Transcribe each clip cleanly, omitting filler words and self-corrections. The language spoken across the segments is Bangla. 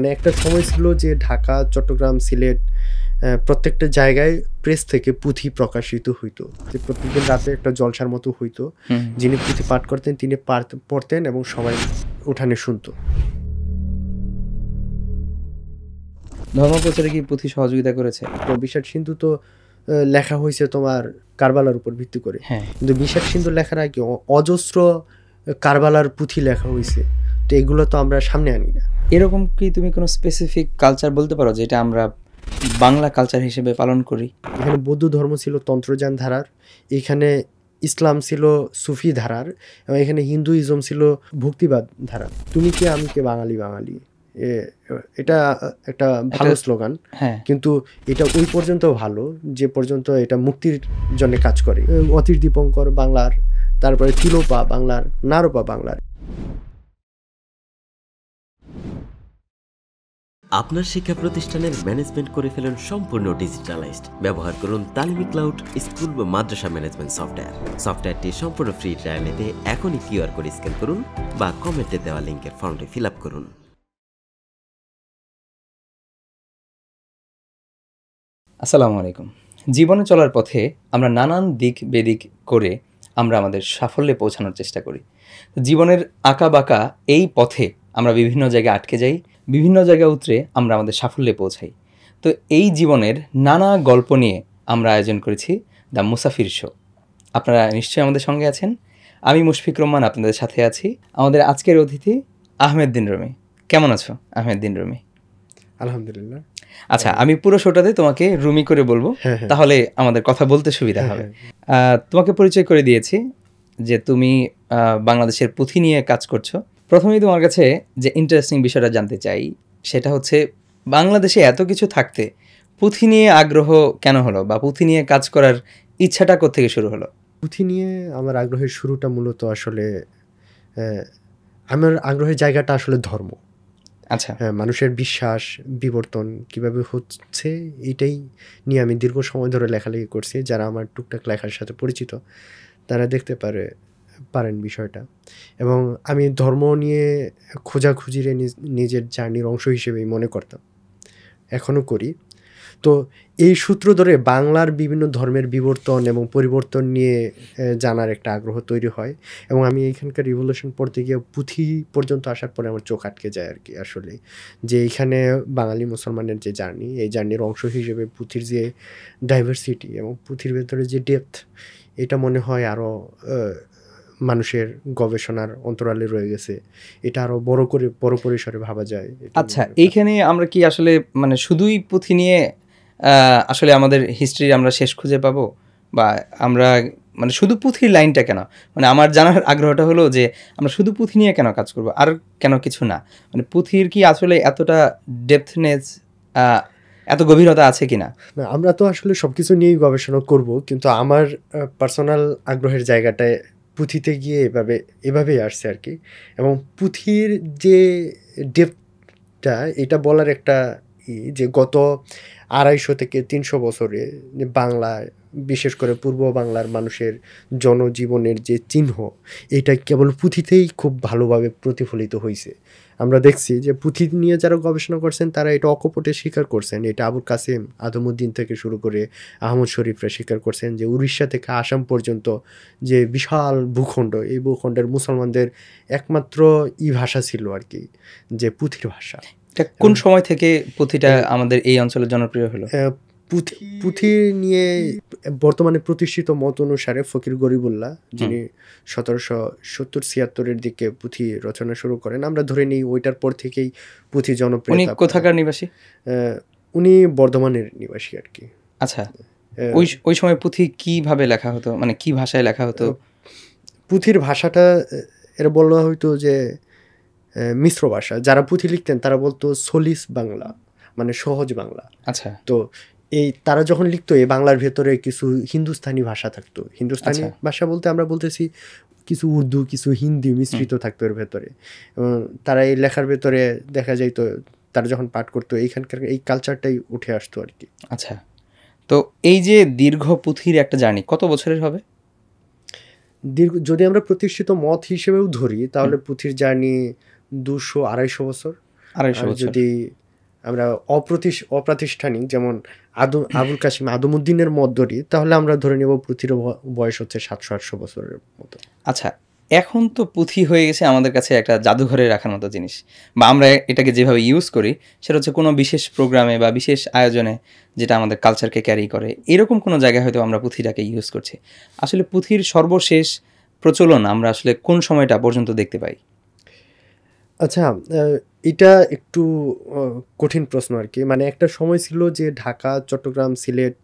মানে একটা সময় ছিল যে ঢাকা, চট্টগ্রাম, সিলেট প্রত্যেকটা জায়গায় প্রেস থেকে পুঁথি প্রকাশিত হইতো। যে প্রত্যেকদিন রাতে একটা জলসার মতো হইতো। যিনি পুঁথি পাঠ করতেন তিনি পড়তেন এবং সবাই উঠানে শুনতো। ধর্ম প্রচারে কি পুঁথি সহযোগিতা করেছে? বিষাদ সিন্ধু তো লেখা হয়েছে তোমার কারবালার উপর ভিত্তি করে, কিন্তু বিষাদ সিন্ধু লেখার আগে অজস্র কারবালার পুঁথি লেখা হয়েছে। তো এগুলো তো আমরা সামনে আনি না। এরকম কি তুমি কোনো স্পেসিফিক কালচার বলতে পারো যেটা আমরা বাংলা কালচার হিসেবে পালন করি? এখানে বৌদ্ধ ধর্ম ছিল তন্ত্রযান ধারার, এখানে ইসলাম ছিল সুফি ধারার, এবং এখানে হিন্দুইজম ছিল ভক্তিবাদ ধারার। তুমি কে আমি কে বাঙালি বাঙালি, এটা একটা ভালো স্লোগান, কিন্তু এটা ওই পর্যন্ত ভালো যে পর্যন্ত এটা মুক্তির জন্য কাজ করে। অতীশ দীপঙ্কর বাংলার, তারপরে তিলোপা বাংলার, নারোপা বাংলার। আপনার শিক্ষা প্রতিষ্ঠানের ম্যানেজমেন্ট করে ফেলুন সম্পূর্ণ ডিজিটালাইজড। ব্যবহার করুন তালিমি ক্লাউড স্কুল বা মাদ্রাসা ম্যানেজমেন্ট সফটওয়্যার। সফটওয়্যারটি সম্পূর্ণ ফ্রি ট্রায়াল নিতে এখনই কিউআর কোড স্ক্যান করুন বা কমেন্টে দেওয়া লিঙ্কের ফর্মটি ফিল আপ করুন। আসসালামু আলাইকুম। জীবনে চলার পথে আমরা নানান দিক বেদিক করে আমরা আমাদের সাফল্যে পৌঁছানোর চেষ্টা করি। জীবনের আঁকা বাঁকা এই পথে আমরা বিভিন্ন জায়গায় আটকে যাই, বিভিন্ন জায়গায় উতরে আমরা আমাদের সাফল্যে পৌঁছাই। তো এই জীবনের নানা গল্প নিয়ে আমরা আয়োজন করেছি দ্য মুসাফির শো। আপনারা নিশ্চয়ই আমাদের সঙ্গে আছেন। আমি মুশফিক রহমান আপনাদের সাথে আছি। আমাদের আজকের অতিথি আহমেদ দিন রুমি। কেমন আছো আহমেদ দিন রুমি? আলহামদুলিল্লাহ। আচ্ছা, আমি পুরো শোটাতে তোমাকে রুমি করে বলবো, তাহলে আমাদের কথা বলতে সুবিধা হবে। তোমাকে পরিচয় করে দিয়েছি যে তুমি বাংলাদেশের পুঁথি নিয়ে কাজ করছো। প্রথমেই তোমার কাছে যে ইন্টারেস্টিং বিষয়টা জানতে চাই সেটা হচ্ছে, বাংলাদেশে এত কিছু থাকতে পুঁথি নিয়ে আগ্রহ কেন হলো, বা পুঁথি নিয়ে কাজ করার ইচ্ছাটা কোত্থেকে শুরু হলো? পুঁথি নিয়ে আমার আগ্রহের শুরুটা মূলত আসলে আমার আগ্রহের জায়গাটা আসলে ধর্ম। আচ্ছা, মানুষের বিশ্বাস বিবর্তন কিভাবে হচ্ছে এইটাই নিয়ে আমি দীর্ঘ সময় ধরে লেখালেখি করছি। যারা আমার টুকটাক লেখার সাথে পরিচিত তারা দেখতে পারেন বিষয়টা। এবং আমি ধর্ম নিয়ে খোঁজাখুঁজিরে নিজের জার্নির অংশ হিসেবেই মনে করতাম, এখনও করি। তো এই সূত্র ধরে বাংলার বিভিন্ন ধর্মের বিবর্তন এবং পরিবর্তন নিয়ে জানার একটা আগ্রহ তৈরি হয়। এবং আমি এইখানকার রিভলিউশন পড়তে গিয়ে পুঁথি পর্যন্ত আসার পরে আমার চোখ আটকে যায় আর কি, আসলে যে এইখানে বাঙালি মুসলমানের যে জার্নি, এই জার্নির অংশ হিসেবে পুঁথির যে ডাইভার্সিটি এবং পুঁথির ভেতরে যে ডেপথ, এটা মনে হয় আরও মানুষের গবেষণার অন্তরালে রয়ে গেছে। এটা আরও বড় পরিসরে ভাবা যায়। আচ্ছা, এইখানে আমরা কি আসলে মানে শুধুই পুঁথি নিয়ে আসলে আমাদের হিস্ট্রি আমরা শেষ খুঁজে পাবো, বা আমরা মানে শুধু পুঁথির লাইনটা কেন, মানে আমার জানার আগ্রহটা হলো যে আমরা শুধু পুঁথি নিয়ে কেন কাজ করব, আর কেন কিছু না, মানে পুঁথির কি আসলে এতটা ডেপথনেস, এত গভীরতা আছে কিনা? আমরা তো আসলে সবকিছু নিয়েই গবেষণা করব, কিন্তু আমার পার্সোনাল আগ্রহের জায়গাটায় পুঁথিতে গিয়ে এভাবেই আসছে আর কি। এবং পুঁথির যে ডেপথটা, এটা বলার একটা যে গত 250 থেকে 300 বছরে বাংলায়, বিশেষ করে পূর্ব বাংলার মানুষের জনজীবনের যে চিহ্ন, এটা কেবল পুঁথিতেই খুব ভালোভাবে প্রতিফলিত হয়েছে। আমরা দেখছি যে পুঁথি নিয়ে যারা গবেষণা করছেন তারা এটা অকপটে স্বীকার করছেন। এটা আবুল কাসেম, আদমউদ্দিন থেকে শুরু করে আহমদ শরীফরা স্বীকার করছেন যে উড়িষ্যা থেকে আসাম পর্যন্ত যে বিশাল ভূখণ্ড, এই ভূখণ্ডের মুসলমানদের একমাত্র ভাষা ছিল আর কি, যে পুঁথির ভাষা। কোন সময় থেকে পুঁথিটা আমাদের এই অঞ্চলে জনপ্রিয় হলো? পুঁথি নিয়ে বর্তমানে প্রতিষ্ঠিত মত অনুসারে ফকির গরিবুল্লাহ, যিনি 1770-76 দিকে পুঁথি রচনা শুরু করেন, আমরা ধরে নিই ওইটার পর থেকেই পুঁথি জনপ্রিয়তা। উনি কোথাকার নিবাসী? উনি বর্ধমানের নিবাসী আর কি। আচ্ছা, ওই সময় পুঁথি কিভাবে লেখা হতো, মানে কি ভাষায় লেখা হতো? পুঁথির ভাষাটা এরা বলা হয়তো যে মিশ্র ভাষা। যারা পুঁথি লিখতেন তারা বলতো সলিস বাংলা, মানে সহজ বাংলা। আচ্ছা, তো এই তারা যখন লিখতো, এই বাংলার ভেতরে কিছু হিন্দুস্তানি ভাষা থাকতো। হিন্দুস্তানি ভাষা বলতে আমরা বলতেছি কিছু উর্দু, কিছু হিন্দি মিশ্রিত থাকতো এর ভেতরে। তারা এই লেখার ভেতরে দেখা যাইতো, তারা যখন পাঠ করতো এইখানকার এই কালচারটাই উঠে আসতো আর কি। আচ্ছা, তো এই যে দীর্ঘ পুঁথির একটা জার্নি কত বছরের হবে? যদি আমরা প্রতিষ্ঠিত মত হিসেবেও ধরি তাহলে পুঁথির জার্নি 200-250 বছর। 250 আর বছর। যদি আমরা অপ্রাতিষ্ঠানিক যেমন আবুল কাশিম আদমউদ্দিনের মধ্যটি, তাহলে আমরা ধরে নেব পুঁথির বয়স হচ্ছে 700-800 বছরের মতো। আচ্ছা, এখন তো পুঁথি হয়ে গেছে আমাদের কাছে একটা জাদুঘরে রাখার মতো জিনিস, বা আমরা এটাকে যেভাবে ইউজ করি সেটা হচ্ছে কোনো বিশেষ প্রোগ্রামে বা বিশেষ আয়োজনে, যেটা আমাদের কালচারকে ক্যারি করে, এরকম কোনো জায়গায় হয়তো আমরা পুঁথিটাকে ইউজ করছি। আসলে পুঁথির সর্বশেষ প্রচলন আমরা আসলে কোন সময়টা পর্যন্ত দেখতে পাই? আচ্ছা, এটা একটু কঠিন প্রশ্ন আর কি। মানে একটা সময় ছিল যে ঢাকা, চট্টগ্রাম, সিলেট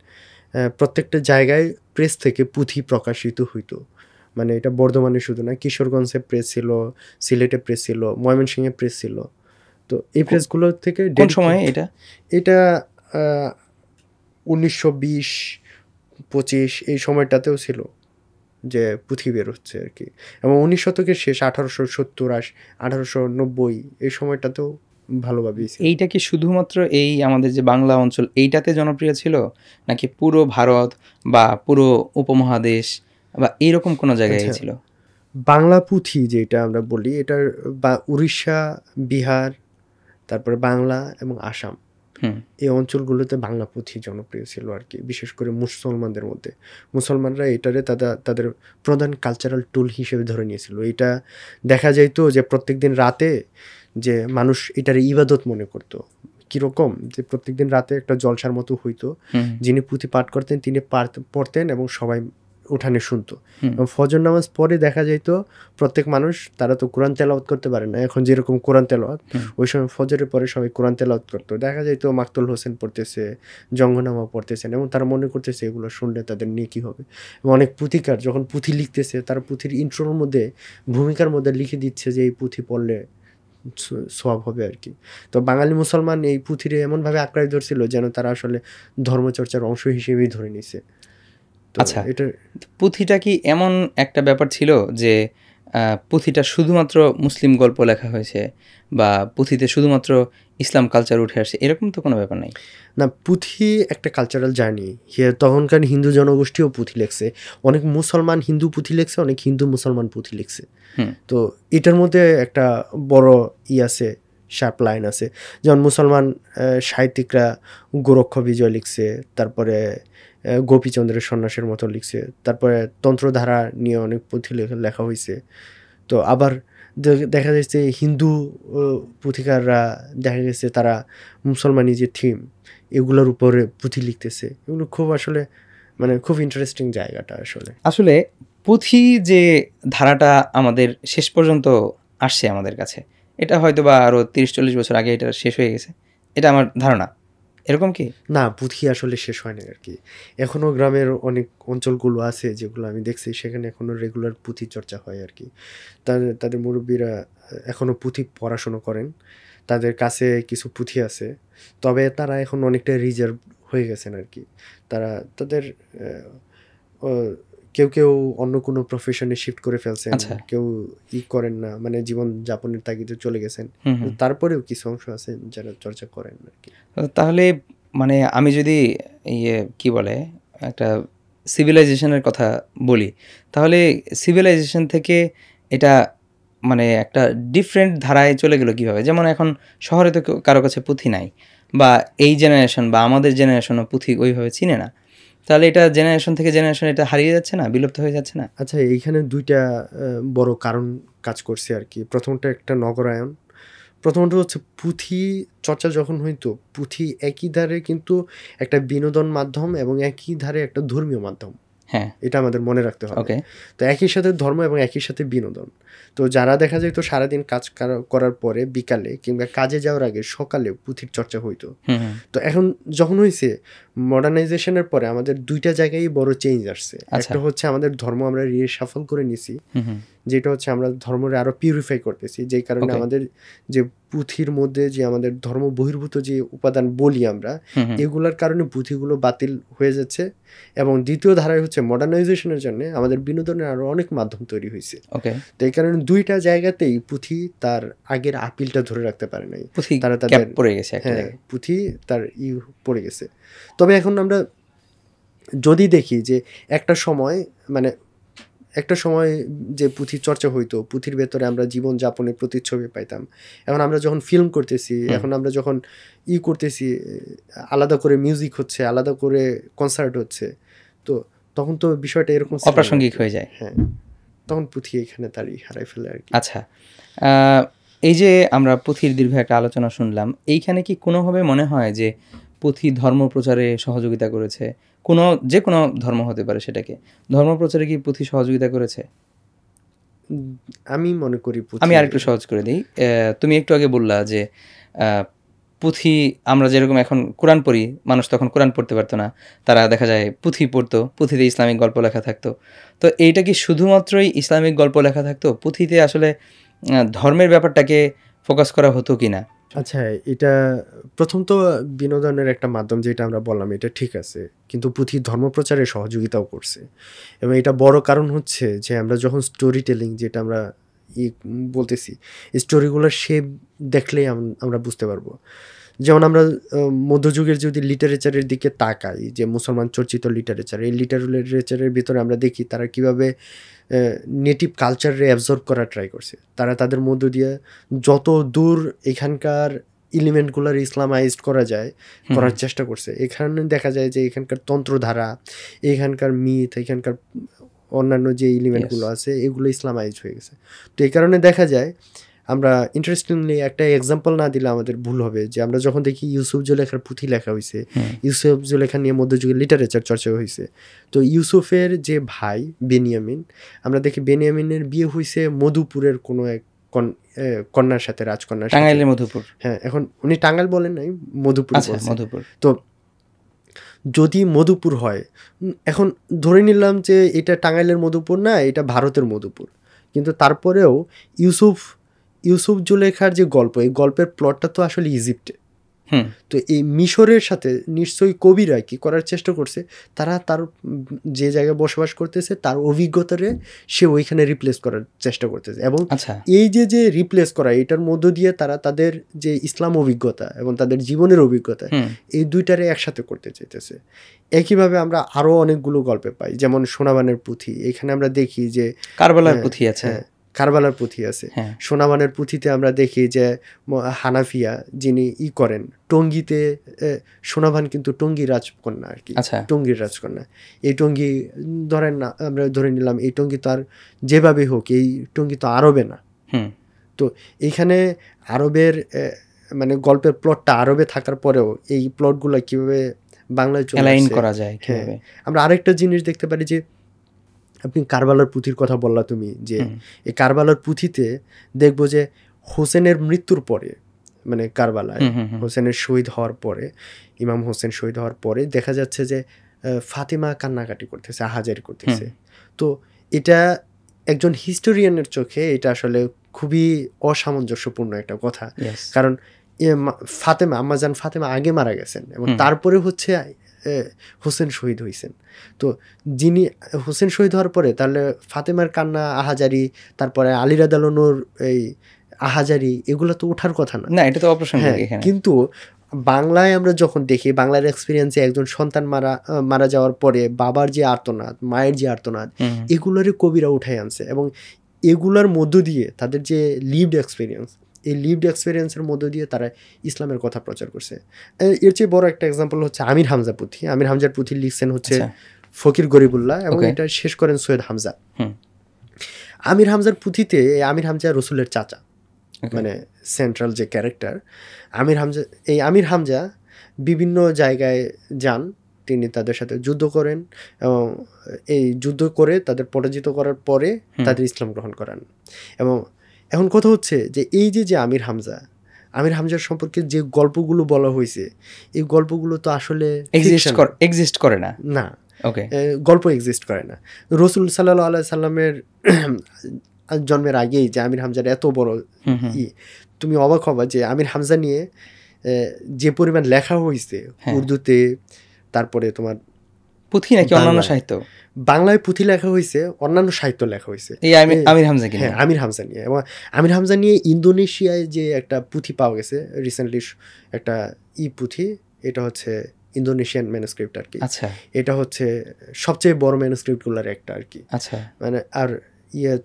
প্রত্যেকটা জায়গায় প্রেস থেকে পুঁথি প্রকাশিত হইতো। মানে এটা বর্ধমানে শুধু না, কিশোরগঞ্জে প্রেস ছিল, সিলেটে প্রেস ছিল, ময়মনসিংহে প্রেস ছিল। তো এই প্রেসগুলো থেকে কোন সময়ে এটা? এটা 1920-25 এই সময়টাতেও ছিল যে পুঁথি বের হচ্ছে আর কি। এবং 19 শতকের শেষ 1870-1890 এই সময়টাতেও ভালোভাবেই ছিল। এইটা কি শুধুমাত্র এই আমাদের যে বাংলা অঞ্চল এইটাতে জনপ্রিয় ছিল, নাকি পুরো ভারত বা পুরো উপমহাদেশ বা এরকম কোনো জায়গায় আচ্ছা, ছিল? বাংলা পুঁথি যেটা আমরা বলি, এটার বা উড়িষ্যা, বিহার, তারপরে বাংলা এবং আসাম, হুম এই অঞ্চলগুলোতে বাংলা পুঁথি জনপ্রিয় ছিল আর কি, বিশেষ করে মুসলমানদের মধ্যে। মুসলমানরা এটারে তাদের প্রধান কালচারাল টুল হিসেবে ধরে নিয়েছিল। এটা দেখা যাইতো যে প্রত্যেকদিন রাতে যে মানুষ এটারে ইবাদত মনে করতো। কীরকম, যে প্রত্যেকদিন রাতে একটা জলসার মতো হইতো, হুম যিনি পুঁথি পাঠ করতেন তিনি পড়তেন এবং সবাই উঠানে শুনতো। হুম এবং ফজর নামাজ পরে দেখা যাইতো প্রত্যেক মানুষ, তারা তো কোরআন তেলাওয়াত করতে পারে না এখন যেরকম কোরআন তেলাওয়াত, হুম। ওই সময় ফজরের পরে সবাই কোরআন তেলাওয়াত করতো। দেখা যাইতো মাকতুল হোসেন পড়তেছে, জঙ্গনামা পড়তেছেন, এবং তারা মনে করতেছে এগুলো শুনলে তাদের নেকি হবে। এবং অনেক পুঁথিকার যখন পুঁথি লিখতেছে, তারা পুঁথির ইন্ট্রোর মধ্যে, ভূমিকার মধ্যে লিখে দিচ্ছে যে এই পুঁথি পড়লে সওয়াব হবে আর কি। তো বাঙালি মুসলমান এই পুঁথিরে এমনভাবে আঁকড়াই ধরছিল যেন তারা আসলে ধর্মচর্চার অংশ হিসেবেই ধরে নিছে। তো আচ্ছা, এটা পুঁথিটা কি এমন একটা ব্যাপার ছিল যে পুঁথিটা শুধুমাত্র মুসলিম গল্প লেখা হয়েছে বা পুঁথিতে শুধুমাত্র ইসলাম কালচার উঠে আসে, এরকম তো কোনো ব্যাপার নাই? না, পুঁথি একটা কালচারাল জার্নি। তখনকার হিন্দু জনগোষ্ঠীও পুঁথি লেখছে, অনেক মুসলমান হিন্দু পুঁথি লেখছে, অনেক হিন্দু মুসলমান পুঁথি লিখছে। হুম তো এটার মধ্যে একটা বড় আছে, শার্প লাইন আছে। যেমন মুসলমান সাহিত্যিকরা গোরক্ষ বিজয় লিখছে, তারপরে গোপীচন্দ্রের সন্ন্যাসের মতো লিখছে, তারপরে তন্ত্রধারা নিয়ে অনেক পুঁথি লেখা হয়েছে। তো আবার দেখা যাচ্ছে হিন্দু পুঁথিকাররা দেখা গেছে তারা মুসলমানি যে থিম, এগুলোর উপরে পুঁথি লিখতেছে। এগুলো খুব আসলে মানে খুব ইন্টারেস্টিং জায়গাটা আসলে। আসলে পুঁথি যে ধারাটা আমাদের শেষ পর্যন্ত আসছে আমাদের কাছে, এটা হয়তো বা আরও 30-40 বছর আগে এটা শেষ হয়ে গেছে, এটা আমার ধারণা। এরকম কি? না, পুঁথি আসলে শেষ হয় না আর কি। এখনও গ্রামের অনেক অঞ্চলগুলো আছে যেগুলো আমি দেখছি, সেখানে এখনও রেগুলার পুঁথি চর্চা হয় আর কি। তাদের মুরব্বীরা এখনও পুঁথি পড়াশুনো করেন, তাদের কাছে কিছু পুঁথি আছে, তবে তারা এখন অনেকটা রিজার্ভ হয়ে গেছেন আর কি। তারা তাদের কেউ কেউ অন্য কোনো প্রফেশনে শিফট করে ফেলছেন, আচ্ছা। কেউ করেন না, মানে জীবন যাপনের তাগিদে চলে গেছেন। হুম হুম। তারপরেও কিছু অংশ আছে যারা চর্চা করেন আর কি। তাহলে মানে আমি যদি কি বলে একটা সিভিলাইজেশনের কথা বলি, তাহলে সিভিলাইজেশন থেকে এটা মানে একটা ডিফারেন্ট ধারায় চলে গেল কিভাবে? যেমন এখন শহরে তো কারো কাছে পুঁথি নাই, বা এই জেনারেশন বা আমাদের জেনারেশনও পুঁথি ওইভাবে চিনে না। তাহলে এটা জেনারেশন থেকে জেনারেশন এটা হারিয়ে যাচ্ছে না, বিলুপ্ত হয়ে যাচ্ছে না? আচ্ছা, এইখানে দুইটা বড় কারণ কাজ করছে আর কি। প্রথমটা একটা নগরায়ন। প্রথমত হচ্ছে পুঁথি চর্চা যখন হইতো, পুঁথি একই ধারে কিন্তু একটা বিনোদন মাধ্যম এবং একই ধারে একটা ধর্মীয় মাধ্যম। হ্যাঁ, এটা আমাদের মনে রাখতে হবে। ওকে। তো একই সাথে ধর্ম এবং একই সাথে বিনোদন। তো যারা দেখা যায় তো সারাদিন কাজ করার পরে বিকালে কিংবা কাজে যাওয়ার আগে সকালে পুঁথির চর্চা হইতো। হুম হুম। তো এখন যখন হয়েছে মডার্নাইজেশনের পরে আমাদের দুইটা জায়গায় বড় চেঞ্জ আসছে। আচ্ছা। একটা হচ্ছে আমাদের ধর্ম আমরা রিসাফল করে নিছি, হুম হুম। যেটা হচ্ছে আমরা ধর্মরে আরো পিউরিফাই করতেছি, যেই কারণে Okay. আমাদের যে পুঁথির মধ্যে যে আমাদের ধর্ম বহির্ভূত যে উপাদান বলি আমরা, হুম হুম। এগুলোর কারণে পুঁথিগুলো বাতিল হয়ে যাচ্ছে। এবং দ্বিতীয় ধারায় হচ্ছে মডার্নাইজেশনের জন্য আমাদের বিনোদনের আরো অনেক মাধ্যম তৈরি হয়েছে। ওকে। তো এই কারণে দুইটা জায়গাতেই পুঁথি তার আগের আপিলটা ধরে রাখতে পারে নাই। পুঁথি তারা ক্যাপ তাদের পড়ে গেছে একটা হ্যাঁ, জায়গায়। পুঁথি তার পড়ে গেছে। তবে এখন আমরা যদি দেখি যে একটা সময় মানে একটা সময় যে পুঁথি চর্চা হইতো, পুঁথির ভেতরে আমরা জীবনযাপনের প্রতিচ্ছবি পাইতাম। এখন আমরা যখন ফিল্ম করতেছি, এখন আমরা যখন করতেছি, আলাদা করে মিউজিক হচ্ছে, আলাদা করে কনসার্ট হচ্ছে, তো তখন তো বিষয়টা এরকম অপ্রাসঙ্গিক হয়ে যায়। হ্যাঁ, তখন পুঁথি এখানে তারই হারাই ফেলে আর কি। আচ্ছা, এই যে আমরা পুঁথির দীর্ঘ একটা আলোচনা শুনলাম, এইখানে কি কোনোভাবে মনে হয় যে পুঁথি ধর্ম প্রচারে সহযোগিতা করেছে? যে কোনো ধর্ম হতে পারে, সেটাকে ধর্ম প্রচারে কি পুঁথি সহযোগিতা করেছে? আমি মনে করি আমি আরেকটু সহজ করে দিই। তুমি একটু আগে বললা যে পুঁথি, আমরা যেরকম এখন কোরআন পড়ি, মানুষ তখন কোরআন পড়তে পারতো না, তারা দেখা যায় পুঁথি পড়তো, পুঁথিতে ইসলামিক গল্প লেখা থাকতো। তো এইটা কি শুধুমাত্রই ইসলামিক গল্প লেখা থাকতো? পুঁথিতে আসলে ধর্মের ব্যাপারটাকে ফোকাস করা হতো কি না? আচ্ছা, এটা প্রথম তো বিনোদনের একটা মাধ্যম, যেটা আমরা বললাম, এটা ঠিক আছে, কিন্তু পুঁথি ধর্মপ্রচারে সহযোগিতাও করছে। এবং এটা বড় কারণ হচ্ছে যে আমরা যখন স্টোরি টেলিং, যেটা আমরা বলতেছি, স্টোরিগুলো শেপ দেখলেই আমরা বুঝতে পারবো। যেমন আমরা মধ্যযুগের যদি লিটারেচারের দিকে তাকাই, যে মুসলমান চর্চিত লিটারেচার, এই লিটারেচারের ভিতরে আমরা দেখি তারা কিভাবে নেটিভ কালচারে অ্যাবজর্ব করার ট্রাই করছে। তারা তাদের মধ্য দিয়ে যত দূর এখানকার এলিমেন্টগুলোর ইসলামাইজড করা যায় করার চেষ্টা করছে। এখানে দেখা যায় যে এখানকার তন্ত্রধারা, এখানকার মিথ, এখানকার অন্যান্য যে এলিমেন্টগুলো আছে, এগুলো ইসলামাইজড হয়ে গেছে। তো এই কারণে দেখা যায়, আমরা ইন্টারেস্টিংলি একটা এক্সাম্পল না দিলে আমাদের ভুল হবে, যে আমরা যখন দেখি ইউসুফ জুলেখার পুঁথি লেখা হয়েছে, ইউসুফ জুলেখা নিয়ে মধ্যযুগের লিটারেচার চর্চা হয়েছে। তো ইউসুফের যে ভাই বেনিয়ামিন, আমরা দেখি বেনিয়ামিনের বিয়ে হয়েছে মধুপুরের কোনো এক কন্যার সাথে, রাজকন্যার সাথে। টাঙ্গাইলের মধুপুর। হ্যাঁ, এখন উনি টাঙ্গাইল বলেন নাই, মধুপুর বলছেন। মধুপুর। তো যদি মধুপুর হয়, এখন ধরে নিলাম যে এটা টাঙ্গাইলের মধুপুর না, এটা ভারতের মধুপুর, কিন্তু তারপরেও ইউসুফ জুলেখার যে গল্প, এই গল্পের প্লটটা তো আসলে ইজিপ্টে। তো এই মিশরের সাথে নিশ্চয়ই কবিরা কি করার চেষ্টা করছে, তারা তার যে জায়গায় বসবাস করতেছে তার অভিজ্ঞতারে সে ওইখানে রিপ্লেস করার চেষ্টা করতেছে। এবং এই যে রিপ্লেস করা, এটার মধ্য দিয়ে তারা তাদের যে ইসলাম অভিজ্ঞতা এবং তাদের জীবনের অভিজ্ঞতা, এই দুইটারে একসাথে করতে চাইতেছে। একইভাবে আমরা আরও অনেকগুলো গল্পে পাই, যেমন সোনাবানের পুঁথি। এখানে আমরা দেখি যে কারবালার পুঁথি আছে, কারবালার পুঁথি আছে। সোনাবানের পুঁথিতে আমরা দেখি যে হানাফিয়া যিনি করেন, টঙ্গীতে সোনাবান কিন্তু টঙ্গী রাজকন্যা আর কি, টঙ্গীর রাজকন্যা। এই টঙ্গী ধরেন না, আমরা ধরে নিলাম এই টঙ্গী তো আর যেভাবে হোক, এই টঙ্গী তো আরবে না। তো এইখানে আরবের মানে গল্পের প্লটটা আরবে থাকার পরেও এই প্লটগুলো কিভাবে বাংলায় চলে করা যায়। হ্যাঁ, আমরা আরেকটা জিনিস দেখতে পারি যে আপনি কারবালার পুঁথির কথা বললা তুমি, যে এই কারবালার পুঁথিতে দেখবো যে হোসেনের মৃত্যুর পরে, মানে কারবালায় হোসেনের শহীদ হওয়ার পরে, ইমাম হোসেন শহীদ হওয়ার পরে দেখা যাচ্ছে যে ফাতিমা কান্নাকাটি করতেছে, আহাজারি করতেছে। তো এটা একজন হিস্টোরিয়ানের চোখে এটা আসলে খুবই অসামঞ্জস্যপূর্ণ একটা কথা। কারণ আম্মাজান ফাতেমা আগে মারা গেছেন এবং তারপরে হচ্ছে হোসেন শহীদ হয়েছেন। তো যিনি হোসেন শহীদ হওয়ার পরে তাহলে ফাতেমার কান্না, আহাজারি, তারপরে আলী রাদিয়াল্লাহু এই আহাজারি, এগুলো তো ওঠার কথা না, এটা তো অপ্রাসঙ্গিক। কিন্তু বাংলায় আমরা যখন দেখি, বাংলার এক্সপিরিয়েন্সে একজন সন্তান মারা যাওয়ার পরে বাবার যে আর্তনাদ, মায়ের যে আর্তনাদ, এগুলোরই কবিরা উঠাই আনছে। এবং এগুলোর মধ্য দিয়ে তাদের যে লিভড এক্সপিরিয়েন্স, এই লিভড এক্সপিরিয়েন্সের মধ্য দিয়ে তারা ইসলামের কথা প্রচার করছে। এর চেয়ে বড় একটা এক্সাম্পল হচ্ছে আমির হামজা পুঁথি। আমির হামজার পুঁথি লিখছেন হচ্ছে ফকির গরিবুল্লাহ এবং এটা শেষ করেন সৈয়দ হামজা। আমির হামজার পুঁথিতে আমির হামজা রসুলের চাচা, মানে সেন্ট্রাল যে ক্যারেক্টার আমির হামজা বিভিন্ন জায়গায় যান, তিনি তাদের সাথে যুদ্ধ করেন এবং এই যুদ্ধ করে তাদের পরাজিত করার পরে তাদের ইসলাম গ্রহণ করান। এবং এখন কথা হচ্ছে যে এই যে আমির হামজার সম্পর্কে যে গল্পগুলো বলা হয়েছে, এই গল্পগুলো তো আসলে এক্সিস্ট করে না। গল্প এক্সিস্ট করে না। রসুল সাল্লাল্লাহু আলাইহি সাল্লামের জন্মের আগেই যে আমির হামজার এত বড় তুমি অবাক হবা যে আমির হামজা নিয়ে যে পরিমাণ লেখা হয়েছে উর্দুতে, তারপরে তোমার পুঁথি নাকি অন্যান্য সাহিত্য, বাংলায় পুঁথি লেখা হয়েছে, অন্যান্য সাহিত্য লেখা হয়েছে আমির হামজা নিয়ে। এবং আমির হামজা নিয়ে ইন্দোনেশিয়ায় যে একটা পুঁথি পাওয়া গেছে রিসেন্টলি, একটা পুঁথি, এটা হচ্ছে ইন্দোনেশিয়ান ম্যানুস্ক্রিপ্ট আর কি। আচ্ছা এটা হচ্ছে সবচেয়ে বড় ম্যানুস্ক্রিপ্টগুলোর একটা আর কি। আচ্ছা মানে আর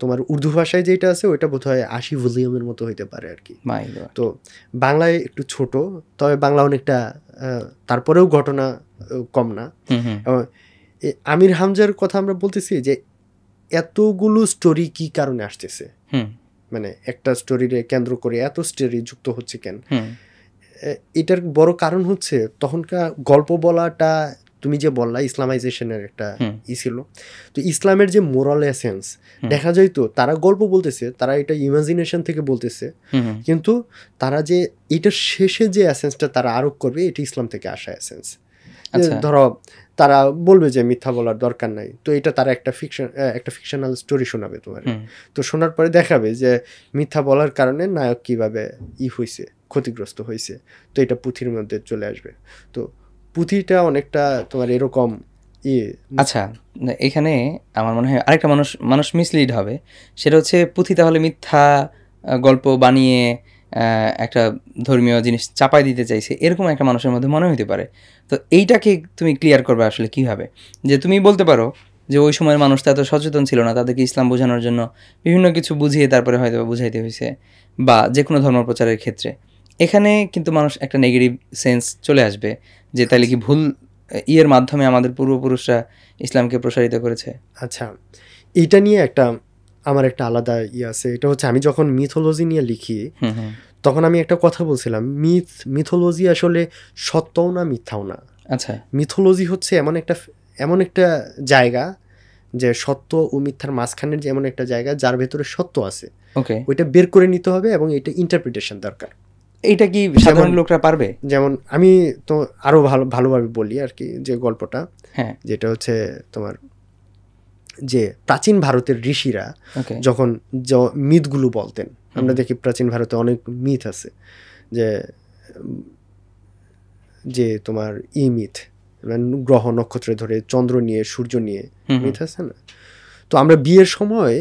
তোমার উর্দু ভাষায় যেটা আছে ওইটা বোধহয় 80 ভলিউমের মতো হইতে পারে আর কি। মাই গড। তো বাংলায় একটু ছোট, তবে বাংলা অনেকটা তারপরেও ঘটনা কম না। এবং আমির হামজার কথা আমরা বলতেছি যে এতগুলো স্টোরি কি কারণে আসতেছে, মানে একটা স্টোরিরে কেন্দ্র করে এত স্টোরি যুক্ত হচ্ছে কেন, এটার বড় কারণ হচ্ছে তখনকার গল্প বলাটা তুমি যে বললা ইসলামাইজেশনের একটা ছিল। তো ইসলামের যে মোরাল এসেন্স দেখা যায়, তো তারা গল্প বলতেছে, তারা এটা ইমাজিনেশন থেকে বলতেছে, কিন্তু তারা যে এটার শেষে যে এসেন্সটা তারা আরোপ করবে এটা ইসলাম থেকে আসা এসেন্স। ধরো তারা বলবে যে মিথ্যা বলার দরকার নাই, তো এটা তারা একটা ফিকশনাল স্টোরি শোনাবে তোমার। তো শোনার পরে দেখাবে যে মিথ্যা বলার কারণে নায়ক কিভাবে হয়েছে, ক্ষতিগ্রস্ত হয়েছে, তো এটা পুঁথির মধ্যে চলে আসবে। তো পুঁথিটা অনেকটা তোমার এরকম আচ্ছা, এখানে আমার মনে হয় আরেকটা মানুষ মিসলিড হবে, সেটা হচ্ছে পুঁথি তাহলে মিথ্যা গল্প বানিয়ে একটা ধর্মীয় জিনিস চাপাই দিতে চাইছে, এরকম একটা মানুষের মধ্যে মনে হতে পারে। তো এইটাকে তুমি ক্লিয়ার করবে আসলে কিভাবে? যে তুমি বলতে পারো যে ওই সময়ের মানুষ তো এত সচেতন ছিল না, তাদেরকে ইসলাম বোঝানোর জন্য বিভিন্ন কিছু বুঝিয়ে তারপরে হয়তো বুঝাইতে হয়েছে, বা যে কোনো ধর্ম প্রচারের ক্ষেত্রে এখানে কিন্তু মানুষ একটা নেগেটিভ সেন্স চলে আসবে যে তাহলে কি ভুল ইয়ের মাধ্যমে আমাদের পূর্বপুরুষরা ইসলামকে প্রসারিত করেছে। আচ্ছা, এইটা নিয়ে আমার একটা আলাদা আছে। এটা হচ্ছে আমি যখন মিথোলজি নিয়ে লিখি তখন আমি একটা কথা বলছিলাম, মিথোলজি আসলে সত্যও না মিথ্যাও না। আচ্ছা, মিথোলজি হচ্ছে এমন একটা জায়গা যে সত্য ও মিথ্যার মাঝখানের যে এমন একটা জায়গা যার ভেতরে সত্য আছে, ওকে, ওইটা বের করে নিতে হবে এবং এটা ইন্টারপ্রিটেশন দরকার। এইটা কি সাধারণ লোকরা পারবে? যেমন আমি তো আরো ভালোভাবে বলি আর কি, যে গল্পটা যেটা হচ্ছে তোমার যে প্রাচীন ভারতের ঋষিরা যখন মিথগুলো বলতেন, আমরা দেখি প্রাচীন ভারতে অনেক মিথ আছে, যে তোমার মিথ গ্রহ নক্ষত্র ধরে চন্দ্র নিয়ে সূর্য নিয়ে মিথ আছে না। তো আমরা বিয়ের সময়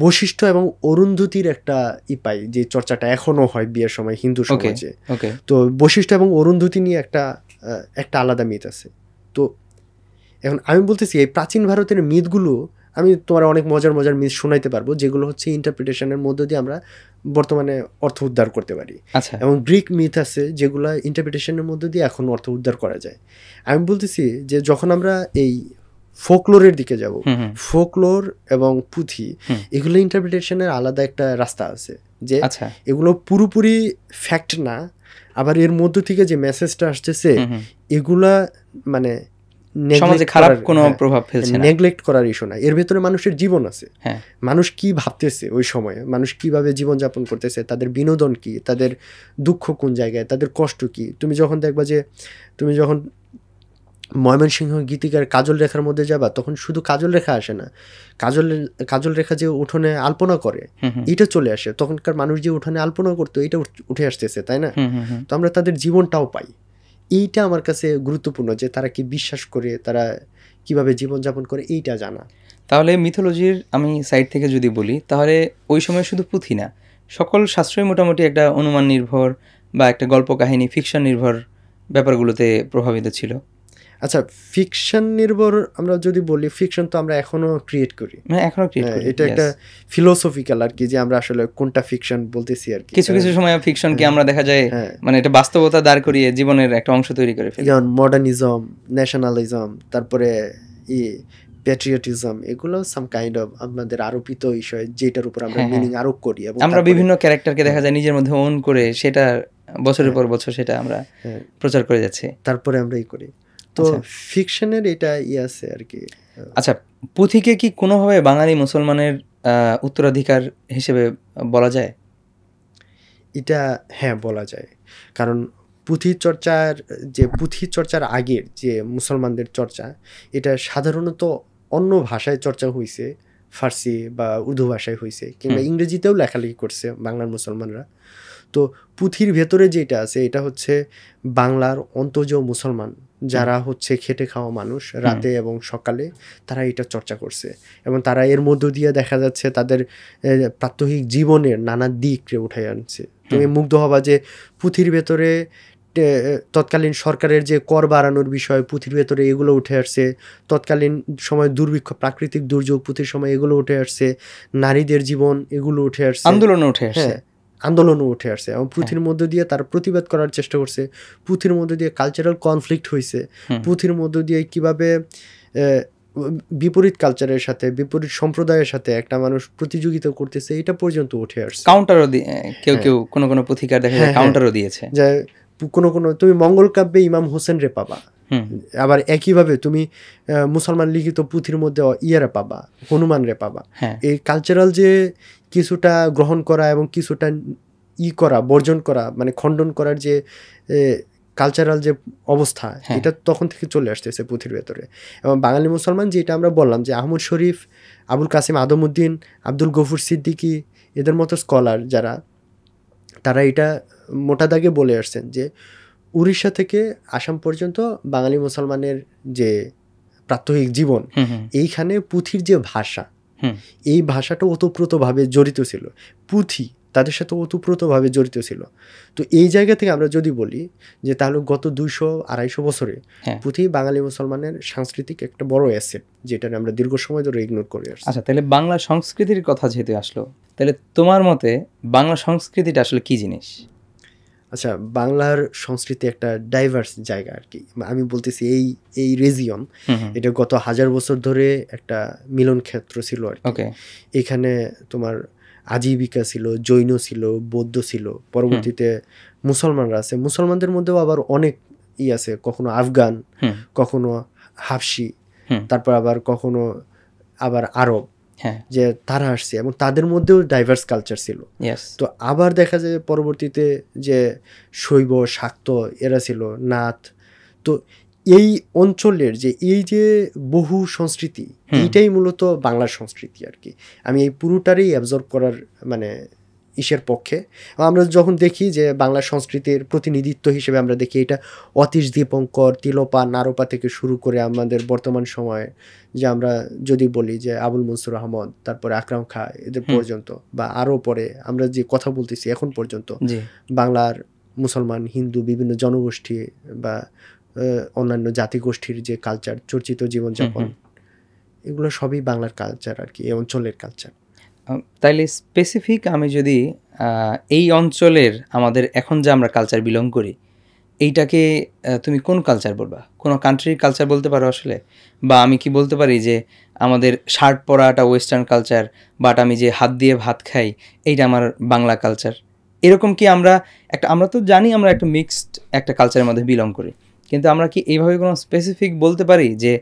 বশিষ্ঠ এবং অরুন্ধতির একটা পাই, যে চর্চাটা এখনো হয় বিয়ের সময় হিন্দু সমাজে। তো বশিষ্ঠ এবং অরুন্ধতি নিয়ে একটা আলাদা মিথ আছে। তো এখন আমি বলতেছি এই প্রাচীন ভারতের মিথগুলো আমি তোমার অনেক মজার মিথ শোনাইতে পারবো, যেগুলো হচ্ছে ইন্টারপ্রিটেশনের মধ্য দিয়ে আমরা বর্তমানে অর্থ উদ্ধার করতে পারি। এবং গ্রিক মিথ আছে যেগুলো ইন্টারপ্রিটেশনের মধ্য দিয়ে এখন অর্থ উদ্ধার করা যায়। আমি বলতেছি যে যখন আমরা এই ফোকলোরের দিকে যাব, ফোকলোর এবং পুঁথি এগুলো ইন্টারপ্রিটেশনের আলাদা একটা রাস্তা আছে, যে এগুলো পুরোপুরি ফ্যাক্ট না, আবার এর মধ্য থেকে যে মেসেজটা আসতেছে এগুলা মানে সমাজে খারাপ কোনো প্রভাব ফেলছে না, নেগলেক্ট করার ইস্যু না। এর ভেতরে মানুষের জীবন আছে, মানুষ কি ভাবতেছে ওই সময়ে, মানুষ কিভাবে জীবনযাপন করতেছে, তাদের বিনোদন কি, তাদের দুঃখ কোন জায়গায়, তাদের কষ্ট কি। তুমি যখন দেখবা যে তুমি যখন ময়মনসিংহ গীতিকার কাজল রেখার মধ্যে যাবা, তখন শুধু কাজল রেখা আসে না, কাজল রেখা যে উঠোনে আলপনা করে এটা চলে আসে। তখনকার মানুষ যে উঠোনে আলপনা করতো এটা উঠে আসতেছে, তাই না? তো আমরা তাদের জীবনটাও পাই। এইটা আমার কাছে গুরুত্বপূর্ণ, যে তারা কি বিশ্বাস করে, তারা কিভাবে জীবনযাপন করে, এইটা জানা। তাহলে মিথোলজির আমি সাইড থেকে যদি বলি, তাহলে ওই সময় শুধু পুঁথি না, সকল শাস্ত্রই মোটামুটি একটা অনুমান নির্ভর বা একটা গল্প কাহিনী ফিকশন নির্ভর ব্যাপারগুলোতে প্রভাবিত ছিল। আচ্ছা, ফিকশন নির্ভর আমরা যদি বলি, ফিকশন তো আমরা এখনো ক্রিয়েট করি, এটা একটা ফিলোসফিক্যাল আর কি, যে আমরা আসলে কোনটা ফিকশন বলতেছি আর কি। কিছু সময় ফিকশনকে আমরা দেখা যায় মানে এটা বাস্তবতা দাঁড় করিয়ে জীবনের একটা অংশ তৈরি করে ফেলি, যেমন মডার্নিজম, ন্যাশনালিজম, তারপরে প্যাট্রিয়টিজম, এগুলো সাম কাইন্ড অফ আমাদের আরোপিত বিষয়, যেটার উপর আমরা মিনিং আরোপ করি, এবং আমরা বিভিন্ন ক্যারেক্টারকে দেখা যায় নিজের মধ্যে ওন করে সেটা বছরের পর বছর সেটা আমরা প্রচার করে যাচ্ছি, তারপরে আমরা করি। তো ফিকশনের এটা আছে আর কি। আচ্ছা, পুঁথিকে কি কোনোভাবে বাঙালি মুসলমানের উত্তরাধিকার হিসেবে বলা যায়? এটা বলা যায়, কারণ পুঁথি চর্চার আগের যে মুসলমানদের চর্চা, এটা সাধারণত অন্য ভাষায় চর্চা হয়েছে, ফার্সি বা উর্দু ভাষায় হয়েছে, কিংবা ইংরেজিতেও লেখালেখি করছে বাংলার মুসলমানরা। তো পুঁথির ভেতরে যেটা আছে এটা হচ্ছে বাংলার অন্তজ মুসলমান যারা হচ্ছে খেটে খাওয়া মানুষ, রাতে এবং সকালে তারা এটা চর্চা করছে, এবং তারা এর মধ্য দিয়ে দেখা যাচ্ছে তাদের প্রাত্যহিক জীবনের নানা দিককে উঠে আনছে। তুমি মুগ্ধ হবা যে পুঁথির ভেতরে তৎকালীন সরকারের যে কর বাড়ানোর বিষয় পুঁথির ভেতরে এগুলো উঠে আসছে, তৎকালীন সময় দুর্ভিক্ষ প্রাকৃতিক দুর্যোগ পুঁথির সময় এগুলো উঠে আসছে, নারীদের জীবন এগুলো উঠে আসছে, আন্দোলনও উঠে আসছে। হ্যাঁ আন্দোলনও উঠে আসছে এবং পুঁথির মধ্য দিয়ে তারা প্রতিবাদ করার চেষ্টা করছে, পুঁথির মধ্য দিয়ে কালচারাল কনফ্লিক্ট হয়েছে, পুঁথির মধ্য দিয়ে কিভাবে বিপরীত কালচারের সাথে বিপরীত সম্প্রদায়ের সাথে একটা মানুষ প্রতিযোগিতা করতেছে এটা পর্যন্ত উঠে আসছে। কাউন্টারও কেউ কেউ কোনো পুথিকার দেখা যায় কাউন্টারও দিয়েছে, যে কোনো তুমি মঙ্গল কাব্যে ইমাম হোসেন রে পাবা, আবার একইভাবে তুমি মুসলমান লিখিত পুঁথির মধ্যে ইয়েরা পাবা, হনুমান রে পাবা। এই কালচারাল যে কিছুটা গ্রহণ করা এবং কিছুটা করা বর্জন করা মানে খণ্ডন করার যে কালচারাল যে অবস্থা এটা তখন থেকে চলে আসতেছে পুঁথির ভেতরে। এবং বাঙালি মুসলমান যেটা আমরা বললাম যে আহমদ শরীফ, আবুল কাসিম আদমউদ্দিন, আব্দুল গফুর সিদ্দিকী এদের মতো স্কলার যারা, তারা এটা মোটা দাগে বলে আসছেন যে উড়িষ্যা থেকে আসাম পর্যন্ত বাঙালি মুসলমানের যে প্রাত্যহিক জীবন, এইখানে পুঁথির যে ভাষা, এই ভাষাটা ওতপ্রোতভাবে জড়িত ছিল, পুঁথি তাদের সাথে ওতপ্রোতভাবে জড়িত ছিল। তো এই জায়গা থেকে আমরা যদি বলি যে তাহলে গত 200-250 বছরে পুঁথি বাঙালি মুসলমানের সাংস্কৃতিক একটা বড় অ্যাসেট, যেটা আমরা দীর্ঘ সময় ধরে ইগনোর করে আসছি। আচ্ছা, তাহলে বাংলা সংস্কৃতির কথা যেহেতু আসলো, তাহলে তোমার মতে বাংলা সংস্কৃতিটা আসলে কি জিনিস? আচ্ছা, বাংলার সংস্কৃতি একটা ডাইভার্স জায়গা আর কি। আমি বলতেছি এই রিজিয়ন এটা গত 1000 বছর ধরে একটা মিলন ক্ষেত্র ছিল আর কি। এখানে তোমার আজীবিকা ছিল, জৈন ছিল, বৌদ্ধ ছিল, পরবর্তীতে মুসলমানরা আছে, মুসলমানদের মধ্যেও আবার অনেক আছে, কখনো আফগান, কখনো হাবশি, তারপর আবার কখনো আবার আরব, যে তারা আসছে এবং তাদের মধ্যেও ডাইভার্স কালচার ছিল। তো আবার দেখা যায় পরবর্তীতে যে শৈব, শাক্ত এরা ছিল, নাথ। তো এই অঞ্চলের যে এই যে বহু সংস্কৃতি, এইটাই মূলত বাংলার সংস্কৃতি আর কি। আমি এই পুরোটারই অ্যাবজর্ব করার মানে ইসের পক্ষে। আমরা যখন দেখি যে বাংলা সংস্কৃতির প্রতিনিধিত্ব হিসেবে আমরা দেখি এটা অতীশ দীপঙ্কর, তিলোপা, নারোপা থেকে শুরু করে আমাদের বর্তমান সময়ে যে আমরা যদি বলি যে আবুল মনসুর আহমদ, তারপরে আকরাম খাঁ, এদের পর্যন্ত বা আরও পরে আমরা যে কথা বলতেছি এখন পর্যন্ত বাংলার মুসলমান, হিন্দু, বিভিন্ন জনগোষ্ঠী বা অন্যান্য জাতিগোষ্ঠীর যে কালচার, চর্চিত জীবনযাপন, এগুলো সবই বাংলার কালচার আর কি, এই অঞ্চলের কালচার। তাইলে স্পেসিফিক আমি যদি এই অঞ্চলের আমাদের এখন যে আমরা কালচার বিলং করি, এইটাকে তুমি কোন কালচার বলবা? কোনো কান্ট্রির কালচার বলতে পারো আসলে? বা আমি কি বলতে পারি যে আমাদের shirt paratha western culture, but আমি যে হাত দিয়ে ভাত খাই এইটা আমার বাংলা কালচার, এরকম কি আমরা তো জানি আমরা একটা মিক্সড একটা কালচারের মধ্যে বিলং করি, কিন্তু আমরা কি এইভাবে কোনো স্পেসিফিক বলতে পারি যে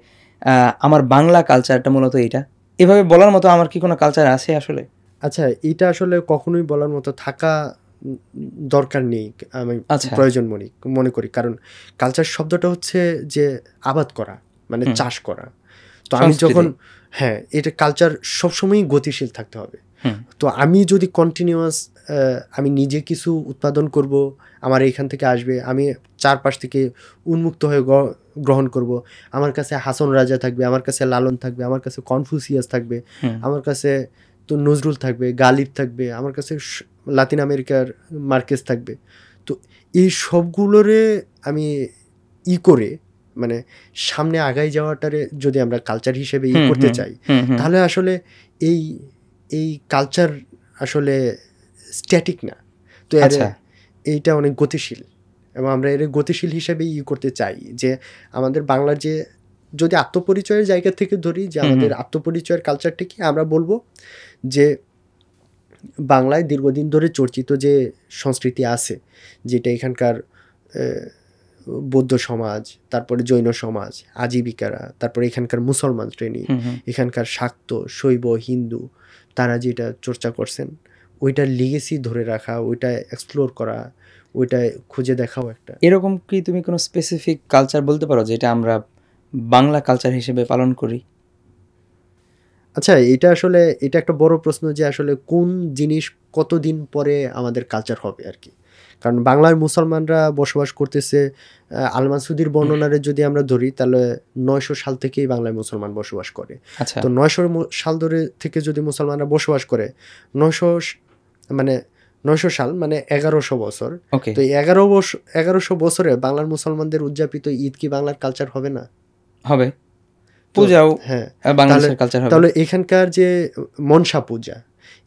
আমার বাংলা কালচারটা মূলত এইটা? এভাবে বলার মতো আমার কি কোনো কালচার আছে আসলে? আচ্ছা, এটা আসলে কখনোই বলার মতো থাকা দরকার নেই, আমি প্রয়োজন মনে করি। কারণ কালচার শব্দটা হচ্ছে যে আবাদ করা, মানে চাষ করা। তো আমি যখন এটা কালচার সবসময়ই গতিশীল থাকতে হবে। তো আমি যদি কন্টিনিউয়াস আমি নিজে কিছু উৎপাদন করব, আমার এইখান থেকে আসবে, আমি চারপাশ থেকে উন্মুক্ত হয়ে গ্রহণ করব, আমার কাছে হাসন রাজা থাকবে, আমার কাছে লালন থাকবে, আমার কাছে কনফুসিয়াস থাকবে, আমার কাছে তো নজরুল থাকবে, গালিব থাকবে, আমার কাছে লাতিন আমেরিকার মার্কেস থাকবে। তো এই সবগুলোরে আমি করে মানে সামনে আগাই যাওয়াটারে যদি আমরা কালচার হিসেবে করতে চাই, তাহলে আসলে এই কালচার আসলে স্ট্যাটিক না। তো এইটা অনেক গতিশীল এবং আমরা এর গতিশীল হিসেবে করতে চাই যে আমাদের বাংলার যে যদি আত্মপরিচয়ের জায়গা থেকে ধরি যে আমাদের আত্মপরিচয়ের কালচারটা কি, আমরা বলবো যে বাংলায় দীর্ঘদিন ধরে চর্চিত যে সংস্কৃতি আছে, যেটা এখানকার বৌদ্ধ সমাজ, তারপরে জৈন সমাজ, আজীবিকারা, তারপরে এখানকার মুসলমান শ্রেণী, এখানকার শাক্ত, শৈব, হিন্দু, তারা যেটা চর্চা করছেন ওইটার লিগেসি ধরে রাখা, ওইটা এক্সপ্লোর করা, ওইটা খুঁজে দেখাও একটা। এরকম কি তুমি কোনো স্পেসিফিক কালচার বলতে পারো যেটা আমরা বাংলা কালচার হিসেবে পালন করি? আচ্ছা, এটা একটা বড় প্রশ্ন যে আসলে কোন জিনিস কতদিন পরে আমাদের কালচার হবে আর কি। কারণ বাংলার মুসলমানরা বসবাস করতেছে, আল মাসুদির বর্ণনারে যদি আমরা ধরি তাহলে 900 সাল থেকেই বাংলায় মুসলমান বসবাস করে। তো 900 সাল ধরে থেকে যদি মুসলমানরা বসবাস করে, 900 মানে 900 সাল মানে 1100 বছর। ওকে, তো এই 1100 বছরে বাংলার মুসলমানদের উদযাপিত ঈদ কি বাংলার কালচার হবে না? হবে। তো পূজাও হ্যাঁ, বাংলাদেশের কালচার হবে। তাহলে এখানকার যে মনসা পূজা,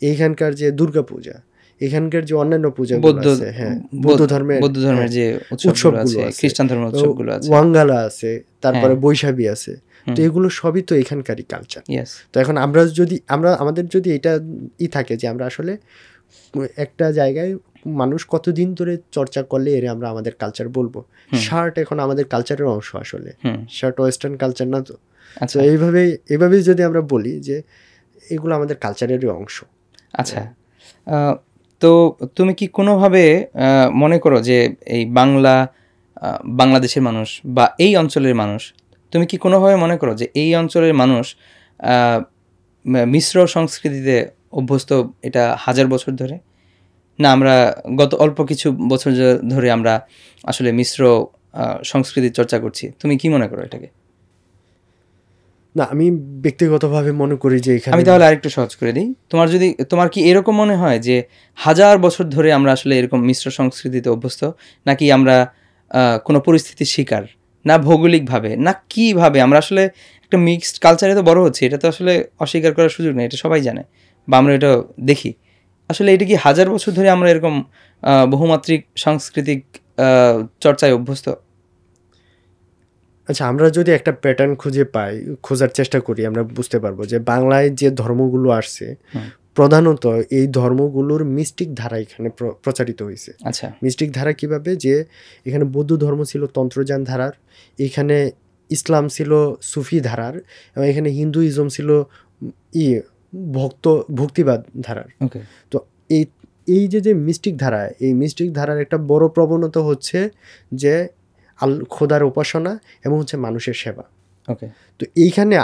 এইখানকার যে দুর্গা পূজা, এখানকার যে অন্যান্য পূজাগুলো বৌদ্ধ আছে, হ্যাঁ বৌদ্ধ ধর্মের বৌদ্ধ ধর্মের যে উৎসবগুলো আছে, খ্রিস্টান ধর্মের উৎসবগুলো আছে, ওয়াঙ্গালা আছে, তারপরে হ্যাঁ। বৈশাখী আছে, তো এগুলো সবই তো এখানকারই কালচার। ইয়েস, তো এখন আমাদের যদি এটা থাকে যে আমরা আসলে একটা জায়গায় মানুষ কতদিন ধরে চর্চা করলে এর আমরা আমাদের কালচার বলবো। শার্ট এখন আমাদের কালচারের অংশ আসলে, শার্ট ওয়েস্টার্ন কালচার না তো। আচ্ছা তো এইভাবেই যদি আমরা বলি যে এগুলো আমাদের কালচারেরই অংশ। আচ্ছা, তো তুমি কি কোনোভাবে মনে করো যে এই বাংলাদেশের মানুষ বা এই অঞ্চলের মানুষ, তুমি কি কোনোভাবে মনে করো যে এই অঞ্চলের মানুষ মিশ্র সংস্কৃতিতে অভ্যস্ত এটা 1000 বছর ধরে, না আমরা গত অল্প কিছু বছর ধরে আমরা আসলে মিশ্র সংস্কৃতির চর্চা করছি? তুমি কি মনে করো এটাকে? না, আমি ব্যক্তিগতভাবে মনে করি যে এখানে আমি তাহলে আরেকটু সহজ করে দিই। তোমার কি এরকম মনে হয় যে 1000 বছর ধরে আমরা আসলে এরকম মিশ্র সংস্কৃতিতে অভ্যস্ত, নাকি আমরা কোনো পরিস্থিতির শিকার, না ভৌগোলিকভাবে, না কীভাবে আমরা আসলে একটা মিক্সড কালচারে তো বড় হচ্ছে? এটা তো আসলে অস্বীকার করার সুযোগ নেই, এটা সবাই জানে বা আমরা এটা দেখি। আসলে এটা কি 1000 বছর ধরে আমরা এরকম বহুমাত্রিক সাংস্কৃতিক চর্চায় অভ্যস্ত? আচ্ছা, আমরা যদি একটা প্যাটার্ন খোঁজার চেষ্টা করি, আমরা বুঝতে পারবো যে বাংলায় যে ধর্মগুলো আসছে প্রধানত এই ধর্মগুলোর মিস্টিক ধারা এখানে প্রচারিত হয়েছে। আচ্ছা, মিস্টিক ধারা কিভাবে, যে এখানে বৌদ্ধ ধর্ম ছিল তন্ত্রযান ধারার, এখানে ইসলাম ছিল সুফি ধারার, এবং এখানে হিন্দুইজম ছিল ভক্তিবাদ ধারার। ওকে, তো এই যে মিস্টিক ধারা, এই মিস্টিক ধারার একটা বড় প্রবণতা হচ্ছে যে খোদার উপাসনা এবং হচ্ছে মানুষের সেবা। ওকে, তো এইখানে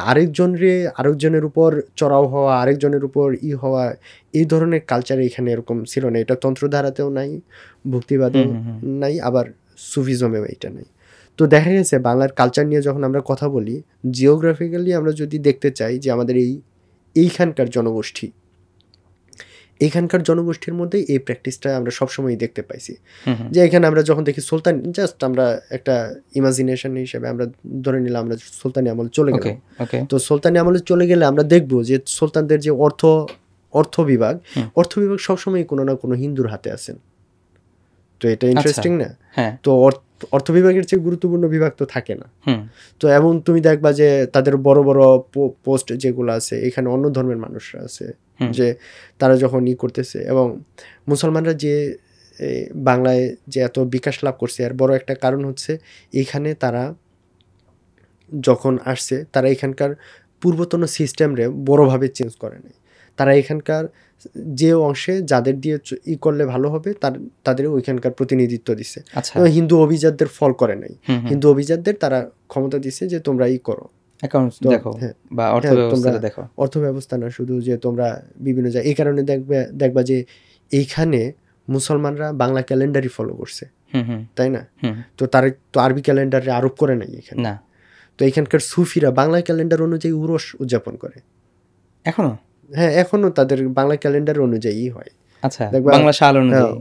আরেকজনের উপর চড়াও হওয়া, আরেকজনের উপর হওয়া, এই ধরনের কালচার এখানে এরকম ছিল না। এটা তন্ত্রধারাতেও নাই, ভক্তিবাদেও নাই, আবার সুফিজমেও এটা নাই। তো দেখা গেছে বাংলার কালচার নিয়ে যখন আমরা কথা বলি, জিওগ্রাফিক্যালি আমরা যদি দেখতে চাই যে আমাদের এইখানকার জনগোষ্ঠীর মধ্যে এই প্র্যাকটিসটা আমরা সবসময় দেখতে পাইছি। যে এখানে আমরা যখন দেখি সুলতান, জাস্ট আমরা একটা ইমাজিনেশন হিসেবে আমরা ধরে নিলাম আমরা সুলতানি আমলে চলে গেলাম। তো সুলতানি আমলে চলে গেলে আমরা দেখবো যে সুলতানদের যে অর্থ বিভাগ সবসময় কোনো না কোনো হিন্দুর হাতে আছেন। তো এটা ইন্টারেস্টিং না? তো অর্থ বিভাগের চেয়ে গুরুত্বপূর্ণ বিভাগ তো থাকে না। তো এবং তুমি দেখবা যে তাদের বড় বড় পোস্ট যেগুলো আছে, এখানে অন্য ধর্মের মানুষরা আছে, যে তারা যখন করতেছে, এবং মুসলমানরা যে বাংলায় যে এত বিকাশ লাভ করছে এর বড় একটা কারণ হচ্ছে এখানে তারা যখন আসছে, তারা এখানকার পূর্বতন সিস্টেমরে বড়ভাবে চেঞ্জ করে নাই। তারা এখানকার যে অংশে যাদের দিয়ে করলে ভালো হবে তাদের ওইখানকার প্রতিনিধিত্ব দিচ্ছে। হিন্দু অভিজাতদের ফল করে নাই, হিন্দু অভিজাতদের তারা ক্ষমতা দিচ্ছে যে তোমরা করো, অর্থ ব্যবস্থা না শুধু, যে তোমরা বিভিন্ন জায়গায়। এই কারণে দেখবা যে এইখানে মুসলমানরা বাংলা ক্যালেন্ডারই ফলো করছে, তাই না? তো তারা তো আরবি ক্যালেন্ডারে আরোপ করে নাই এখানে। তো এখানকার সুফিরা বাংলা ক্যালেন্ডার অনুযায়ী উরস উদযাপন করে এখনো। হ্যাঁ, এখনো তাদের বাংলা ক্যালেন্ডার অনুযায়ী হয়। আচ্ছা, বাংলা সাল অনুযায়ী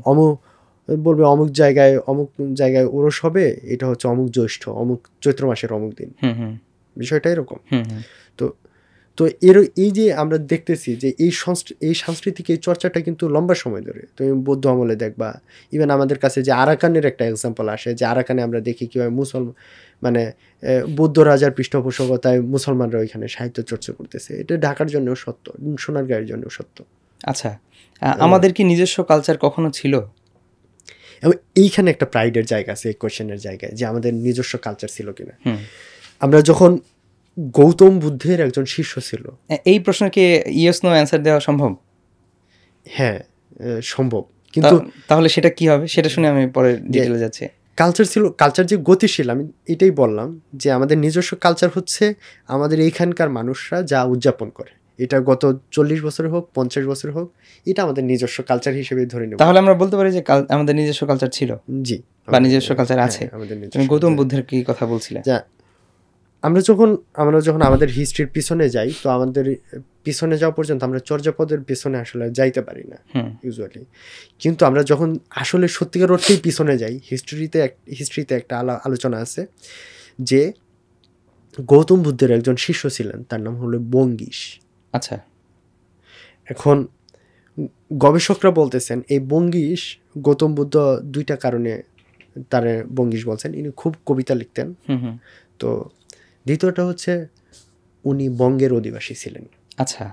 বলবে অমুক জায়গায় উরস হবে, এটা হচ্ছে অমুক জ্যৈষ্ঠ, অমুক চৈত্র মাসের অমুক দিন। বিষয়টা এরকম। তো এই যে আমরা দেখতেছি যে এই সাংস্কৃতিক এই চর্চাটা কিন্তু লম্বা সময় ধরে। তুমি বৌদ্ধ আমলে দেখবা, ইভেন আমাদের কাছে যে আরাকানের একটা এক্সাম্পল আসে, যে আরাকানে আমরা দেখি কীভাবে বৌদ্ধ রাজার পৃষ্ঠপোষকতায় মুসলমানরা ওইখানে সাহিত্য চর্চা করতেছে। এটা ঢাকার জন্যও সত্য, সোনারগাঁয়ের জন্যও সত্য। আচ্ছা, আমাদের কি নিজস্ব কালচার কখনো ছিল? এবং এইখানে একটা প্রাইডের জায়গা আছে, এই কোয়েশ্চেনের জায়গায়, যে আমাদের নিজস্ব কালচার ছিল কিনা। আমরা যখন গৌতম বুদ্ধের একজন শিষ্য ছিল, এই প্রশ্নকে ইয়েস নো অ্যান্সার দেওয়া সম্ভব? হ্যাঁ, সম্ভব। কিন্তু তাহলে সেটা কি হবে সেটা শুনে আমি পরে ডিটেইলে যাচ্ছি। কালচার যে গতিশীল, আমি এটাই বললাম যে আমাদের নিজস্ব কালচার হচ্ছে আমাদের এইখানকার মানুষরা যা উদযাপন করে, এটা গত 40 বছর হোক 50 বছর হোক, এটা আমাদের নিজস্ব কালচার হিসেবে ধরে নেব। তাহলে আমরা বলতে পারি যে আমাদের নিজস্ব কালচার ছিল। জি, বা নিজস্ব কালচার আছে। তুমি গৌতম বুদ্ধের কি কথা বলছিলে? আমরা যখন আমাদের হিস্ট্রির পিছনে যাই, তো আমাদের পিছনে যাওয়া পর্যন্ত আমরা চর্যাপদের পিছনে আসলে যাইতে পারি না ইউজুয়ালি। কিন্তু আমরা যখন আসলে সত্যিকার অর্থেই পিছনে যাই, হিস্ট্রিতে একটা আলোচনা আছে যে গৌতম বুদ্ধের একজন শিষ্য ছিলেন, তার নাম হলো বঙ্গীশ। আচ্ছা। এখন গবেষকরা বলতেছেন এই বঙ্গীশ, গৌতম বুদ্ধ দুইটা কারণে তার বঙ্গীশ বলছেন, ইনি খুব কবিতা লিখতেন। তো দ্বিতীয়টা হচ্ছে উনি বঙ্গের অধিবাসী ছিলেন। আচ্ছা,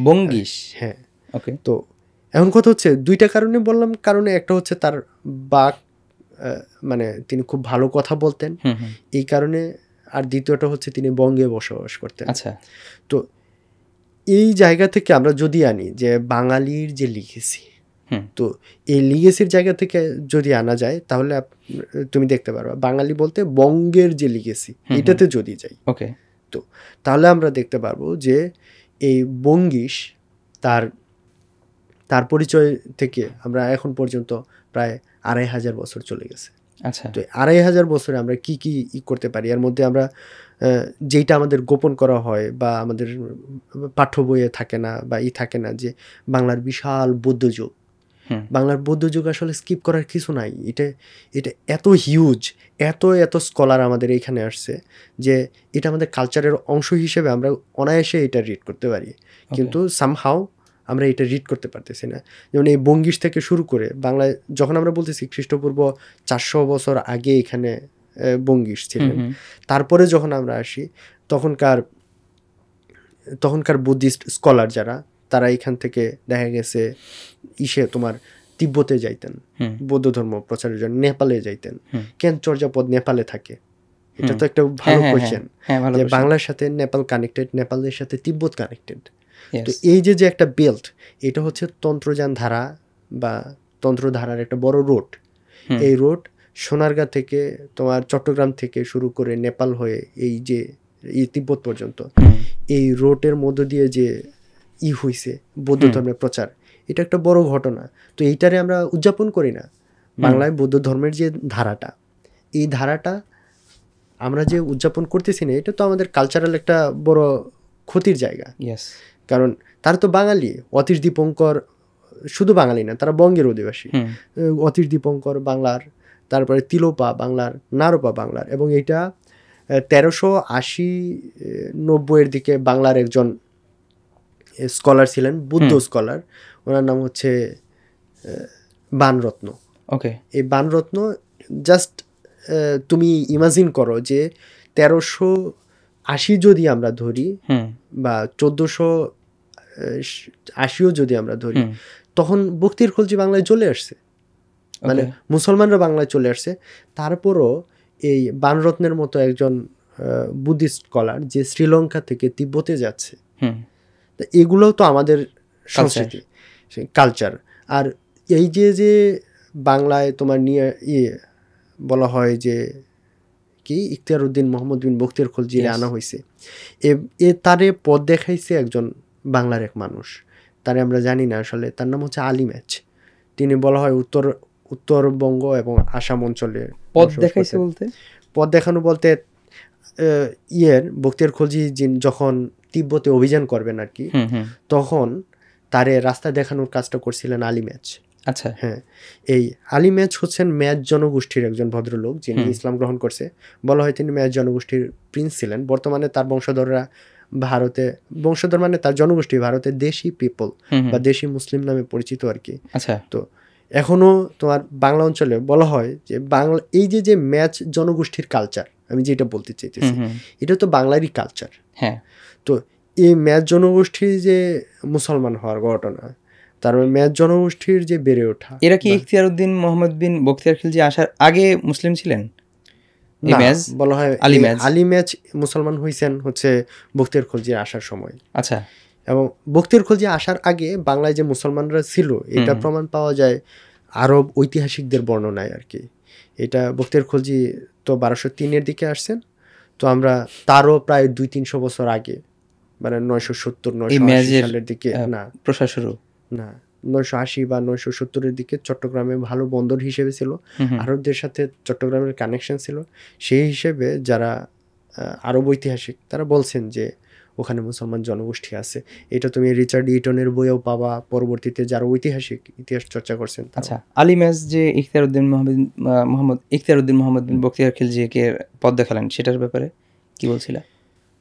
বঙ্গীশ। হ্যাঁ, ওকে। তো এখন কথা হচ্ছে দুইটা কারণে বললাম, কারণে একটা হচ্ছে তার বাক, মানে তিনি খুব ভালো কথা বলতেন এই কারণে, আর দ্বিতীয়টা হচ্ছে তিনি বঙ্গে বসবাস করতেন। আচ্ছা। তো এই জায়গা থেকে আমরা যদি আনি যে বাঙালির যে লিগেসি, তো এই লিগেসির জায়গা থেকে যদি আনা যায় তাহলে তুমি দেখতে পারবা বাঙালি বলতে বঙ্গের যে লিগেসি এটাতে যদি যাই, ওকে, তো তাহলে আমরা দেখতে পারবো যে এই বঙ্গীশ তার পরিচয় থেকে আমরা এখন পর্যন্ত প্রায় 2500 বছর চলে গেছে। আচ্ছা। তো 2500 বছরে আমরা কি করতে পারি, এর মধ্যে আমরা যেটা আমাদের গোপন করা হয় বা আমাদের পাঠ্য বইয়ে থাকে না বা থাকে না, যে বাংলার বিশাল বৌদ্ধযুগ, বাংলার বৌদ্ধযুগ আসলে স্কিপ করার কিছু নাই। এটা এত হিউজ, এত স্কলার আমাদের এইখানে আসছে যে এটা আমাদের কালচারের অংশ হিসেবে আমরা অনায়াসে এটা রিড করতে পারি, কিন্তু সামহাও আমরা এটা রিড করতে পারতেছি না। যেমন এই বঙ্গীশ থেকে শুরু করে বাংলায় যখন আমরা বলতেছি খ্রিস্টপূর্ব 400 বছর আগে এখানে বঙ্গীশ ছিলেন, তারপরে যখন আমরা আসি তখনকার বুদ্ধিস্ট স্কলার যারা, তারা এখান থেকে দেখা গেছে তোমার তিব্বতে যাইতেন বৌদ্ধ ধর্ম প্রচারের জন্য, নেপালে যাইতেন। কেন চর্যাপদ নেপালে থাকে? এটা তো একটা ভালো কোয়েশ্চেন, যে বাংলার সাথে নেপাল কানেক্টেড, নেপালের সাথে তিব্বত কানেক্টেড। তো এই যে একটা বেল্ট, এটা হচ্ছে তন্ত্রযান ধারা বা তন্ত্রধারার একটা বড় রোড। এই রোড সোনারগাঁ থেকে তোমার চট্টগ্রাম থেকে শুরু করে নেপাল হয়ে এই তিব্বত পর্যন্ত, এই রোডের মধ্য দিয়ে যে হইছে বৌদ্ধ ধর্মের প্রচার, এটা একটা বড় ঘটনা। তো এইটারে আমরা উদযাপন করি না। বাংলায় বৌদ্ধ ধর্মের যে ধারাটা, এই ধারাটা আমরা যে উদযাপন করতেছি না, এটা তো আমাদের কালচারাল একটা বড় ক্ষতির জায়গা। কারণ তারা তো বাঙালি, অতীশ দীপঙ্কর শুধু বাঙালি না, তারা বঙ্গের অধিবাসী। অতীশ দীপঙ্কর বাংলার, তারপরে তিলোপা বাংলার, নারোপা বাংলার, এবং এটা 1380-90 দিকে বাংলার একজন স্কলার ছিলেন, বুদ্ধ স্কলার, ওনার নাম হচ্ছে বাণরত্ন। ওকে, এই বাণরত্ন, জাস্ট তুমি ইমাজিন করো যে 1380 যদি আমরা ধরি বা 1480 যদি আমরা ধরি, তখন বক্তির খলজি বাংলায় চলে আসছে, মানে মুসলমানরা বাংলায় চলে আসছে। তারপরও এই বাণরত্নের মতো একজন বুদ্ধিস্ট স্কলার যে শ্রীলঙ্কা থেকে তিব্বতে যাচ্ছে, এগুলোও তো আমাদের সংস্কৃতি, কালচার। আর এই যে বাংলায় তোমার নিয়ে বলা হয় যে কি ইখতিয়ার উদ্দিন মোহাম্মদ বিন বখতিয়ার খলজি আনা হয়েছে, তারে পথ দেখাইছে একজন বাংলার এক মানুষ, তারে আমরা জানি না আসলে, তার নাম হচ্ছে আলী ম্যাচ। তিনি বলা হয় উত্তরবঙ্গ এবং আসাম অঞ্চলে পথ দেখাইছে বলতে, পথ দেখানো বলতে বখতিয়ার খলজি যখন তিব্বতে অভিযান করবেন আর কি, তখন তারে রাস্তা দেখানোর কাজটা করছিলেন আলী ম্যাচ। আচ্ছা, হ্যাঁ, এই আলী ম্যাচ হচ্ছেন ম্যাচ জনগোষ্ঠীর একজন ভদ্রলোক, যিনি ইসলাম গ্রহণ করছে। বলা হয় তিনি ম্যাচ জনগোষ্ঠীর প্রিন্স ছিলেন। বর্তমানে তার বংশধররা বংশধর মানে তার জনগোষ্ঠী ভারতে দেশি পিপল বা দেশি মুসলিম নামে পরিচিত আর কি। আচ্ছা, তো এখনো তোমার বাংলা অঞ্চলে বলা হয় যে বাংলা, এই যে ম্যাচ জনগোষ্ঠীর কালচার, আমি যেটা বলতে চাইতেছি, এটা তো বাংলারই কালচার। হ্যাঁ, তো এই ম্যাচ জনগোষ্ঠীর যে মুসলমান হওয়ার ঘটনা, তারপরে ম্যাচ জনগোষ্ঠীর যে বেড়ে ওঠা, এরা কি ইখতিয়ার উদ্দিন মোহাম্মদ বিন বখতিয়ার খিলজি আসার আগে মুসলিম ছিলেন? বলা হয় আলী ম্যাচ মুসলমান হয়েছেন হচ্ছে বখতিয়ার খলজির আসার সময়। আচ্ছা, এবং বখতিয়ার খলজি আসার আগে বাংলায় যে মুসলমানরা ছিল, এটা প্রমাণ পাওয়া যায় আরব ঐতিহাসিকদের বর্ণনায় আর কি। এটা বখতিয়ার খলজি তো 1203 দিকে আসছেন, তো আমরা তারও প্রায় 200-300 বছর আগে, মানে 970-980 সালের দিকে, না প্রসার শুরু না 980 বা 970 দিকে চট্টগ্রামে ভালো বন্দর হিসেবে ছিল, আরবদের সাথে চট্টগ্রামের কানেকশন ছিল, সেই হিসেবে যারা আরব ঐতিহাসিক তারা বলছেন যে ওখানে মুসলমান জনগোষ্ঠী আছে। এটা তুমি রিচার্ড ইটনের বইয়েও পাবা, পরবর্তীতে যারা ঐতিহাসিক ইতিহাস চর্চা করছেন তারাও। আচ্ছা, আলিম্যাজ যে ইখতিয়ারউদ্দিন মোহাম্মদ বিন বখতিয়ার খিলজিকে পথ দেখালেন, সেটার ব্যাপারে কি বলছিলা?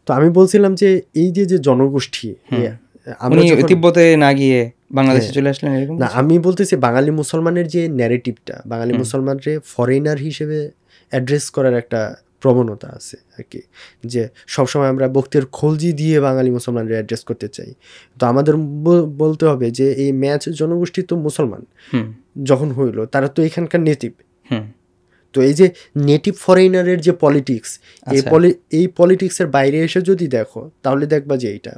তো আমি বলছিলাম যে এই যে যে জনগোষ্ঠী, আমরা উনি যখন- তিব্বতে না গিয়ে বাংলাদেশে চলে আসলেন এরকম না, কিছু? আমি বলতেছি বাঙালি মুসলমানের যে ন্যারেটিভটা, বাঙালি মুসলমানরে ফরেনার হিসেবে অ্যাড্রেস করার একটা প্রবণতা আছে আর কি, যে সবসময় আমরা বখতিয়ার খলজি দিয়ে বাঙালি মুসলমানরা অ্যাড্রেস করতে চাই। তো আমাদের বলতে হবে যে এই ম্যাচ জনগোষ্ঠী তো মুসলমান হুম যখন হইলো, তারা তো এখানকার নেটিভ। হুম তো এই যে নেটিভ ফরেনারের যে পলিটিক্স, এই পলিটিক্সের বাইরে এসে যদি দেখো তাহলে দেখবা যে এইটা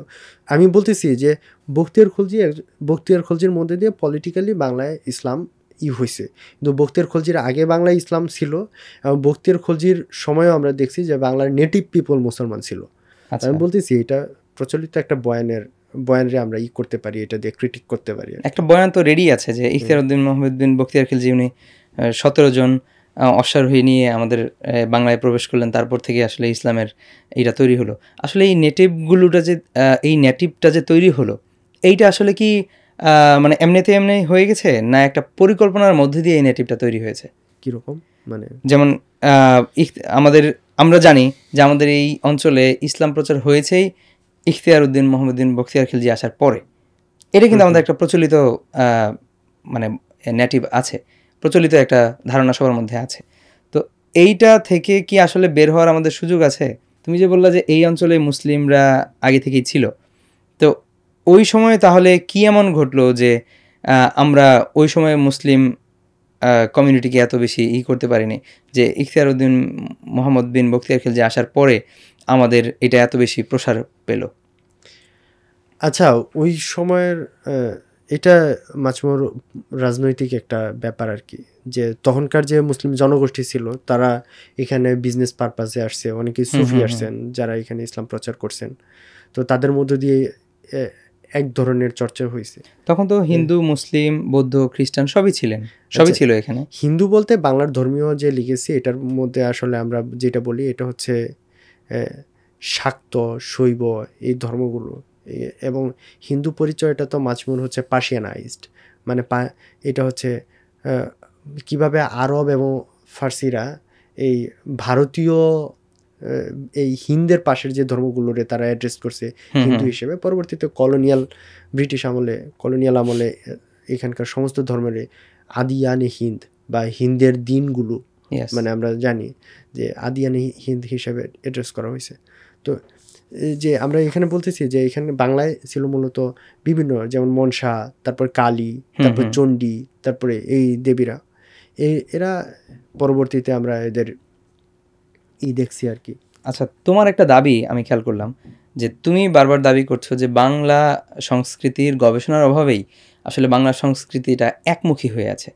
আমি বলতেছি যে বখতিয়ার খলজির মধ্যে দিয়ে পলিটিক্যালি বাংলায় ইসলাম হয়েছে, কিন্তু বখতিয়ার খলজির আগে বাংলায় ইসলাম ছিল, এবং বখতিয়ার খলজির সময়ও আমরা দেখছি যে বাংলার নেটিভ পিপল মুসলমান ছিল। আচ্ছা, আমি বলতেছি এটা প্রচলিত একটা বয়ানরে আমরা করতে পারি, এটা দিয়ে ক্রিটিক করতে পারি। একটা বয়ান তো রেডি আছে যে ইখতিয়ারউদ্দিন মোহাম্মদ বিন বখতিয়ার খিলজি উনি 17 জন অশ্বারোহী নিয়ে আমাদের বাংলায় প্রবেশ করলেন, তারপর থেকে আসলে ইসলামের এটা তৈরি হলো। আসলে এই নেটিভটা যে তৈরি হলো, এইটা আসলে কি মানে এমনিতে এমনি হয়ে গেছে, না একটা পরিকল্পনার মধ্যে দিয়ে এই নেটিভটা তৈরি হয়েছে? কিরকম মানে? যেমন আমরা জানি যে আমাদের এই অঞ্চলে ইসলাম প্রচার হয়েছেই ইখতিয়ারউদ্দিন মোহাম্মদ বিন বখতিয়ার খিলজি আসার পরে। এটা কিন্তু আমাদের একটা প্রচলিত মানে নেটিভ আছে, প্রচলিত একটা ধারণা সবার মধ্যে আছে। তো এইটা থেকে কি আসলে বের হওয়ার আমাদের সুযোগ আছে? তুমি যে বললা যে এই অঞ্চলে মুসলিমরা আগে থেকেই ছিল, তো ওই সময় তাহলে কি এমন ঘটলো যে আমরা ওই সময় মুসলিম কমিউনিটিকে এত বেশি করতে পারিনি, যে ইখতিয়ারউদ্দিন মোহাম্মদ বিন বখতিয়ার খিলজি আসার পরে আমাদের এটা এত বেশি প্রসার পেল? আচ্ছা, ওই সময়ের এটা মাঝমোর রাজনৈতিক একটা ব্যাপার আর কি, যে তখনকার যে মুসলিম জনগোষ্ঠী ছিল তারা এখানে বিজনেস পারপাসে আসছে, অনেকে সুফি আসছেন যারা এখানে ইসলাম প্রচার করছেন, তো তাদের মধ্য দিয়ে এক ধরনের চর্চা হয়েছে। তখন তো হিন্দু, মুসলিম, বৌদ্ধ, খ্রিস্টান সবই ছিল এখানে। হিন্দু বলতে বাংলার ধর্মীয় যে লিগেসি, এটার মধ্যে আসলে আমরা যেটা বলি এটা হচ্ছে শাক্ত, শৈব, এই ধর্মগুলো। এবং হিন্দু পরিচয়টা তো মাঝমুর হচ্ছে পার্সিয়ানাইজড, মানে এটা হচ্ছে কিভাবে আরব এবং ফার্সিরা এই ভারতীয় এই হিন্দের পাশের যে ধর্মগুলোরে তারা অ্যাড্রেস করছে হিন্দু হিসেবে, পরবর্তীতে ব্রিটিশ কলোনিয়াল আমলে এখানকার সমস্ত ধর্মের আদিয়ানে হিন্দ বা হিন্দের দিনগুলো, মানে আমরা জানি যে আদিয়ানে হিন্দ হিসেবে অ্যাড্রেস করা হয়েছে। তো যে আমরা এখানে বলতেছি যে এখানে বাংলায় ছিল মূলত বিভিন্ন, যেমন মনসা, তারপর কালী, তারপর চণ্ডী, তারপরে এই দেবীরা, এরা পরবর্তীতে আমরা এদের দেখছি আর কি। আচ্ছা, তোমার একটা দাবি আমি খেয়াল করলাম যে তুমি বারবার দাবি করছো যে বাংলা সংস্কৃতির গবেষণার অভাবেই আসলে বাংলা সংস্কৃতিটা একমুখী হয়ে আছে।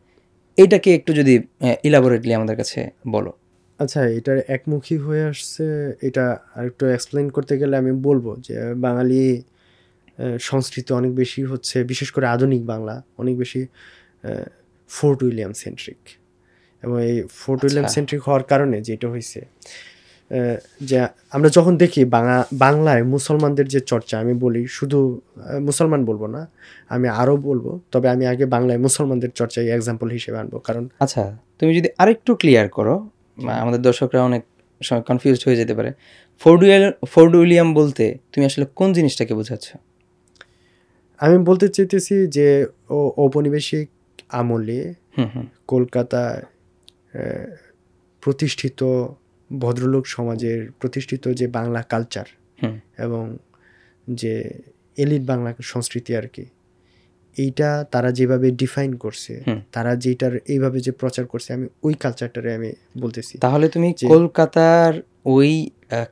এইটাকে একটু যদি ইলাবোরেটলি আমাদের কাছে বলো। আচ্ছা, এটার একমুখী হয়ে আসছে, এটা আরেকটু এক্সপ্লেন করতে গেলে আমি বলবো যে বাঙালি সংস্কৃতি অনেক বেশি হচ্ছে, বিশেষ করে আধুনিক বাংলা অনেক বেশি ফোর্ট উইলিয়াম সেন্ট্রিক, এবং এই ফোর্ট উইলিয়াম সেন্ট্রিক হওয়ার কারণে যেটা হয়েছে যে আমরা যখন দেখি বাংলায় মুসলমানদের যে চর্চা, আমি বলি শুধু মুসলমান বলবো না, আমি আরও বলবো, তবে আমি আগে বাংলায় মুসলমানদের চর্চায় এক্সাম্পল হিসেবে আনবো। কারণ আচ্ছা, তুমি যদি আরেকটু ক্লিয়ার করো, আমাদের দর্শকরা অনেক সময় কনফিউজড হয়ে যেতে পারে। ফোর্ট উইলিয়াম বলতে তুমি আসলে কোন জিনিসটাকে বোঝাচ্ছ? আমি বলতে চাইতেছি যে ঔপনিবেশিক আমলে কলকাতায় প্রতিষ্ঠিত ভদ্রলোক সমাজের প্রতিষ্ঠিত যে বাংলা কালচার এবং যে এলিট বাংলা সংস্কৃতি আর কি, এইটা তারা যেভাবে ডিফাইন করছে, তারা যেটার এইভাবে যে প্রচার করছে, আমি ওই কালচারটারে আমি বলতেছি। তাহলে তুমি কলকাতার ওই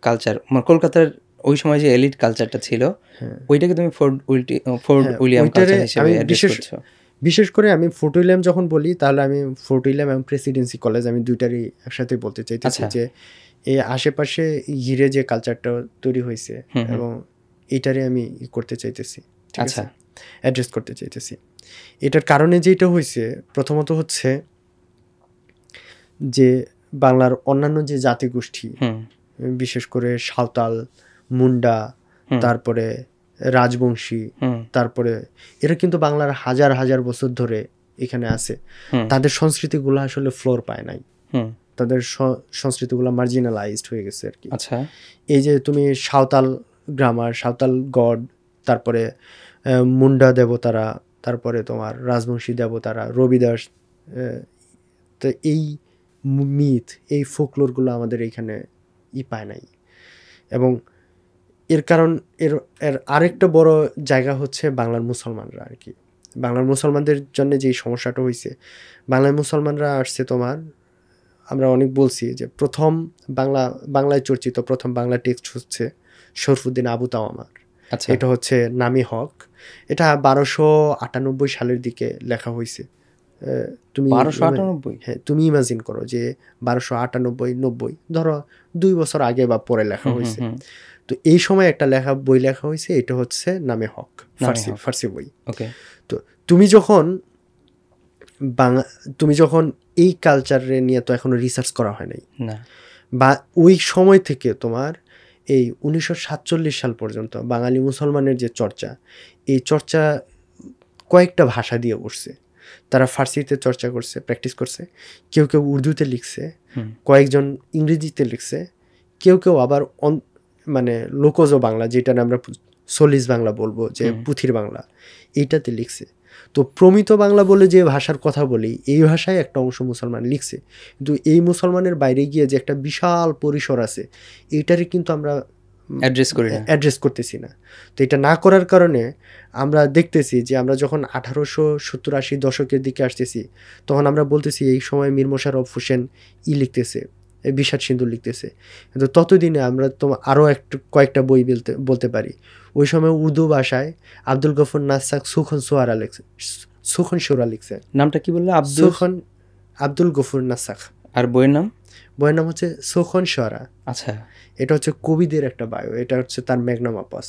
কালচার, কলকাতার ওই সময় যে এলিট কালচারটা ছিল, ওইটাকে তুমি ফোর্ট উইলিয়াম কালচার হিসেবে অ্যাড্রেস করছো? বিশেষ করে আমি ফোর্ট উইলিয়াম যখন বলি, তাহলে আমি ফোর্ট উইলিয়াম এবং প্রেসিডেন্সি কলেজ, আমি দুইটারই একসাথে বলতে চাইতেছি যে এই আশেপাশে ঘিরে যে কালচারটা তৈরি হয়েছে এবং এইটারে আমি করতে চাইতেছি, আচ্ছা, অ্যাড্রেস করতে চাইতেছি। এটার কারণে যেটা হয়েছে, প্রথমত হচ্ছে যে বাংলার অন্যান্য যে জাতিগোষ্ঠী বিশেষ করে সাঁওতাল, মুন্ডা, তারপরে রাজবংশী, তারপরে এরা কিন্তু বাংলার হাজার হাজার বছর ধরে এখানে আছে। তাদের সংস্কৃতিগুলো আসলে ফ্লোর পায় নাই, তাদের সংস্কৃতিগুলো মার্জিনালাইজড হয়ে গেছে আর কি। আচ্ছা, এই যে তুমি সাঁওতাল গ্রামার, সাঁওতাল গড, তারপরে মুন্ডা দেবতারা, তারপরে তোমার রাজবংশী দেবতারা, রবিদাস, তো এই মিথ, এই ফোকলোরগুলো আমাদের এখানে পায় নাই। এবং এর কারণ এর আরেকটা বড় জায়গা হচ্ছে বাংলার মুসলমানরা আর কি। বাংলার মুসলমানদের জন্য যেই সমস্যাটা হয়েছে, বাংলার মুসলমানরা আসছে তোমার, আমরা অনেক বলছি যে প্রথম বাংলায় চর্চিত প্রথম বাংলা টেক্সট হচ্ছে শরফুদ্দিন আবু তাওয়ামার। আচ্ছা, এটা হচ্ছে নামি হক। এটা 1298 সালের দিকে লেখা হয়েছে। তুমি 1298? হ্যাঁ, তুমি ইমাজিন করো যে 1298-90, ধরো 2 বছর আগে বা পরে লেখা হয়েছে। তো এই সময় একটা বই লেখা হয়েছে, এটা হচ্ছে নামে হক, ফার্সি বই। ওকে। তো তুমি যখন এই কালচারে নিয়ে তো এখনো রিসার্চ করা হয় নাই, বা ওই সময় থেকে তোমার এই 1947 সাল পর্যন্ত বাঙালি মুসলমানের যে চর্চা, এই চর্চা কয়েকটা ভাষা দিয়ে উঠছে। তারা ফার্সিতে চর্চা করছে, প্র্যাকটিস করছে, কেউ কেউ উর্দুতে লিখছে, কয়েকজন ইংরেজিতে লিখছে, কেউ কেউ আবার মানে লোকজ বাংলা, যেটা আমরা সলিস বাংলা বলবো, যে পুঁথির বাংলা, এইটাতে লিখছে। তো প্রমিত বাংলা বলে যে ভাষার কথা বলি, এই ভাষায় একটা অংশ মুসলমান লিখছে, কিন্তু এই মুসলমানের বাইরে গিয়ে যে একটা বিশাল পরিসর আছে, এইটারই কিন্তু আমরা অ্যাড্রেস করতেছি না। তো এটা না করার কারণে আমরা দেখতেছি যে আমরা যখন 1870-80 দশকের দিকে আসতেছি, তখন আমরা বলতেছি এই সময় মীর মোশাররফ হোসেন লিখতেছে, বিষাদ সিন্ধু লিখতেছে, কিন্তু ততদিনে আমরা আরও কয়েকটা বই বলতে পারি। ওই সময় উর্দু ভাষায় আব্দুল গফুর নাসাক সুখন সোরা লিখছে। নামটা কি বললে? আব্দুল গফুর নাসাক। আর বইয়ের নাম হচ্ছে সোখন সোরা। আচ্ছা, এটা হচ্ছে কবিদের একটা বায়ু, এটা হচ্ছে তার ম্যাগনাম অপাস।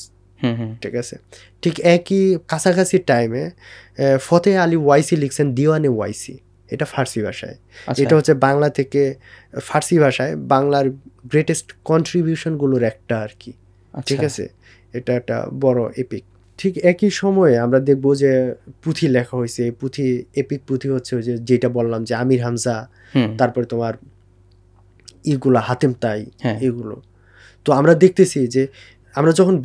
ঠিক আছে। ঠিক একই কাছাকাছি টাইমে ফতে আলী ওয়াইসি লিখছেন দিওয়ানে ওয়াইসি, এটা ফার্সি ভাষায়। এটা হচ্ছে বাংলা থেকে ফার্সি ভাষায় বাংলার গ্রেটেস্ট কন্ট্রিবিউশনগুলোর একটা আর কি। ঠিক আছে, এটা একটা বড় এপিক। ঠিক একই সময়ে আমরা দেখব যে পুঁথি লেখা হয়েছে। এপিক পুঁথি হচ্ছে ওই যেটা বললাম, যে আমির হামজা, তারপরে তোমার এগুলো হাতেম তাই, এগুলো। তো আমরা দেখতেছি যে আমরা যখন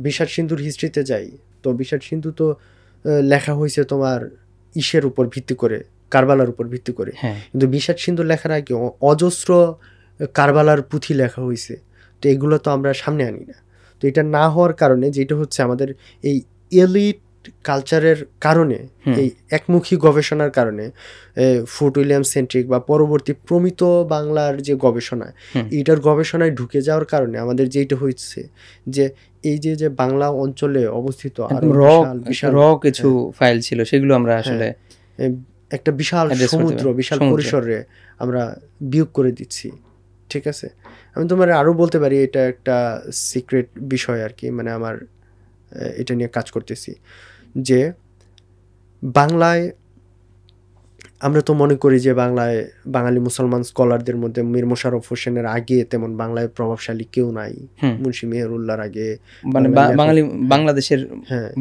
বিষাদ সিন্ধুর হিস্ট্রিতে যাই, তো বিষাদ সিন্ধু তো লেখা হয়েছে তোমার ইসের উপর ভিত্তি করে, কারবালার উপর ভিত্তি করে। কিন্তু বিষাদ সিন্ধু লেখার আগে অজস্র কারবালার পুঁথি লেখা হয়েছে। তো এগুলো তো আমরা সামনে আনি না। তো এটা না হওয়ার কারণে যেটা হচ্ছে, আমাদের এই এলিট কালচারের কারণে, এই একমুখী গবেষণার কারণে, ফোর্ট উইলিয়াম সেন্ট্রিক বা পরবর্তী প্রমিত বাংলার যে গবেষণা, এইটার গবেষণায় ঢুকে যাওয়ার কারণে আমাদের যেটা হয়েছে, যে এই যে বাংলা অঞ্চলে অবস্থিত বিশাল কিছু ফাইল ছিল, সেগুলো আমরা আসলে একটা বিশাল সমুদ্র, বিশাল পরিসরে আমরা বিয়োগ করে দিচ্ছি। ঠিক আছে, আমি তোমার আরও বলতে পারি, এটা একটা সিক্রেট বিষয় আর কি, মানে আমার এটা নিয়ে কাজ করতেছি, যে বাংলায় আমরা তো মনে করি যে বাঙালি মুসলমান স্কলারদের মধ্যে মীর মোশাররফ হোসেনের আগে তেমন বাংলায় প্রভাবশালী কেউ নাই। মুন্সি মেহেরুল্লাহর আগে বাঙালি বাংলাদেশের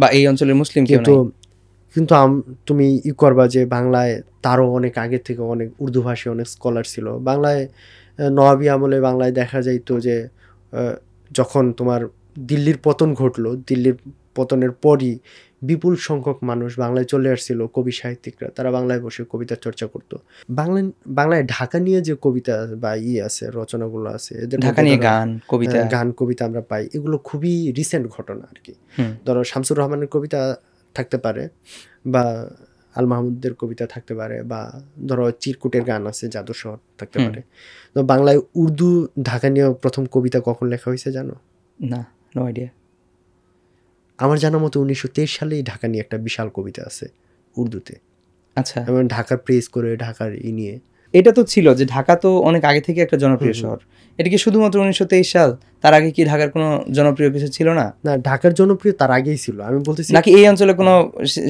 বা এই অঞ্চলের মুসলিম কেউ নাই। কিন্তু তুমি করবা যে বাংলায় তারও অনেক আগে থেকে অনেক উর্দু ভাষী অনেক স্কলার ছিল। বাংলায় নবাবী আমলে বাংলায় দেখা যাইতো যে যখন তোমার দিল্লির পতন ঘটলো, দিল্লির পতনের পরই বিপুল সংখ্যক মানুষ বাংলায় চলে আসছিল, কবি সাহিত্যিকরা, তারা বাংলায় বসে কবিতা চর্চা করতো। বাংলায় ঢাকা নিয়ে যে কবিতা বা আছে, রচনাগুলো আছে, এদের ঢাকা নিয়ে গান কবিতা আমরা পাই, এগুলো খুবই রিসেন্ট ঘটনা আর কি। ধরো শামসুর রহমানের কবিতা থাকতে পারে, বা আল মাহমুদের কবিতা থাকতে পারে, বা ধরো চিরকুটের গান আছে, জাদু শহর থাকতে পারে। তো বাংলায় উর্দু ঢাকা নিয়ে প্রথম কবিতা কখন লেখা হয়েছে জানো? না, নো আইডিয়া। আমার জানা মতো 1923 সালেই ঢাকা নিয়ে একটা বিশাল কবিতা আছে উর্দুতে। আচ্ছা, এবং ঢাকার প্রেস করে, ঢাকার নিয়ে। এটা তো ছিল যে ঢাকা তো অনেক আগে থেকে একটা জনপ্রিয় শহর। এটা কি শুধুমাত্র 1923 সাল? তার আগে কি ঢাকার কোনো জনপ্রিয় কিছু ছিল না? না, ঢাকার জনপ্রিয় তার আগেই ছিল, আমি বলতেছি। নাকি এই অঞ্চলে কোনো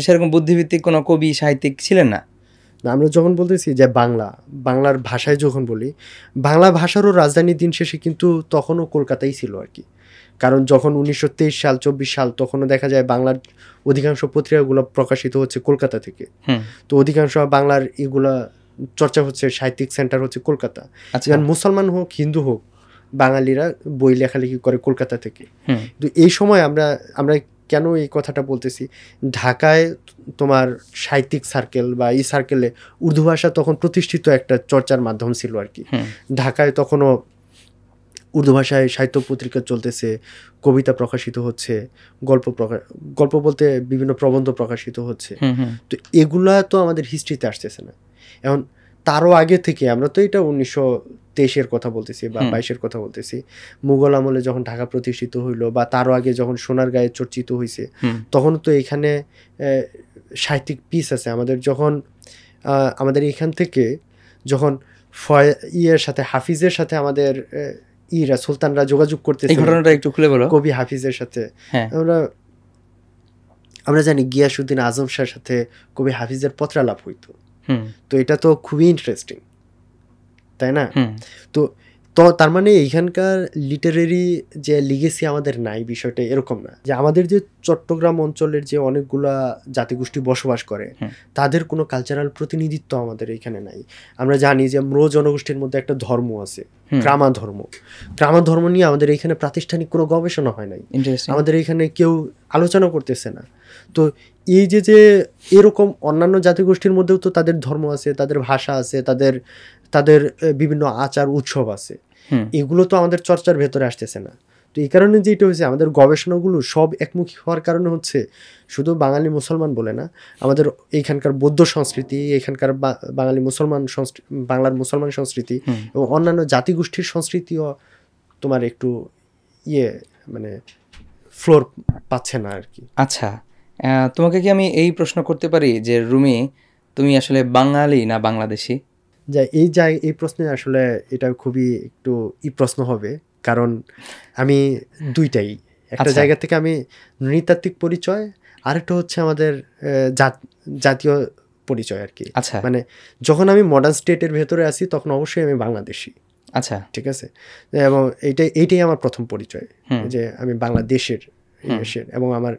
সেরকম বুদ্ধিভিত্তিক কোনো কবি সাহিত্যিক ছিলেন না? আমরা যখন বলতেছি যে বাংলার ভাষায় যখন বলি, বাংলা ভাষারও রাজধানী দিন শেষে কিন্তু তখনও কলকাতাই ছিল আর কি। কারণ যখন 1923 সাল 24 সাল তখনও দেখা যায় বাংলার অধিকাংশ পত্রিকাগুলো প্রকাশিত হচ্ছে কলকাতা থেকে। তো অধিকাংশ বাংলার এগুলা চর্চা হচ্ছে, সাহিত্যিক সেন্টার হচ্ছে কলকাতা। যেমন মুসলমান হোক হিন্দু হোক, বাঙালিরা বই লেখালেখি করে কলকাতা থেকে। তো এই সময় আমরা কেন এই কথাটা বলতেছি, ঢাকায় তোমার সাহিত্যিক সার্কেল বা এই সার্কেলে উর্দু ভাষা তখন প্রতিষ্ঠিত একটা চর্চার মাধ্যম ছিল আর কি। ঢাকায় তখনও উর্দু ভাষায় সাহিত্য পত্রিকা চলতেছে, কবিতা প্রকাশিত হচ্ছে, গল্প বলতে বিভিন্ন প্রবন্ধ প্রকাশিত হচ্ছে। তো এগুলা তো আমাদের হিস্ট্রিতে আসতেছে না। এখন তারও আগে থেকে, আমরা তো এটা 1923-এর কথা বলতেছি বা 22-এর কথা বলতেছি, মুঘল আমলে যখন ঢাকা প্রতিষ্ঠিত হইলো বা তারও আগে যখন সোনারগাঁয়ে চর্চিত হয়েছে, তখন তো এখানে সাহিত্যিক পিস আছে আমাদের। যখন আমাদের এখান থেকে যখন সাথে হাফিজের সাথে আমাদের সুলতানরা যোগাযোগ করতেছে, ঘটনাটা একটু খুলে বলো। কবি হাফিজের সাথে আমরা জানি গিয়াসউদ্দিন আজম শাহর সাথে কবি হাফিজের পত্রালাপ হইতো। তো এটা তো খুবই ইন্টারেস্টিং, তাই না? তো তার মানে এইখানকার লিটারেরি যে লিগেসি আমাদের নাই, বিষয়টা এরকম না যে আমাদের যে চট্টগ্রাম অঞ্চলের যে অনেকগুলা জাতিগোষ্ঠী বসবাস করে তাদের কোনো কালচারাল প্রতিনিধিত্ব আমাদের এখানে নাই। আমরা জানি যে ম্রো জনগোষ্ঠীর মধ্যে একটা ধর্ম আছে, গ্রামা ধর্ম নিয়ে আমাদের এখানে প্রাতিষ্ঠানিক কোনো গবেষণা হয় নাই, আমাদের এখানে কেউ আলোচনা করতেছে না। তো এই যে এরকম অন্যান্য জাতিগোষ্ঠীর মধ্যেও তো তাদের ধর্ম আছে, তাদের ভাষা আছে, তাদের বিভিন্ন আচার উৎসব আছে, এগুলো তো আমাদের চর্চার ভেতরে আসতেছে না। তো এই কারণে যেটা হয়েছে, আমাদের গবেষণাগুলো সব একমুখী হওয়ার কারণে হচ্ছে, শুধু বাঙালি মুসলমান বলে না, আমাদের এইখানকার বৌদ্ধ সংস্কৃতি, এখানকার বাংলার মুসলমান সংস্কৃতি এবং অন্যান্য জাতিগোষ্ঠীর সংস্কৃতিও তোমার একটু মানে ফ্লোর পাচ্ছে না আর কি। আচ্ছা, তোমাকে কি আমি এই প্রশ্ন করতে পারি যে রুমি, তুমি আসলে বাঙালি না বাংলাদেশি? এই প্রশ্নে আসলে এটা খুবই একটু প্রশ্ন হবে, কারণ আমি দুইটাই। একটা জায়গা থেকে আমি নৃতাত্ত্বিক পরিচয়, আরেকটা হচ্ছে আমাদের জাতীয় পরিচয় আর কি। মানে যখন আমি মডার্ন স্টেটের ভেতরে আছি তখন অবশ্যই আমি বাংলাদেশি। আচ্ছা, ঠিক আছে, এবং এইটাই আমার প্রথম পরিচয় যে আমি বাংলাদেশের এবং আমার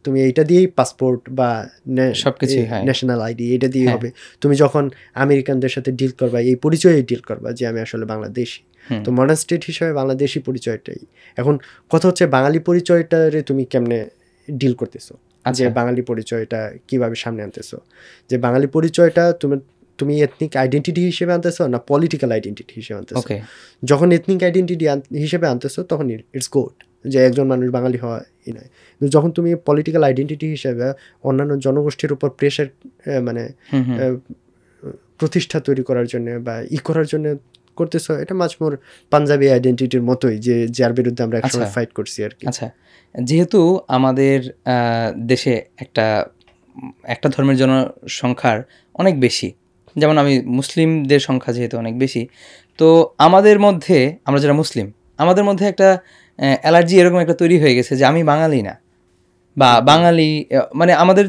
তুমি এইটা দিয়েই পাসপোর্ট বা সবকিছু ন্যাশনাল আইডি এটা দিয়ে হবে। তুমি যখন আমেরিকানদের সাথে ডিল করবা এই পরিচয়ে ডিল করবা যে আমি আসলে বাংলাদেশি। তো মডার্ন স্টেট হিসেবে বাংলাদেশি পরিচয়টাই। এখন কথা হচ্ছে বাঙালি পরিচয়টারে তুমি কেমনে ডিল করতেছো, যে বাঙালি পরিচয়টা কিভাবে সামনে আনতেছো, যে বাঙালি পরিচয়টা তুমি এথনিক আইডেন্টিটি হিসেবে আনতেছো না পলিটিক্যাল আইডেন্টিটি হিসেবে আনতেছো। যখন এথনিক আইডেন্টিটি হিসেবে আনতেছো তখন ইটস গুড যে একজন মানুষ বাঙালি হওয়া নয়। কিন্তু যখন তুমি পলিটিক্যাল আইডেন্টিটি হিসেবে অন্যান্য জনগোষ্ঠীর উপর প্রেশার মানে প্রতিষ্ঠা তৈরি করার জন্য বা করার জন্য করতেছো, এটা মাছ মোর পাঞ্জাবি আইডেন্টিটির মতোই, যে যার বিরুদ্ধে আমরা একসময় ফাইট করছি আর কি। আচ্ছা, যেহেতু আমাদের দেশে একটা ধর্মের জনসংখ্যার অনেক বেশি, যেমন আমি মুসলিমদের সংখ্যা যেহেতু অনেক বেশি, তো আমাদের মধ্যে, আমরা যারা মুসলিম, আমাদের মধ্যে একটা অ্যালার্জি এরকম একটা তৈরি হয়ে গেছে যে আমি বাঙালি না বা বাঙালি, মানে আমাদের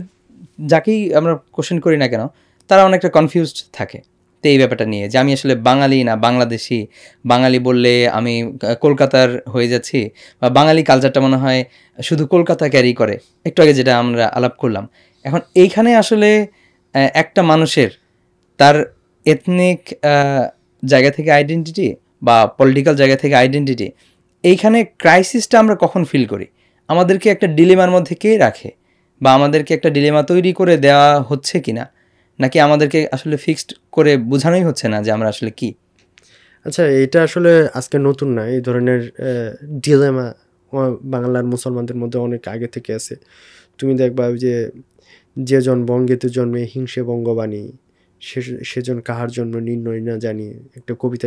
যাকেই আমরা কোশ্চেন করি না কেন তারা অনেকটা কনফিউজড থাকে তো এই ব্যাপারটা নিয়ে, যে আমি আসলে বাঙালি না বাংলাদেশি। বাঙালি বললে আমি কলকাতার হয়ে যাচ্ছি, বা বাঙালি কালচারটা মনে হয় শুধু কলকাতা ক্যারি করে, একটু আগে যেটা আমরা আলাপ করলাম। এখন এইখানে আসলে একটা মানুষের তার এথনিক জায়গা থেকে আইডেন্টিটি বা পলিটিক্যাল জায়গা থেকে আইডেন্টিটি, এইখানে ক্রাইসিসটা আমরা কখন ফিল করি? আমাদেরকে একটা ডিলেমার মধ্যে কে রাখে, বা আমাদেরকে একটা ডিলেমা তৈরি করে দেওয়া হচ্ছে কিনা, নাকি আমাদেরকে আসলে ফিক্সড করে বোঝানোই হচ্ছে না যে আমরা আসলে কি? আচ্ছা, এটা আসলে আজকে নতুন না, এই ধরনের ডিলেমা বাংলার মুসলমানদের মধ্যে অনেক আগে থেকে আছে। তুমি দেখবা যেজন বঙ্গেতে জন্মে হিংসে বঙ্গবাণী, সেজন কাহার জন্য নির্ণয় না জানি, একটা কবিতা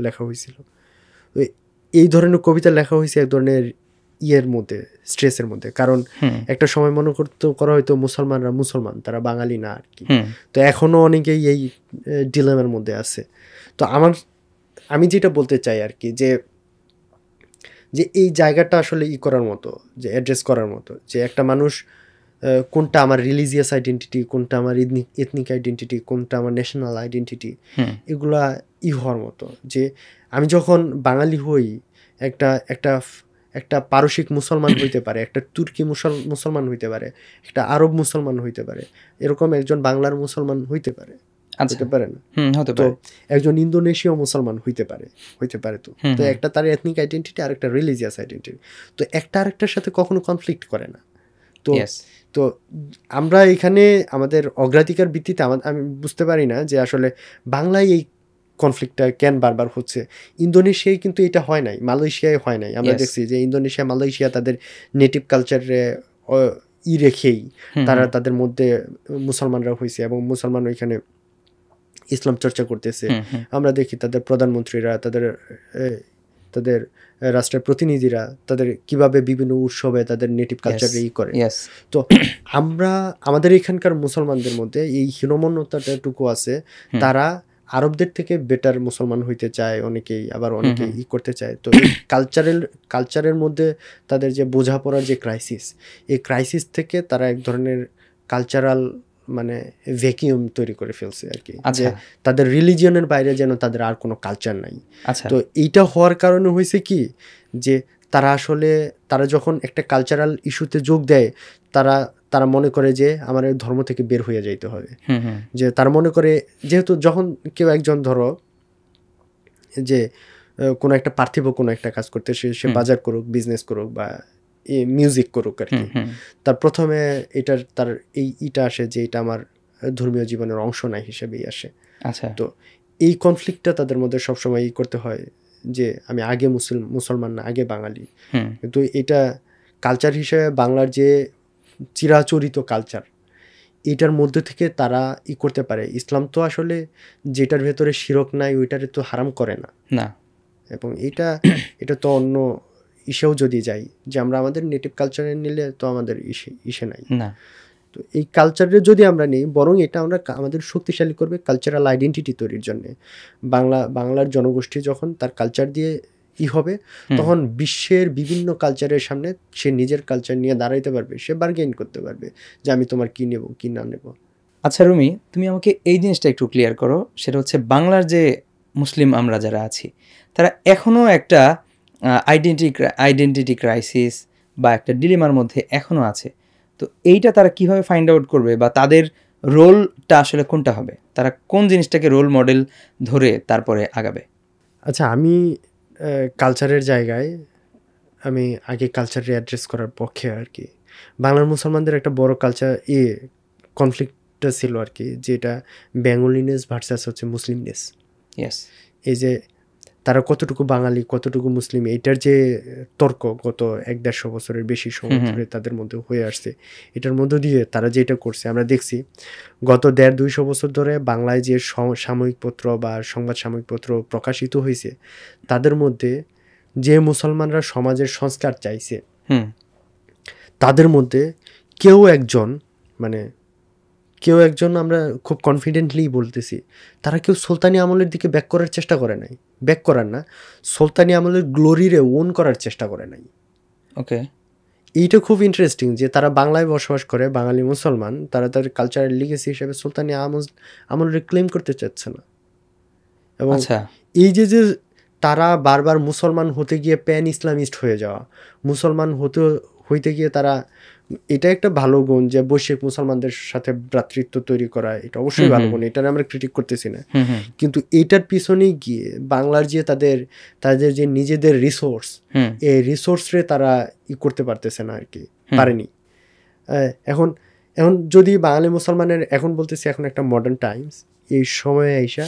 লেখা হয়েছিল। এই ধরনের কবিতা লেখা হয়েছে এক ধরনের মধ্যে, স্ট্রেসের মধ্যে। কারণ একটা সময় মনে করা হয়তো মুসলমানরা মুসলমান, তারা বাঙালি না আর কি। তো এখনো অনেকেই এই ডিলেমার মধ্যে আছে। তো আমি যেটা বলতে চাই আর কি, যে এই জায়গাটা আসলে করার মতো, যে অ্যাড্রেস করার মতো, যে একটা মানুষ কোনটা আমার রিলিজিয়াস আইডেন্টিটি, কোনটা আমার এথনিক আইডেন্টিটি, কোনটা আমার ন্যাশনাল আইডেন্টিটি, এগুলা হওয়ার মতো। যে আমি যখন বাঙালি হই, একটা একটা একটা পারসিক মুসলমান হইতে পারে, একটা তুর্কি মুসলমান হইতে পারে, একটা আরব মুসলমান হইতে পারে, এরকম একজন বাংলার মুসলমান হইতে পারে, হতে পারে না? তো একজন ইন্দোনেশীয় মুসলমান হইতে পারে তো তো একটা তার এথনিক আইডেন্টিটি আর একটা রিলিজিয়াস আইডেন্টিটি, তো একটা আরেকটার সাথে কখনো কনফ্লিক্ট করে না। তো তো আমরা এখানে আমাদের অগ্রাধিকার ভিত্তিতে আমি বুঝতে পারি না যে আসলে বাংলায় এই কনফ্লিক্টটা কেন বারবার হচ্ছে। ইন্দোনেশিয়ায় কিন্তু এটা হয় নাই, মালয়েশিয়ায় হয় নাই। আমরা দেখছি যে ইন্দোনেশিয়া, মালয়েশিয়া তাদের নেটিভ কালচারে রেখেই তারা তাদের মধ্যে মুসলমানরা হয়েছে এবং মুসলমান ওইখানে ইসলাম চর্চা করতেছে। আমরা দেখি তাদের প্রধানমন্ত্রীরা, তাদের রাষ্ট্রের প্রতিনিধিরা তাদের কিভাবে বিভিন্ন উৎসবে তাদের নেটিভ কালচারে করে। তো আমরা আমাদের এখানকার মুসলমানদের মধ্যে এই হীনমন্যতাটুকু আছে, তারা আরবদের থেকে বেটার মুসলমান হইতে চায় অনেকেই, আবার অনেকেই করতে চায়। তো এই কালচারের মধ্যে তাদের যে বোঝাপড়ার যে ক্রাইসিস, এই ক্রাইসিস থেকে তারা এক ধরনের কালচারাল মানে ভ্যাকিউম তৈরি করে ফেলছে আর কি, যে তাদের রিলিজিয়নের বাইরে যেন তাদের আর কোনো কালচার নাই। তো এইটা হওয়ার কারণে হয়েছে কি, যে তারা যখন একটা কালচারাল ইস্যুতে যোগ দেয়, তারা মনে করে যে আমার ধর্ম থেকে বের হয়ে যাইতে হবে। যে তারা মনে করে, যেহেতু যখন কেউ একজন ধরো যে কোনো একটা পার্থিব কোনো একটা কাজ করতে, সে বাজার করুক, বিজনেস করুক বা মিউজিক করুক আর কি, তার প্রথমে তার এইটা আসে যে এটা আমার ধর্মীয় জীবনের অংশ নাই হিসেবেই আসে। তো এই কনফ্লিক্টটা তাদের মধ্যে সবসময় করতে হয় যে আমি আগে মুসলমান না, আগে বাঙালি। কিন্তু এটা কালচার হিসেবে বাংলার যে চিরাচরিত কালচার, এটার মধ্যে থেকে তারা করতে পারে। ইসলাম তো আসলে যেটার ভেতরে শিরক নাই ওইটারে তো হারাম করে না। এবং এটা তো অন্য ইসেও যদি যাই, যে আমরা আমাদের নেটিভ কালচারে নিলে তো আমাদের ইসে নাই না। তো এই কালচারে যদি আমরা নিই, বরং এটা আমরা আমাদের শক্তিশালী করবে কালচারাল আইডেন্টিটি তৈরির জন্য। বাংলার জনগোষ্ঠী যখন তার কালচার দিয়ে হবে, তখন বিশ্বের বিভিন্ন কালচারের সামনে সে নিজের কালচার নিয়ে দাঁড়াইতে পারবে, সে বার্গেইন করতে পারবে যে আমি তোমার কি নেব কি না নেব। আচ্ছা রুমি, তুমি আমাকে এই জিনিসটা একটু ক্লিয়ার করো, সেটা বাংলার যে মুসলিম আমরা যারা আছি, তারা এখনও একটা আইডেন্টিটি ক্রাইসিস বা একটা ডিলেমার মধ্যে এখনও আছে। তো এইটা তারা কিভাবে ফাইন্ড আউট করবে, বা তাদের রোলটা আসলে কোনটা হবে, তারা কোন জিনিসটাকে রোল মডেল ধরে তারপরে আগাবে? আচ্ছা, আমি কালচারের জায়গায় আমি আগে কালচারে অ্যাড্রেস করার পক্ষে আর কি। বাংলার মুসলমানদের একটা বড় কালচার কনফ্লিক্টটা ছিল আর কি, যেটা বেঙ্গলিনেস ভার্সাস মুসলিমনেস। এই যে তারা কতটুকু বাঙালি কতটুকু মুসলিম, এইটার যে তর্ক গত 1-150 বছরের বেশি সময় ধরে তাদের মধ্যে হয়ে আসছে, এটার মধ্য দিয়ে তারা যেটা করছে আমরা দেখছি গত 150-200 বছর ধরে বাংলায় যে সাময়িকপত্র বা সংবাদ সাময়িকপত্র প্রকাশিত হয়েছে, তাদের মধ্যে যে মুসলমানরা সমাজের সংস্কার চাইছে, তাদের মধ্যে কেউ একজন আমরা খুব কনফিডেন্টলি বলতেছি, তারা কেউ সুলতানি আমলের দিকে ব্যাক করার চেষ্টা করে নাই, ব্যাক করার না, সুলতানি আমলের গ্লোরিরে ওন করার চেষ্টা করে নাই। ওকে, এইটা খুব ইন্টারেস্টিং যে তারা বাংলায় বসবাস করে, বাঙালি মুসলমান, তারা তাদের কালচারাল লিগেসি হিসেবে সুলতানি আমলের ক্লেম করতে চাচ্ছে না। এবং এই যে তারা বারবার মুসলমান হতে গিয়ে প্যান ইসলামিস্ট হয়ে যাওয়া, মুসলমান হইতে গিয়ে তারা, এটা একটা ভালো গুণ যে বৈশ্বিক মুসলমানদের সাথে ভ্রাতৃত্ব তৈরি করা, এটা অবশ্যই ভালো গুণ, এটা আমরা ক্রিটিক করতেছি না। কিন্তু এটার পিছনে গিয়ে বাংলার যে তাদের যে নিজেদের রিসোর্স, এই রিসোর্সে তারা করতে পারতেছে না আর কি, পারেনি। এখন যদি বাঙালি মুসলমানের, এখন বলতেছি এখন একটা মডার্ন টাইমস, এই সময়ে আইসা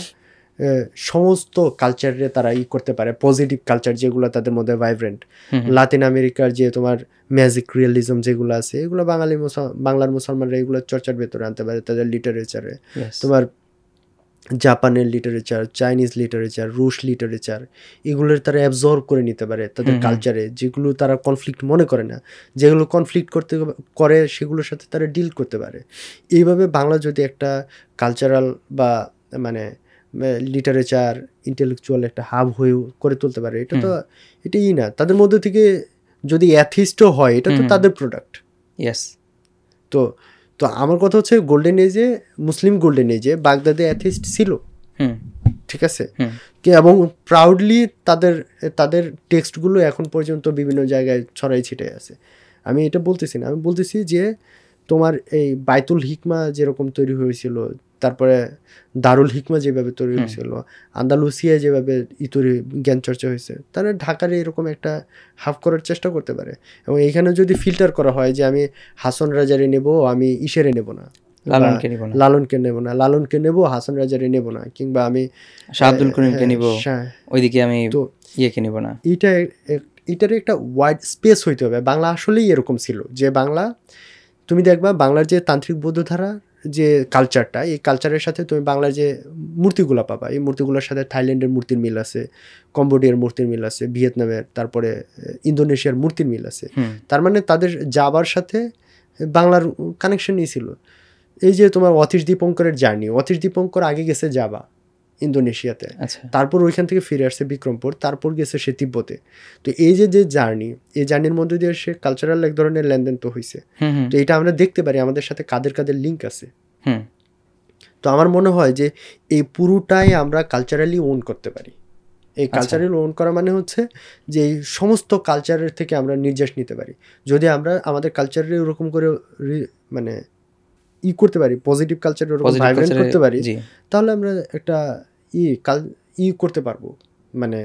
সমস্ত কালচারে তারা করতে পারে, পজিটিভ কালচার যেগুলো তাদের মধ্যে ভাইব্রেন্ট। লাতিন আমেরিকার যে তোমার ম্যাজিক রিয়েলিজম যেগুলো আছে, এগুলো বাংলার মুসলমানরা এগুলো চর্চার ভেতরে আনতে পারে তাদের লিটারেচারে। তোমার জাপানের লিটারেচার, চাইনিজ লিটারেচার, রুশ লিটারেচার, এগুলোর তারা অ্যাবজর্ব করে নিতে পারে তাদের কালচারে, যেগুলো তারা কনফ্লিক্ট মনে করে না, যেগুলো কনফ্লিক্ট করে সেগুলোর সাথে তারা ডিল করতে পারে। এইভাবে বাংলা যদি একটা কালচারাল বা লিটারেচার ইন্টেলেকচুয়াল একটা হাব হয়ে করে তুলতে পারে, এটা তো এটাই না। তাদের মধ্যে থেকে যদি অ্যাথিস্টও হয়, এটা তো তাদের প্রোডাক্ট। তো তো আমার কথা হচ্ছে গোল্ডেন এজে, মুসলিম গোল্ডেন এজে বাগদাদে অ্যাথিস্ট ছিল, হুম ঠিক আছে, হুম এবং প্রাউডলি তাদের তাদের টেক্সটগুলো এখন পর্যন্ত বিভিন্ন জায়গায় ছড়াই ছিটাই আছে। আমি এটা বলতেছি না, আমি বলতেছি যে তোমার এই বাইতুল হিকমা যেরকম তৈরি হয়েছিল, তারপরে দারুল হিকমা যেভাবে তৈরি হয়েছিল, আন্দালুসিয়ায় যেভাবে তৈরি জ্ঞান চর্চা হয়েছে, তারা ঢাকারে এরকম একটা হাফ করার চেষ্টা করতে পারে। এবং এইখানে যদি ফিল্টার করা হয় যে আমি হাসন রাজারে নেব, আমি ইসেরে নেব না, লালনকে নিব না, লালনকে নেব, হাসন রাজারে নেব না, কিংবা আমি শাহ আব্দুল করিমকে নিব, ওইদিকে আমি তো ইয়েকে নিব না। এটার একটা ওয়াইড স্পেস হইতে হবে। বাংলা আসলেই এরকম ছিল যে বাংলা, তুমি দেখবা বাংলার যে তান্ত্রিক বৌদ্ধধারা যে কালচারটা, এই কালচারের সাথে তুমি বাংলার যে মূর্তিগুলো পাবা, এই মূর্তিগুলোর সাথে থাইল্যান্ডের মূর্তির মিল আছে, কম্বোডিয়ার মূর্তির মিল আছে, ভিয়েতনামের, তারপরে ইন্দোনেশিয়ার মূর্তির মিল আছে। তার মানে তাদের যাবার সাথে বাংলার কানেকশনই ছিল। এই যে তোমার অতীশ দীপঙ্করের জার্নি, অতীশ দীপঙ্কর আগে গেছে যাবা ইন্দোনেশিয়াতে, তারপর ওইখান থেকে ফিরে আসছে বিক্রমপুর, তারপর গেছে সে তিব্বতে। তো এই যে জার্নি, এই জার্নির মধ্যে দিয়ে সে কালচারাল এক ধরনের লেনদেন তো হয়েছে। তো এটা আমরা দেখতে পারি আমাদের সাথে কাদের কাদের লিঙ্ক আছে। তো আমার মনে হয় যে এই পুরোটাই আমরা কালচারালি ওন করতে পারি। এই কালচারালি ওন করা মানে হচ্ছে যে এই সমস্ত কালচারের থেকে আমরা নির্যাস নিতে পারি। যদি আমরা আমাদের কালচারে ওরকম করে মানে করতে পারি, পজিটিভ কালচার ওরকম ভাইব্রেন্ট করতে পারি, তাহলে আমরা একটা করতে পারবো, মানে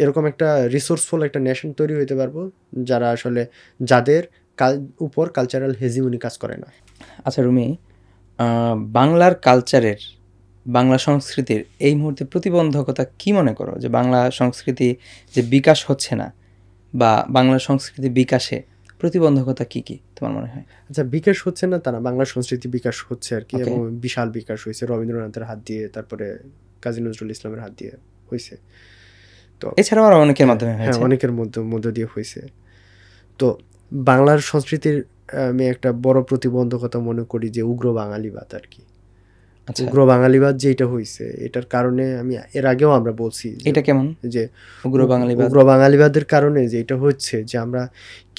এরকম একটা রিসোর্সফুল একটা নেশন তৈরি হইতে পারবো, যারা আসলে যাদের উপর কালচারাল হেজিমনি কাজ করে না। আচ্ছা রুমি, বাংলার কালচারের, বাংলা সংস্কৃতির এই মুহূর্তে প্রতিবন্ধকতা কি মনে করো? যে বাংলা সংস্কৃতি যে বিকাশ হচ্ছে না, বা বাংলা সংস্কৃতি বিকাশে প্রতিবন্ধকতা কি কি তোমার মনে হয়? আচ্ছা, বিকাশ হচ্ছে না তা না, বাংলা সংস্কৃতি বিকাশ হচ্ছে আর কি, এবং বিশাল বিকাশ হয়েছে রবীন্দ্রনাথের হাত দিয়ে, তারপরে কাজী নজরুল ইসলামের হাত দিয়ে হয়েছে। তো এছাড়াও আরো অনেকের মাধ্যমে হয়েছে, অনেকের মধ্য দিয়ে হয়েছে। তো বাংলার সংস্কৃতির আমি একটা বড় প্রতিবন্ধকতা মনে করি যে উগ্র বাঙালিবাদ আর কি। উগ্র বাঙালিবাদ যেটা হয়েছে, এটার কারণে আমি এর আগেও আমরা বলছি, এটা কেমন যে উগ্র বাঙালিবাদের কারণে যে এটা হচ্ছে যে আমরা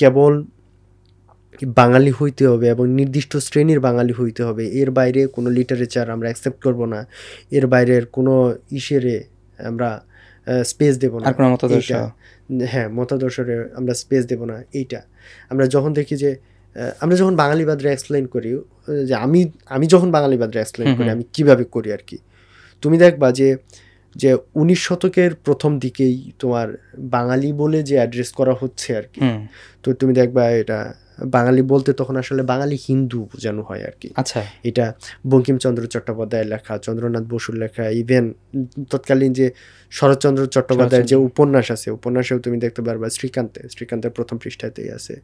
কেবল বাঙালি হইতে হবে এবং নির্দিষ্ট শ্রেণীর বাঙালি হইতে হবে, এর বাইরে কোনো লিটারেচার আমরা অ্যাকসেপ্ট করব না, এর বাইরের কোনো ইসেরে আমরা স্পেস দেব না, মতাদর্শরে আমরা স্পেস দেব না। এইটা আমরা যখন দেখি যে আমরা যখন বাঙালিবাদরা এক্সপ্লেইন করি, যে আমি যখন বাঙালিবাদরা এক্সপ্লেইন করি আমি কিভাবে করি আর কি, তুমি দেখবা যে 19 শতকের প্রথম দিকেই তোমার বাঙালি বলে যে অ্যাড্রেস করা হচ্ছে আর কি, তো তুমি দেখবা এটা বাঙালি বলতে তখন আসলে বাঙালি হিন্দু বোঝানো হয় আর কি। আচ্ছা, এটা বঙ্কিমচন্দ্র চট্টোপাধ্যায়ের লেখা, চন্দ্রনাথ বসুর লেখা, ইভেন তৎকালীন যে শরৎচন্দ্র চট্টোপাধ্যায়ের যে উপন্যাস আছে, উপন্যাসেও তুমি দেখতে পারবা শ্রীকান্তের প্রথম পৃষ্ঠাতেই আছে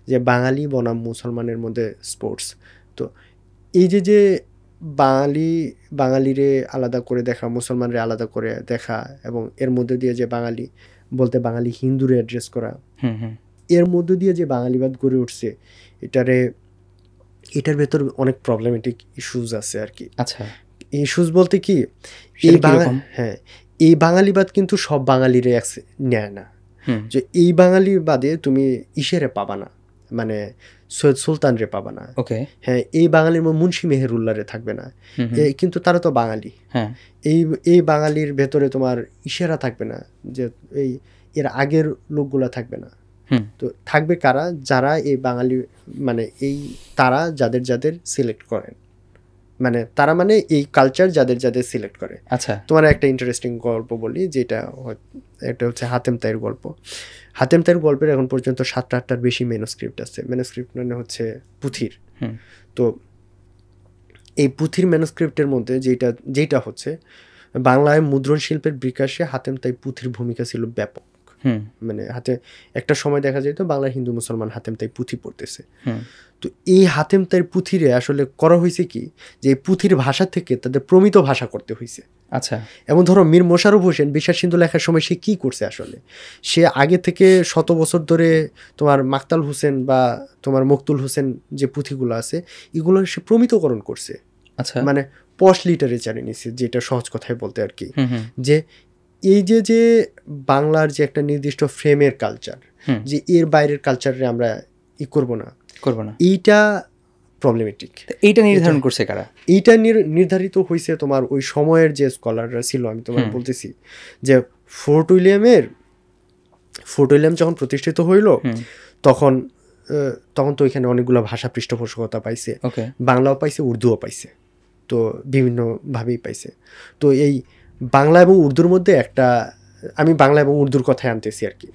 যে বাঙালি বনাম মুসলমানের মধ্যে স্পোর্টস। তো এই যে বাঙালিরে আলাদা করে দেখা, মুসলমানরে আলাদা করে দেখা, এবং এর মধ্যে দিয়ে যে বাঙালি বলতে বাঙালি হিন্দুরে অ্যাড্রেস করা, এর মধ্য দিয়ে যে বাঙালিবাদ গড়ে উঠছে, এটার ভেতর অনেক প্রবলেমেটিক ইস্যুস আছে আর কি। আচ্ছা, ইস্যুস বলতে কি, এই বাঙালিবাদ কিন্তু সব বাঙালিরে নেয় না। যে এই বাঙালিবাদে তুমি ইসেরে পাবা না, মানে সৈয়দ সুলতান রে পাবা না, এই বাঙালির মুন্সি মেহেরুল্লাহরে থাকবে না, কিন্তু তারা তো বাঙালি। এই বাঙালির ভেতরে তোমার ইসেরা থাকবে না, যে এর আগের লোকগুলা থাকবে না। তো থাকবে কারা? যারা এই বাঙালি, মানে তারা যাদের সিলেক্ট করেন, মানে তারা মানে এই কালচার যাদের সিলেক্ট করে। আচ্ছা, তোমার একটা ইন্টারেস্টিং গল্প বলি, যেটা একটা হচ্ছে হাতেম তাইর গল্প। হাতেম তাইর গল্পের এখন পর্যন্ত 7-8টার বেশি ম্যানুস্ক্রিপ্ট আছে। ম্যানুস্ক্রিপ্ট মানে হচ্ছে পুঁথির। তো এই পুঁথির ম্যানুস্ক্রিপ্টের মধ্যে যেটা হচ্ছে বাংলায় মুদ্রণ শিল্পের বিকাশে হাতেম তাই পুঁথির ভূমিকা ছিল ব্যাপক। মানে একটা সময় দেখা যেত বাংলা হিন্দু মুসলমান হাতেম তাই পুঁথি পড়তেছে। তো এই হাতেম তাইর পুঁথিরে আসলে করা হয়েছে কি, যে এই পুঁথির ভাষা থেকে তাদের প্রমিত ভাষা করতে হয়েছে। আচ্ছা, এবং ধরো মীর মোশাররফ হোসেন বিশ্বাস সিন্ধু লেখার সময় সে কি করছে, আসলে সে আগে থেকে 100 বছর ধরে তোমার মাকতাল হোসেন বা তোমার মকতুল হোসেন যে পুঁথিগুলো আছে, এগুলো সে প্রমিতকরণ করছে। আচ্ছা, মানে পশ লিটারেচারে নিছে, যেটা সহজ কথায় বলতে আর কি, যে এই যে বাংলার যে একটা নির্দিষ্ট ফ্রেমের কালচার, যে এর বাইরের কালচারে আমরা করব না, এইটা প্রবলেমেটিক। এইটা নির্ধারণ করছে কারা? এইটা নির্ধারিত হয়েছে তোমার ওই সময়ের যে স্কলাররা ছিল। আমি তোমার বলতেছি যে ফোর্ট উইলিয়াম যখন প্রতিষ্ঠিত হইল তখন তো এখানে অনেকগুলো ভাষা পৃষ্ঠপোষকতা পাইছে, বাংলাও পাইছে, উর্দুও পাইছে, তো বিভিন্নভাবেই পাইছে। তো এই বাংলা এবং উর্দুর মধ্যে একটা, আমি বাংলা এবং উর্দুর কথায় আনতেছি আর কি।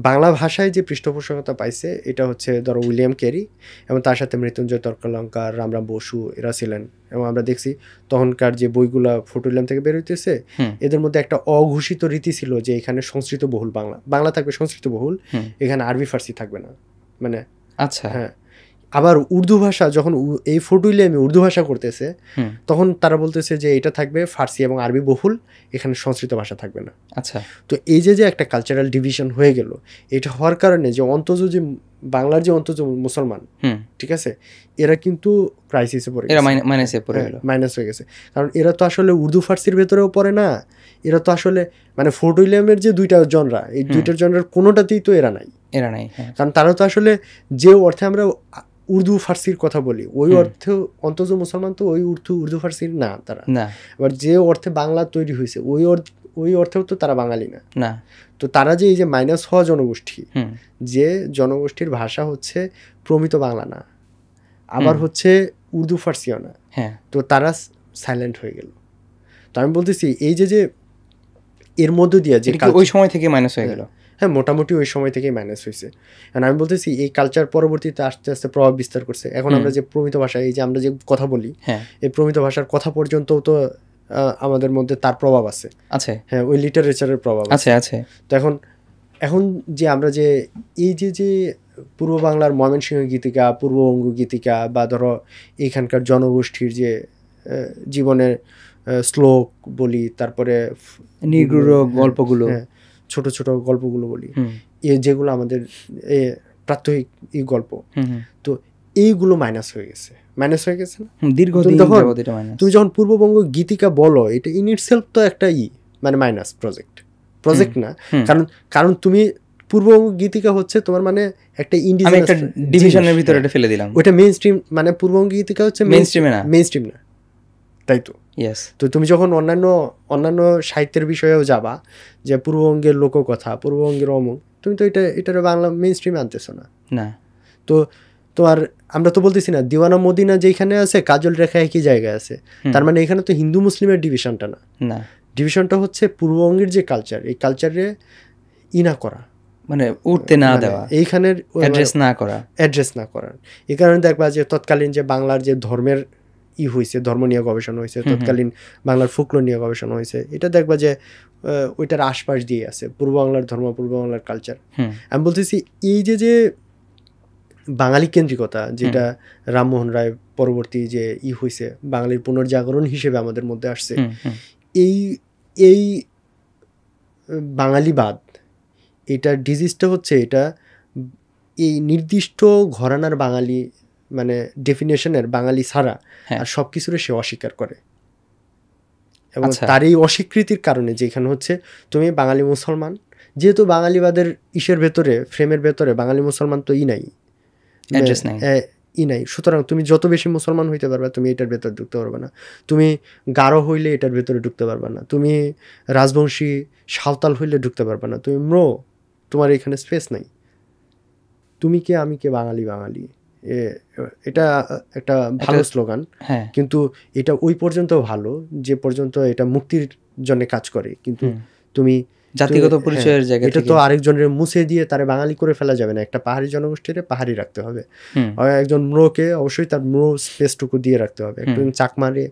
বাংলা ভাষায় যে পৃষ্ঠপোষকতা পাইছে এটা হচ্ছে ধরো উইলিয়াম ক্যারি এবং তার সাথে মৃত্যুঞ্জয় তর্কালঙ্কার, রামরাম বসু এরা ছিলেন। এবং আমরা দেখছি তখনকার যে বইগুলা ফোর্ট উইলিয়াম থেকে বের হইতেছে এদের মধ্যে একটা অঘোষিত রীতি ছিল যে এখানে সংস্কৃত বহুল বাংলা থাকবে, সংস্কৃত বহুল, এখানে আরবি ফার্সি থাকবে না। মানে আচ্ছা, হ্যাঁ। আবার উর্দু ভাষা যখন এই ফোর্ট উইলিয়ামে উর্দু ভাষা করতেছে তখন তারা বলতেছে যে এটা থাকবে ফার্সি এবং আরবি বহুল, এখানে সংস্কৃত ভাষা থাকবে না। আচ্ছা, তো এই যে একটা কালচারাল ডিভিশন হয়ে গেল, এটা হওয়ার কারণে যে অন্তজ যে বাংলার যে অন্তজ মুসলমান, ঠিক আছে, এরা কিন্তু ক্রাইসিসে পড়ে গেছে, মাইনাস হয়ে গেছে। কারণ এরা তো আসলে উর্দু ফার্সির ভেতরেও পড়ে না, এরা তো আসলে মানে ফোর্ট উইলিয়ামের যে দুইটা জনরা, এই দুইটার জনরার কোনোটাতেই তো এরা নাই। কারণ তারা তো আসলে যে অর্থে আমরা উর্দু ফার্সির কথা বলি ওই অর্থে অন্তত মুসলমান তো ওই উর্দু ফার্সির না তারা। আবার যে অর্থে বাংলা তৈরি হয়েছে ওই অর্থেও তো তারা বাঙালি না। তো তারা যে এই যে মাইনাস হওয়া জনগোষ্ঠী, যে জনগোষ্ঠীর ভাষা হচ্ছে প্রমিত বাংলা না, আবার হচ্ছে উর্দু ফার্সিও না, তো তারা সাইলেন্ট হয়ে গেল। তো আমি বলতেছি এই যে এর মধ্য দিয়ে যে ওই সময় থেকে মাইনাস হয়ে গেল। হ্যাঁ, মোটামুটি ওই সময় থেকেই মাইনাস হয়েছে। কারণ আমি বলতেছি এই কালচার পরবর্তীতে আস্তে আস্তে প্রভাব বিস্তার করছে। এখন আমরা যে প্রমিত ভাষা, এই যে আমরা যে কথা বলি, এই প্রমিত ভাষার কথা পর্যন্তও তো আমাদের মধ্যে তার প্রভাব আছে। হ্যাঁ, ওই লিটারেচারের প্রভাব আছে। তো এখন যে আমরা যে এই যে পূর্ব বাংলার ময়মনসিংহ গীতিকা, পূর্ববঙ্গ গীতিকা, বা ধরো এইখানকার জনগোষ্ঠীর যে জীবনের শ্লোক বলি, তারপরে নিগুড় গল্পগুলো, ছোট ছোট গল্পগুলো বলি, যেগুলো আমাদের প্রাত্যহিক এই গল্প, তো এইগুলো মাইনাস হয়ে গেছে না দীর্ঘদিন। তুমি যখন পূর্ববঙ্গ গীতিকা বলো, এটা ইন ইটসেলফ তো একটা মানে মাইনাস প্রজেক্ট না। কারণ তুমি পূর্ববঙ্গ গীতিকা হচ্ছে তোমার মানে একটা ডিভিশনের ভিতরে এটা ফেলে দিলাম, ওইটা মেইন স্ট্রিম, মানে পূর্ববঙ্গ গীতিকা হচ্ছে মেইন স্ট্রিম না, তাই তো। তো তুমি যখন অন্যান্য সাহিত্যের বিষয়েও যাবা, যে পূর্ববঙ্গের লোককথা, পূর্ববঙ্গের অমুক, তুমি তো এটার বাংলা মেইন স্ট্রিমে আনতেছো না। তো তোমার আমরা তো বলতেছি না দিওয়ানা মদিনা যেখানে আছে কাজল রেখা একই জায়গায় আছে, তার মানে এখানে তো হিন্দু মুসলিমের ডিভিশনটা না, ডিভিশনটা হচ্ছে পূর্ববঙ্গের যে কালচার, এই কালচারে না করা, মানে উঠতে না দেওয়া, এইখানের অ্যাড্রেস না করা। এই কারণে দেখবা যে তৎকালীন যে বাংলার যে ধর্মের হয়েছে, ধর্ম নিয়ে গবেষণা হয়েছে, তৎকালীন বাংলার ফোকলোর নিয়ে গবেষণা হয়েছে, এটা দেখবা যে ওইটার আশপাশ দিয়ে আছে পূর্ব বাংলার ধর্ম, পূর্ব বাংলার কালচার। আমি বলতেছি এই যে বাঙালি কেন্দ্রিকতা, যেটা রামমোহন রায় পরবর্তী যে হয়েছে, বাঙালির পুনর্জাগরণ হিসেবে আমাদের মধ্যে আসছে, এই বাঙালিবাদ, এটার ডিজিজটা হচ্ছে এটা এই নির্দিষ্ট ঘরানার বাঙালি, মানে ডেফিনেশনের বাঙালি ছাড়া আর সব কিছুরে সে অস্বীকার করে। এবং তার এই অস্বীকৃতির কারণে যেখানে হচ্ছে তুমি বাঙালি মুসলমান, যেহেতু বাঙালিবাদের ভেতরে, ফ্রেমের ভেতরে বাঙালি মুসলমান তো নাই, সুতরাং তুমি যত বেশি মুসলমান হইতে পারবা তুমি এটার ভেতরে ঢুকতে পারবে না, তুমি গারো হইলে এটার ভেতরে ঢুকতে পারবে না, তুমি রাজবংশী সাঁওতাল হইলে ঢুকতে পারবে না, তুমি তোমার এখানে স্পেস নাই। তুমি কে, আমি কে, বাঙালি। এটা একটা ভালো স্লোগান, কিন্তু এটা ওই পর্যন্ত ভালো যে পর্যন্ত এটা মুক্তির জন্য কাজ করে। কিন্তু তুমি জাতিগত পরিচয়ের জায়গা এটা তো আরেকজনের মুছে দিয়ে তারে বাঙালি করে ফেলা যাবে না। একটা পাহাড়ি জনগোষ্ঠীর পাহাড়ি রাখতে হবে, একজন ম্রোকে অবশ্যই তার ম্রো স্পেসটুকু দিয়ে রাখতে হবে, একজন চাকমারে,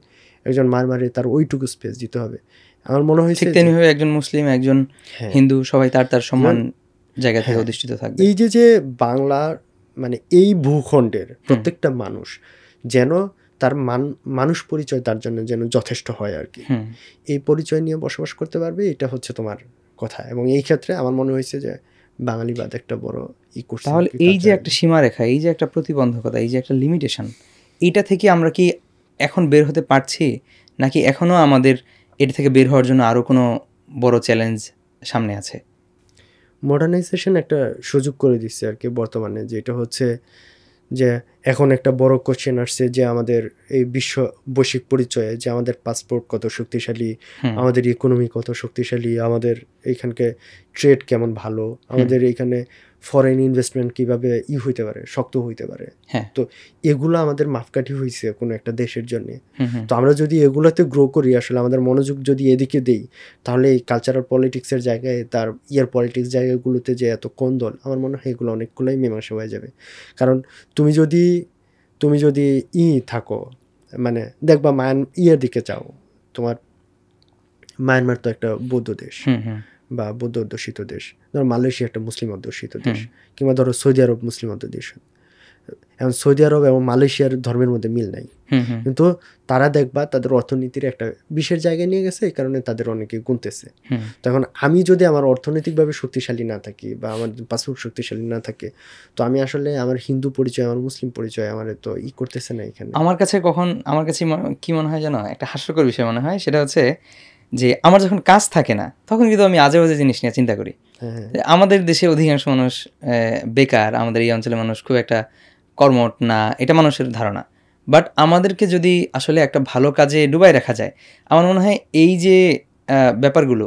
একজন মারমারে তার ওইটুকু স্পেস দিতে হবে। আমার মনে হয়েছে তেমনিভাবে একজন মুসলিম, একজন হিন্দু, সবাই তার সম্মান জায়গা থেকে অধিষ্ঠিত থাকবে। এই যে বাংলার মানে এই ভূখণ্ডের প্রত্যেকটা মানুষ যেন তার মানুষ পরিচয় তার জন্য যেন যথেষ্ট হয় আর কি, এই পরিচয় নিয়ে বসবাস করতে পারবে, এটা হচ্ছে তোমার কথা। এবং এই ক্ষেত্রে আমার মনে হয়েছে যে বাঙালিবাদ একটা বড় করছে। তাহলে এই যে একটা সীমারেখা, এই যে একটা প্রতিবন্ধকতা, এই যে একটা লিমিটেশন, এইটা থেকে আমরা কি এখন বের হতে পারছি, নাকি এখনও আমাদের এটা থেকে বের হওয়ার জন্য আরও কোনো বড় চ্যালেঞ্জ সামনে আছে? মডার্নাইজেশন একটা সুযোগ করে দিচ্ছে আর কি বর্তমানে, যেটা হচ্ছে যে এখন একটা বড় কোশ্চেন আসছে যে আমাদের এই বিশ্ব বৈশ্বিক পরিচয়ে যে আমাদের পাসপোর্ট কত শক্তিশালী, আমাদের ইকোনমি কত শক্তিশালী, আমাদের এইখানকে ট্রেড কেমন ভালো, আমাদের এইখানে ফরেন ইনভেস্টমেন্ট কিভাবে হইতে পারে, শক্ত হইতে পারে। তো এগুলো আমাদের মাপকাঠি হয়েছে কোনো একটা দেশের জন্য। তো আমরা যদি এগুলোতে গ্রো করি, আসলে আমাদের মনোযোগ যদি এদিকে দেই, তাহলে এই কালচারাল পলিটিক্সের জায়গায় তার পলিটিক্স জায়গাগুলোতে যে এত কোন্দল, আমার মনে হয় এগুলো অনেকগুলোই মীমাংসা হয়ে যাবে। কারণ তুমি যদি থাকো, মানে দেখবা দিকে যাও, তোমার মায়ানমার তো একটা বৌদ্ধ দেশ বা বৌদ্ধ অধ্যুষিত দেশ, ধরো মালয়েশিয়া একটা মুসলিম অধ্যুষিত দেশ, কিংবা ধরো সৌদি আরব মুসলিম অধ্যুষিত। এখন সৌদি আরব এবং মালয়েশিয়ার ধর্মের মধ্যে মিল নাই, কিন্তু তারা দেখবা তাদের অর্থনীতির একটা বিশেষ জায়গায় নিয়ে গেছে, এই কারণে তাদের অনেকে গুনতেছে। তখন আমি যদি আমার অর্থনৈতিকভাবে শক্তিশালী না থাকি বা আমার পাসপোর্ট শক্তিশালী না থাকে, তো আমি আসলে আমার হিন্দু পরিচয়, আমার মুসলিম পরিচয় আমার তো করতেছে না এখানে। আমার কাছে কি মনে হয় জানো, একটা হাস্যকর বিষয় মনে হয়, সেটা হচ্ছে যে আমার যখন কাজ থাকে না, তখন কিন্তু আমি আজে বাজে জিনিস নিয়ে চিন্তা করি। আমাদের দেশে অধিকাংশ মানুষ বেকার, আমাদের এই অঞ্চলের মানুষ খুব একটা কর্মঠ না, এটা মানুষের ধারণা। বাট আমাদেরকে যদি আসলে একটা ভালো কাজে ডুবাই রাখা যায়, আমার মনে হয় এই যে ব্যাপারগুলো,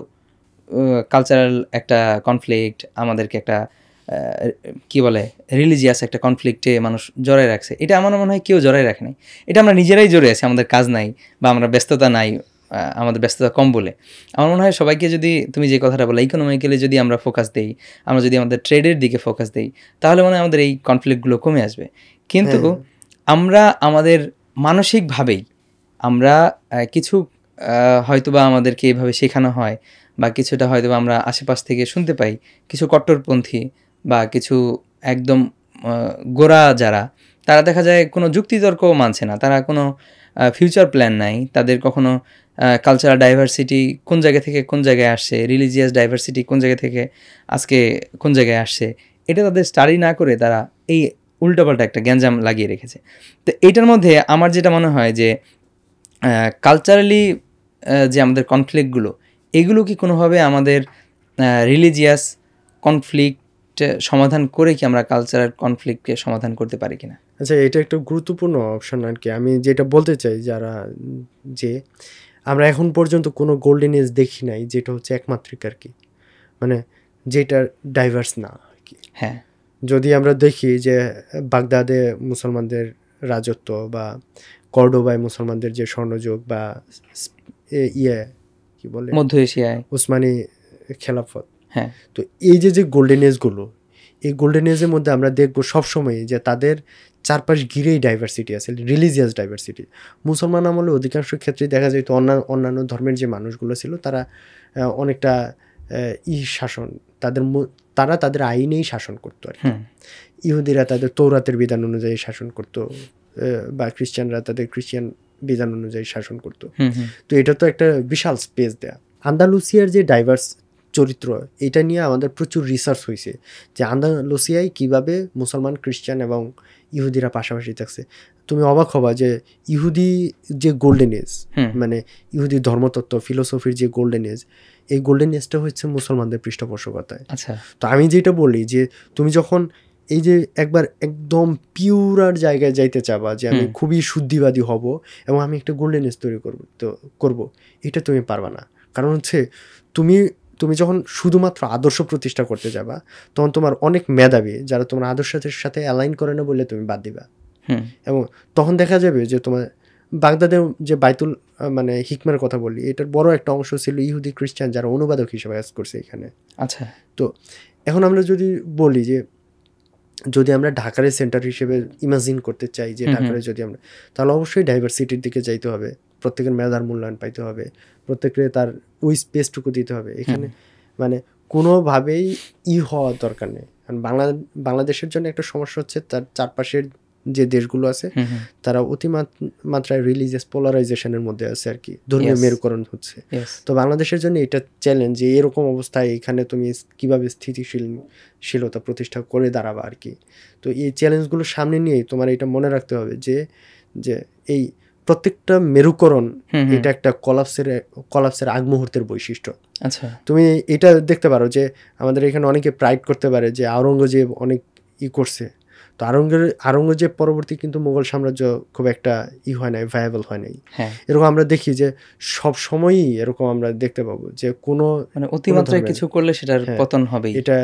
কালচারাল একটা কনফ্লিক্ট, আমাদেরকে একটা কি বলে রিলিজিয়াস একটা কনফ্লিক্টে মানুষ জড়াই রাখছে, এটা আমার মনে হয় কেউ জড়াই রাখে নাই, এটা আমরা নিজেরাই জড়ে আছি। আমাদের কাজ নাই বা আমরা ব্যস্ততা নাই, আমাদের ব্যস্ততা কম বলে আমার মনে হয় সবাইকে যদি তুমি যে কথাটা বলো, ইকোনমিক্যালি যদি আমরা ফোকাস দেই, আমরা যদি আমাদের ট্রেডের দিকে ফোকাস দেই, তাহলে মনে হয় আমাদের এই কনফ্লিক্টগুলো কমে আসবে। কিন্তু আমরা আমাদের মানসিকভাবেই আমরা কিছু হয়তোবা আমাদেরকে এইভাবে শেখানো হয়, বা কিছুটা হয়তোবা আমরা আশেপাশ থেকে শুনতে পাই, কিছু কট্টরপন্থী বা কিছু একদম গোড়া যারা, তারা দেখা যায় কোনো যুক্তিতর্ক মানছে না, তারা কোনো ফিউচার প্ল্যান নাই, তাদের কখনো কালচারাল ডাইভার্সিটি কোন জায়গা থেকে কোন জায়গায় আসছে, রিলিজিয়াস ডাইভার্সিটি কোন জায়গা থেকে আজকে কোন জায়গায় আসছে, এটা তাদের স্টাডি না করে তারা এই উল্টাপাল্টা একটা গ্যাঞ্জাম লাগিয়ে রেখেছে। তো এইটার মধ্যে আমার যেটা মনে হয় যে কালচারালি যে আমাদের কনফ্লিক্টগুলো, এগুলো কি কোনোভাবে আমাদের রিলিজিয়াস কনফ্লিক্ট সমাধান করে কি আমরা কালচারাল কনফ্লিক্টকে সমাধান করতে পারি কিনা? আচ্ছা, এটা একটা গুরুত্বপূর্ণ অপশন আর কি। আমি যেটা বলতে চাই, যে আমরা এখন পর্যন্ত কোনো গোল্ডেন এজ দেখি নাই যেটা হচ্ছে একমাত্রিক আর কি, মানে যেটা ডাইভার্স না আর কি। হ্যাঁ, যদি আমরা দেখি যে বাগদাদে মুসলমানদের রাজত্ব, বা কর্ডোবায় মুসলমানদের যে স্বর্ণযুগ, বা কি বলে মধ্য এশিয়ায় উসমানী খেলাফত, হ্যাঁ, তো এই যে গোল্ডেন এজগুলো, এই গোল্ডেন এজের মধ্যে আমরা দেখবো সবসময় যে তাদের চারপাশ ঘিরেই ডাইভার্সিটি আছে, রিলিজিয়াস ডাইভার্সিটি। মুসলমান আমলে অধিকাংশ ক্ষেত্রেই দেখা যেত অন্যান্য ধর্মের যে মানুষগুলো ছিল, তারা অনেকটা শাসন, তারা তাদের আইনেই শাসন করতো আর কি। ইহুদিরা তাদের তৌরাতের বিধান অনুযায়ী শাসন করতো, বা খ্রিস্টানরা তাদের খ্রিস্টান বিধান অনুযায়ী শাসন করতো। তো এটা তো একটা বিশাল স্পেস দেয়া। আন্দালুসিয়ার যে ডাইভার্স চরিত্র, এটা নিয়ে আমাদের প্রচুর রিসার্চ হয়েছে যে আন্দালুসিয়ায় কিভাবে মুসলমান, খ্রিস্টান এবং ইহুদিরা পাশাপাশি থাকছে। তুমি অবাক হবা যে ইহুদি যে গোল্ডেন এজ, মানে ইহুদি ধর্মতত্ত্ব, ফিলোসফির যে গোল্ডেন এজ, এই গোল্ডেন এজটা হচ্ছে মুসলমানদের পৃষ্ঠপোষকতায়। আচ্ছা, তো আমি যেটা বলি যে তুমি যখন এই যে একবার একদম পিওরার জায়গায় যাইতে চাবা, যে আমি খুবই শুদ্ধিবাদী হব এবং আমি একটা গোল্ডেন এজ তৈরি করবো, এটা তুমি পারবা না। কারণ হচ্ছে তুমি যখন শুধুমাত্র আদর্শ প্রতিষ্ঠা করতে যাবা, তখন তোমার অনেক মেধাবী যারা তোমার আদর্শের সাথে অ্যালাইন করে না বলে তুমি বাদ দিবা। এবং তখন দেখা যাবে যে তোমার বাগদাদে যে বাইতুল মানে হিকমার কথা বলি, এটার বড় একটা অংশ ছিল ইহুদি খ্রিস্টান যারা অনুবাদক হিসেবে কাজ করছে এখানে। আচ্ছা, তো এখন আমরা যদি বলি যে যদি আমরা ঢাকার সেন্টার হিসেবে ইমাজিন করতে চাই যে ঢাকারে যদি আমরা, তাহলে অবশ্যই ডাইভার্সিটির দিকে যাইতে হবে, প্রত্যেকের মেধার মূল্যায়ন পাইতে হবে, প্রত্যেকের তার ওই স্পেসটুকু দিতে হবে। এখানে মানে কোনোভাবেই হওয়ার দরকার নেই। কারণ বাংলাদেশের জন্য একটা সমস্যা হচ্ছে তার চারপাশের যে দেশগুলো আছে তারা অতিমাত্রায় রিলিজিয়াস পোলারাইজেশনের মধ্যে আছে আর কি, ধর্মীয় মেরুকরণ হচ্ছে। তো বাংলাদেশের জন্য এটা চ্যালেঞ্জ যে এরকম অবস্থায় এখানে তুমি কিভাবে স্থিতিশীলতা প্রতিষ্ঠা করে দাঁড়াবা আর কি। তো এই চ্যালেঞ্জগুলো সামনে নিয়েই তোমার এটা মনে রাখতে হবে যে এই প্রত্যেকটা মেরুকরণ এটা একটা কলাপসের আগ মুহূর্তের বৈশিষ্ট্য। আচ্ছা, তুমি এটা দেখতে পারো যে আমাদের এখানে অনেকে প্রাইড করতে পারে যে আওরঙ্গজেব অনেক করছে, তো তো আওরঙ্গজেব পরবর্তী কিন্তু মুঘল সাম্রাজ্য খুব একটা হয় নাই, ভায়াবল হয় নাই। হ্যাঁ, এরকম আমরা দেখি যে সব সময়ই এরকম আমরা দেখতে পাবো যে কোনো মানে অতিমাত্রায় ধরনের- কিছু করলে সেটার হ্যাঁ, পতন হবেই। এটা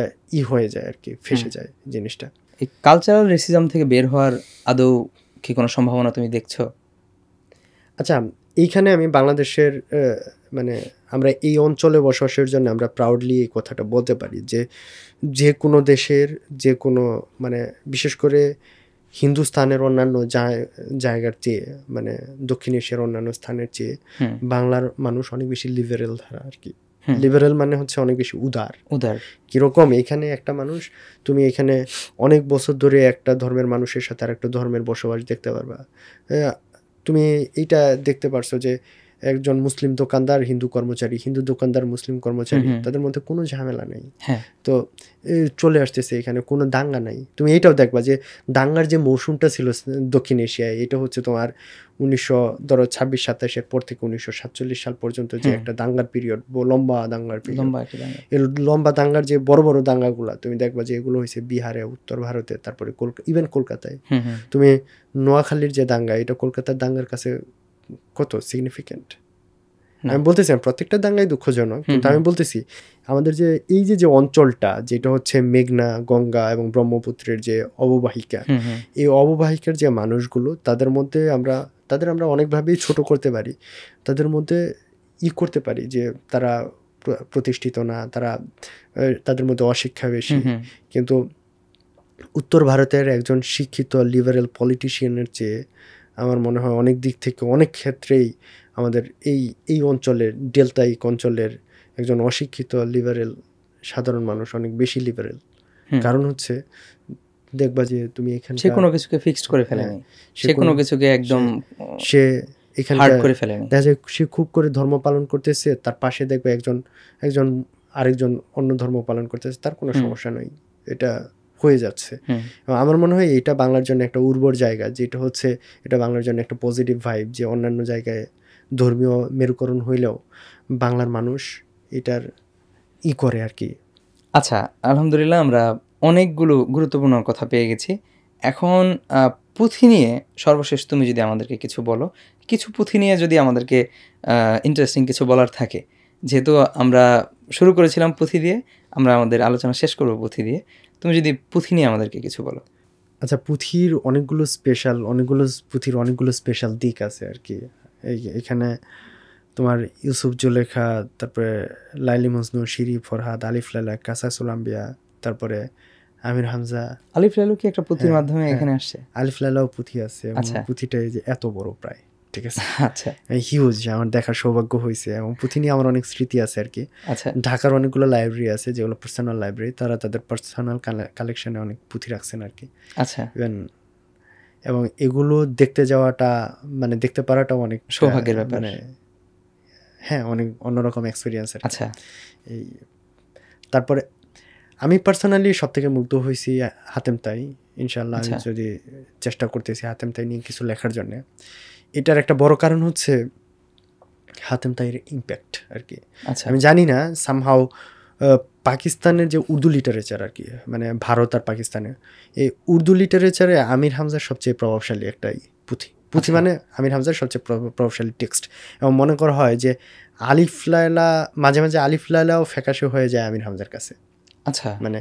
হয়ে যায় আর কি, ফেসে যায় জিনিসটা। এই কালচারাল রেসিজম থেকে বের হওয়ার আদৌ কি কোনো সম্ভাবনা তুমি দেখছো? আচ্ছা, এইখানে আমি বাংলাদেশের মানে আমরা এই অঞ্চলে বসবাসের জন্য আমরা প্রাউডলি এই কথাটা বলতে পারি যে যে কোনো দেশের যে কোনো মানে বিশেষ করে হিন্দুস্তানের অন্যান্য জায়গার চেয়ে মানে দক্ষিণ এশিয়ার অন্যান্য স্থানের চেয়ে বাংলার মানুষ অনেক বেশি লিবারেল ধারা আর কি। লিবারেল মানে হচ্ছে অনেক বেশি উদার। কিরকম, এখানে একটা মানুষ তুমি এখানে অনেক বছর ধরে একটা ধর্মের মানুষের সাথে আর একটা ধর্মের বসবাস দেখতে পারবা। তুমি এইটা দেখতে পারছো যে একজন মুসলিম দোকানদার হিন্দু কর্মচারী, হিন্দু দোকানদার মুসলিম কর্মচারী, তাদের মধ্যে কোনো ঝামেলা নেই। তো চলে আসতেছে এখানে, কোনো দাঙ্গা নাই। তুমি এইটাও দেখবা যে দাঙ্গার যে মৌসুমটা ছিল দক্ষিণ এশিয়ায়, এটা হচ্ছে তোমার 1926-27 পর থেকে 1947 সাল পর্যন্ত যে একটা দাঙ্গার পিরিয়ড, লম্বা দাঙ্গার পিরিয়ড। এই লম্বা দাঙ্গার যে বড় বড় দাঙ্গাগুলা তুমি দেখবা যে এগুলো হয়েছে বিহারে, উত্তর ভারতে, তারপরে ইভেন কলকাতায়। তুমি নোয়াখালীর যে দাঙ্গা, এটা কলকাতার দাঙ্গার কাছে কত সিগনিফিকেন্ট। আমি বলতেছি প্রত্যেকটা দাঙ্গাই দুঃখজনক, কিন্তু আমি বলতেছি আমাদের যে এই যে অঞ্চলটা যেটা হচ্ছে মেঘনা, গঙ্গা এবং ব্রহ্মপুত্রের যে অববাহিকা, এই অববাহিকার যে মানুষগুলো তাদের আমরা অনেকভাবেই ছোট করতে পারি, তাদের মধ্যে করতে পারি যে তারা প্রতিষ্ঠিত না, তাদের মধ্যে অশিক্ষা বেশি। কিন্তু উত্তর ভারতের একজন শিক্ষিত লিবারেল পলিটিশিয়ানের চেয়ে আমার মনে হয় অনেক দিক থেকে অনেক ক্ষেত্রেই আমাদের এই অঞ্চলের ডেল্টাইক অঞ্চলের একজন অশিক্ষিত লিবারেল সাধারণ মানুষ অনেক বেশি লিবারেল। কারণ হচ্ছে দেখবা যে তুমি এখানে সে কোনো কিছুকে ফিক্সড করে ফেলেনি, সে কোনো কিছুকে একদম সে এখানে হার্ড করে ফেলেনি। দেখা যায় সে খুব করে ধর্ম পালন করতেছে, তার পাশে দেখবে একজন আরেকজন অন্য ধর্ম পালন করতেছে, তার কোনো সমস্যা নেই, এটা হয়ে যাচ্ছে। আমার মনে হয় এটা বাংলার জন্য একটা উর্বর জায়গা, যেটা হচ্ছে এটা বাংলার জন্য একটা পজিটিভ ভাইব, যে অন্যান্য জায়গায় ধর্মীয় মেরুকরণ হইলেও বাংলার মানুষ এটার করে আর কি। আচ্ছা, আলহামদুলিল্লাহ আমরা অনেকগুলো গুরুত্বপূর্ণ কথা পেয়ে গেছি। এখন পুঁথি নিয়ে সর্বশেষ তুমি যদি আমাদেরকে কিছু বলো, কিছু পুঁথি নিয়ে যদি আমাদেরকে ইন্টারেস্টিং কিছু বলার থাকে, যেহেতু আমরা শুরু করেছিলাম পুঁথি দিয়ে, আমরা আমাদের আলোচনা শেষ করবো পুঁথি দিয়ে, তুমি যদি পুঁথি নিয়ে আমাদেরকে কিছু বলো। আচ্ছা, পুঁথির পুঁথির অনেকগুলো স্পেশাল দিক আছে আর কি। এখানে তোমার ইউসুফ জুলেখা, তারপরে লাইলি মজনু, শিরি ফরহাদ, আলিফ লায়লা, কাসাসুল আম্বিয়া, তারপরে আমির হামজা। আলিফ লায়লা কি একটা পুঁথির মাধ্যমে এখানে আসছে? আলিফ লায়লাও পুঁথি আছে। পুঁথিটা এই যে এত বড় প্রায়, ঠিক আছে, আচ্ছা, হিউজ, আমার দেখার সৌভাগ্য হয়েছে। এবং পুঁথি নিয়ে আমার অনেক স্মৃতি আছে আর কি। আচ্ছা, ঢাকার অনেকগুলো লাইব্রেরি আছে যেগুলো পার্সোনাল লাইব্রেরি, তারা তাদের পার্সোনাল কালেকশনে অনেক পুঁথি রাখছেন আর কি। আচ্ছা, এবং এগুলো দেখতে যাওয়াটা মানে দেখতে পারাটাও অনেক সৌভাগ্যের ব্যাপার। হ্যাঁ, অনেক অন্যরকম এক্সপিরিয়েন্স। আচ্ছা, এই তারপরে আমি পার্সোনালি সব থেকে মুগ্ধ হয়েছি হাতেম তাই। ইনশাল্লাহ আমি যদি চেষ্টা করতেছি হাতেম তাই নিয়ে কিছু লেখার জন্য। এটার একটা বড় কারণ হচ্ছে হাতেম তাইয়ের ইম্প্যাক্ট আর কি। আমি জানি না, সামহাউ পাকিস্তানের যে উর্দু লিটারেচার আর কি, মানে ভারত আর পাকিস্তানের এই উর্দু লিটারেচারে আমির হামজার সবচেয়ে প্রভাবশালী একটাই পুঁথি মানে আমির হামজার সবচেয়ে প্রভাবশালী টেক্সট। এবং মনে করা হয় যে আলিফ লায়লা, মাঝে মাঝে আলিফ লায়লাও ফ্যাকাশে হয়ে যায় আমির হামজার কাছে। আচ্ছা, মানে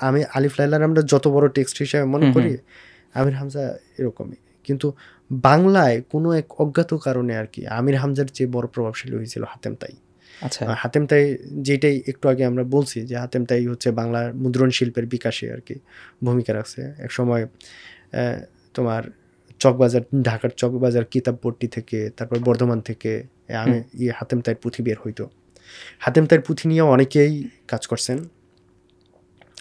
আমি আলিফ লায়লার আমরা যত বড় টেক্সট হিসেবে মনে করি, আমির হামজা এরকমই। কিন্তু বাংলায় কোনো এক অজ্ঞাত কারণে আর কি আমির হামজার চেয়ে বড় প্রভাবশালী হয়েছিল হাতেম তাই। আচ্ছা, হাতেম তাই যেটাই একটু আগে আমরা বলছি যে হাতেম তাই হচ্ছে বাংলার মুদ্রণ শিল্পের বিকাশে আর কি ভূমিকা রাখছে। এক সময় তোমার ঢাকার চকবাজার কিতাবপট্টি থেকে, তারপর বর্ধমান থেকে হাতেম তাইয়ের পুঁথি বের হইতো। হাতেম তাইয়ের পুঁথি নিয়ে অনেকেই কাজ করছেন।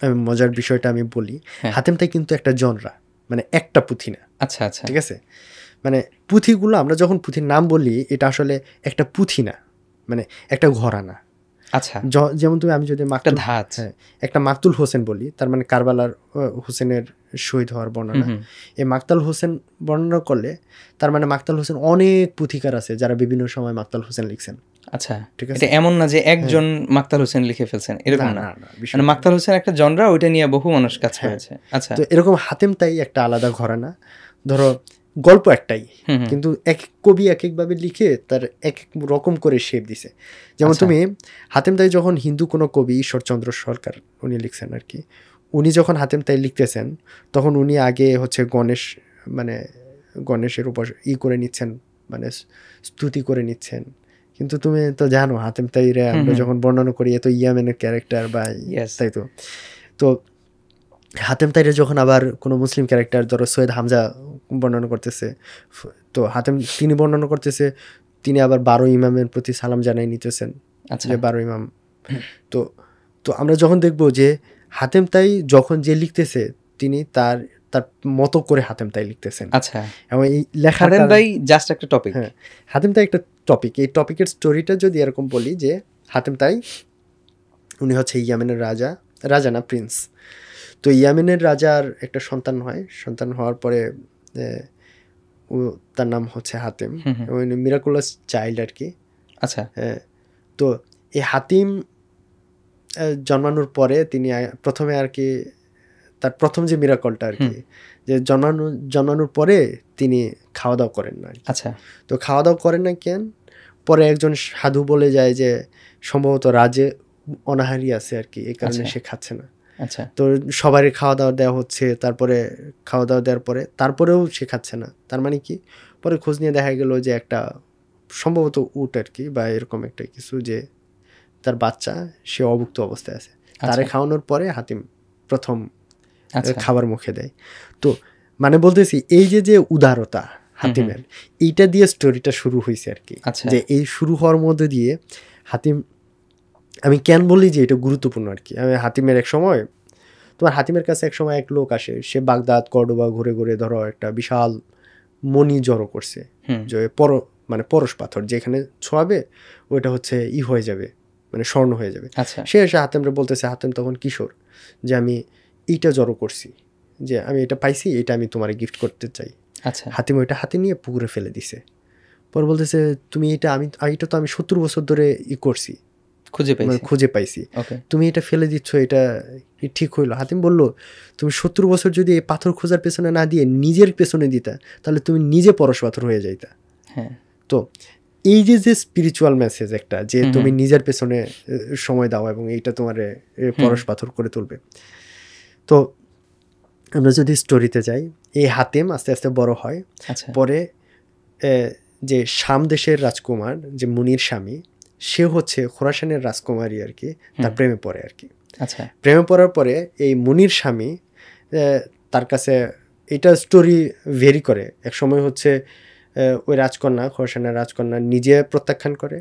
আমি মজার বিষয়টা আমি বলি, হাতেম তাই কিন্তু একটা জনরা, মানে একটা পুঁথি না। আচ্ছা, আচ্ছা, ঠিক আছে, মানে পুঁথিগুলো আমরা যখন পুঁথির নাম বলি, এটা আসলে একটা পুঁথি না, মানে একটা ঘরানা। আচ্ছা, যেমন আমি যদি একটা মাকতুল হোসেন বলি, তার মানে কারবালার হোসেনের শহীদ হওয়ার বর্ণনা। এই মাকতাল হোসেন বর্ণনা করলে তার মানে মাকতাল হোসেন অনেক পুঁথিকার আছে যারা বিভিন্ন সময় মাকতাল হোসেন লিখছেন। ঠিক ঠিক আছে? আছে, এটা এমন না যে একজন মাকতাল হোসেন লিখে ফেলছেন, এরকম না। বিষয়টা মানে মাকতাল হোসেন একটা জনরা, ওইটা নিয়ে বহু মানুষ কাজ করেছে। আচ্ছা, তো এরকম হাতেম তাই একটা আলাদা ঘরানা। ধরো গল্প একটাই, কিন্তু এক কবি এক একভাবে লিখে তার এক এক রকম করে শেপ দিছে। যেমন তুমি হাতেম তাই যখন হিন্দু কোনো কবি ঈশ্বরচন্দ্র সরকার উনি লিখছেন আর কি, উনি যখন হাতেম তাই লিখতেছেন তখন উনি আগে হচ্ছে মানে গণেশের উপর করে নিচ্ছেন, মানে স্তুতি করে নিচ্ছেন। কিন্তু তুমি তো জানো হাতেম তাইরে আমরা যখন বর্ণনা করি এত ইয়ামেনের ক্যারেক্টার বা তাই তো। তো হাতেম তাইরে যখন আবার কোনো মুসলিম ক্যারেক্টার, ধরো সৈয়দ হামজা বর্ণনা করতেছে, তো তিনি বর্ণনা করতেছে, তিনি আবার 12 ইমামের প্রতি সালাম জানাই নিতেছেন, যে 12 ইমাম। তো তো আমরা যখন দেখবো যে হাতেম তাই যখন যে লিখতেছে তিনি তার মতো করে হাতেম তাই লিখতেছেন। আচ্ছা, এবং এই লেখার তাই জাস্ট একটা টপিক। হ্যাঁ, হাতেম তাই একটা টপিক। এই টপিকের স্টোরিটা যদি এরকম বলি যে হাতেম তাই উনি হচ্ছে ইয়ামেনের রাজা না প্রিন্স। তো ইয়ামেনের রাজার একটা সন্তান হয়, সন্তান হওয়ার পরে তার নাম হচ্ছে হাতেম, এবং মিরাকুলাস চাইল্ড আর কি। আচ্ছা, তো এই হাতিম জন্মানোর পরে তিনি প্রথমে আর কি তার প্রথম যে মিরাকলটা আর কি, যে জন্মানোর পরে তিনি খাওয়া দাওয়া করেন না। আচ্ছা, তো খাওয়া দাওয়া করেন না কেন? পরে একজন সাধু বলে যায় যে সম্ভবত রাজে অনাহারি আছে আর কি, এই কারণে সে খাচ্ছে না। আচ্ছা, তো সবারই খাওয়া দাওয়া দেওয়া হচ্ছে, তারপরে খাওয়া দাওয়া দেওয়ার পরে তারপরেও সে খাচ্ছে না। তার মানে কি, পরে খোঁজ নিয়ে দেখা গেল যে একটা সম্ভবত উট আর কি, বা এরকম একটা কিছু, যে তার বাচ্চা সে অভুক্ত অবস্থায় আছে। তারে খাওয়ানোর পরে হাতিম প্রথম খাবার মুখে দেয়। তো মানে বলতেছি এই যে উদারতা হাতিমের, এইটা দিয়ে স্টোরিটা শুরু হয়েছে আর কি। যে এই শুরু হওয়ার মধ্যে দিয়ে হাতিম, আমি কেন বলি যে এটা গুরুত্বপূর্ণ আর কি, আমি হাতিমের হাতিমের কাছে এক সময় এক লোক আসে, সে বাগদাদ কর্ডোবা ঘুরে ঘুরে ধরো একটা বিশাল মণি জড়ো করছে, যে মানে পরশ পাথর যেখানে ছোঁয়াবে ওইটা হচ্ছে হয়ে যাবে, মানে স্বর্ণ হয়ে যাবে। সে এসে হাতেমরে বলতেছে, হাতেম তখন কিশোর, যে আমি এইটা জড়ো করছি, যে আমি এটা পাইছি, এটা আমি তোমার গিফট করতে চাই। হাতিম ওইটা হাতে নিয়ে পুকুরে ফেলে দিছে। পরে বলতেছে, তুমি এটা এটা তো আমি 70 বছর ধরে করছি, খুঁজে পাইছি, তুমি এটা ফেলে দিচ্ছ, এটা ঠিক হইলো? হাতিম বলল, তুমি 70 বছর যদি এই পাথর খোঁজার পেছনে না দিয়ে নিজের পেছনে দিতা, তাহলে তুমি নিজে পরশ পাথর হয়ে যাইতা। তো এই যে স্পিরিচুয়াল মেসেজ একটা, যে তুমি নিজের পেছনে সময় দাও এবং এইটা তোমার পরশ পাথর করে তুলবে। তো আমরা যদি স্টোরিতে যাই, এই হাতিম আস্তে আস্তে বড় হয়। পরে যে শাম দেশের রাজকুমার, যে মুনির স্বামী, সে হচ্ছে খোরাসানের রাজকুমারী আর কি, তার প্রেমে পড়ে আর কি। প্রেমে পড়ার পরে এই মুনির স্বামী তার কাছে, এটা স্টোরি ভেরি করে, এক সময় হচ্ছে ওই রাজকন্যা, খোরাসানের রাজকন্যা নিজে প্রত্যাখ্যান করে,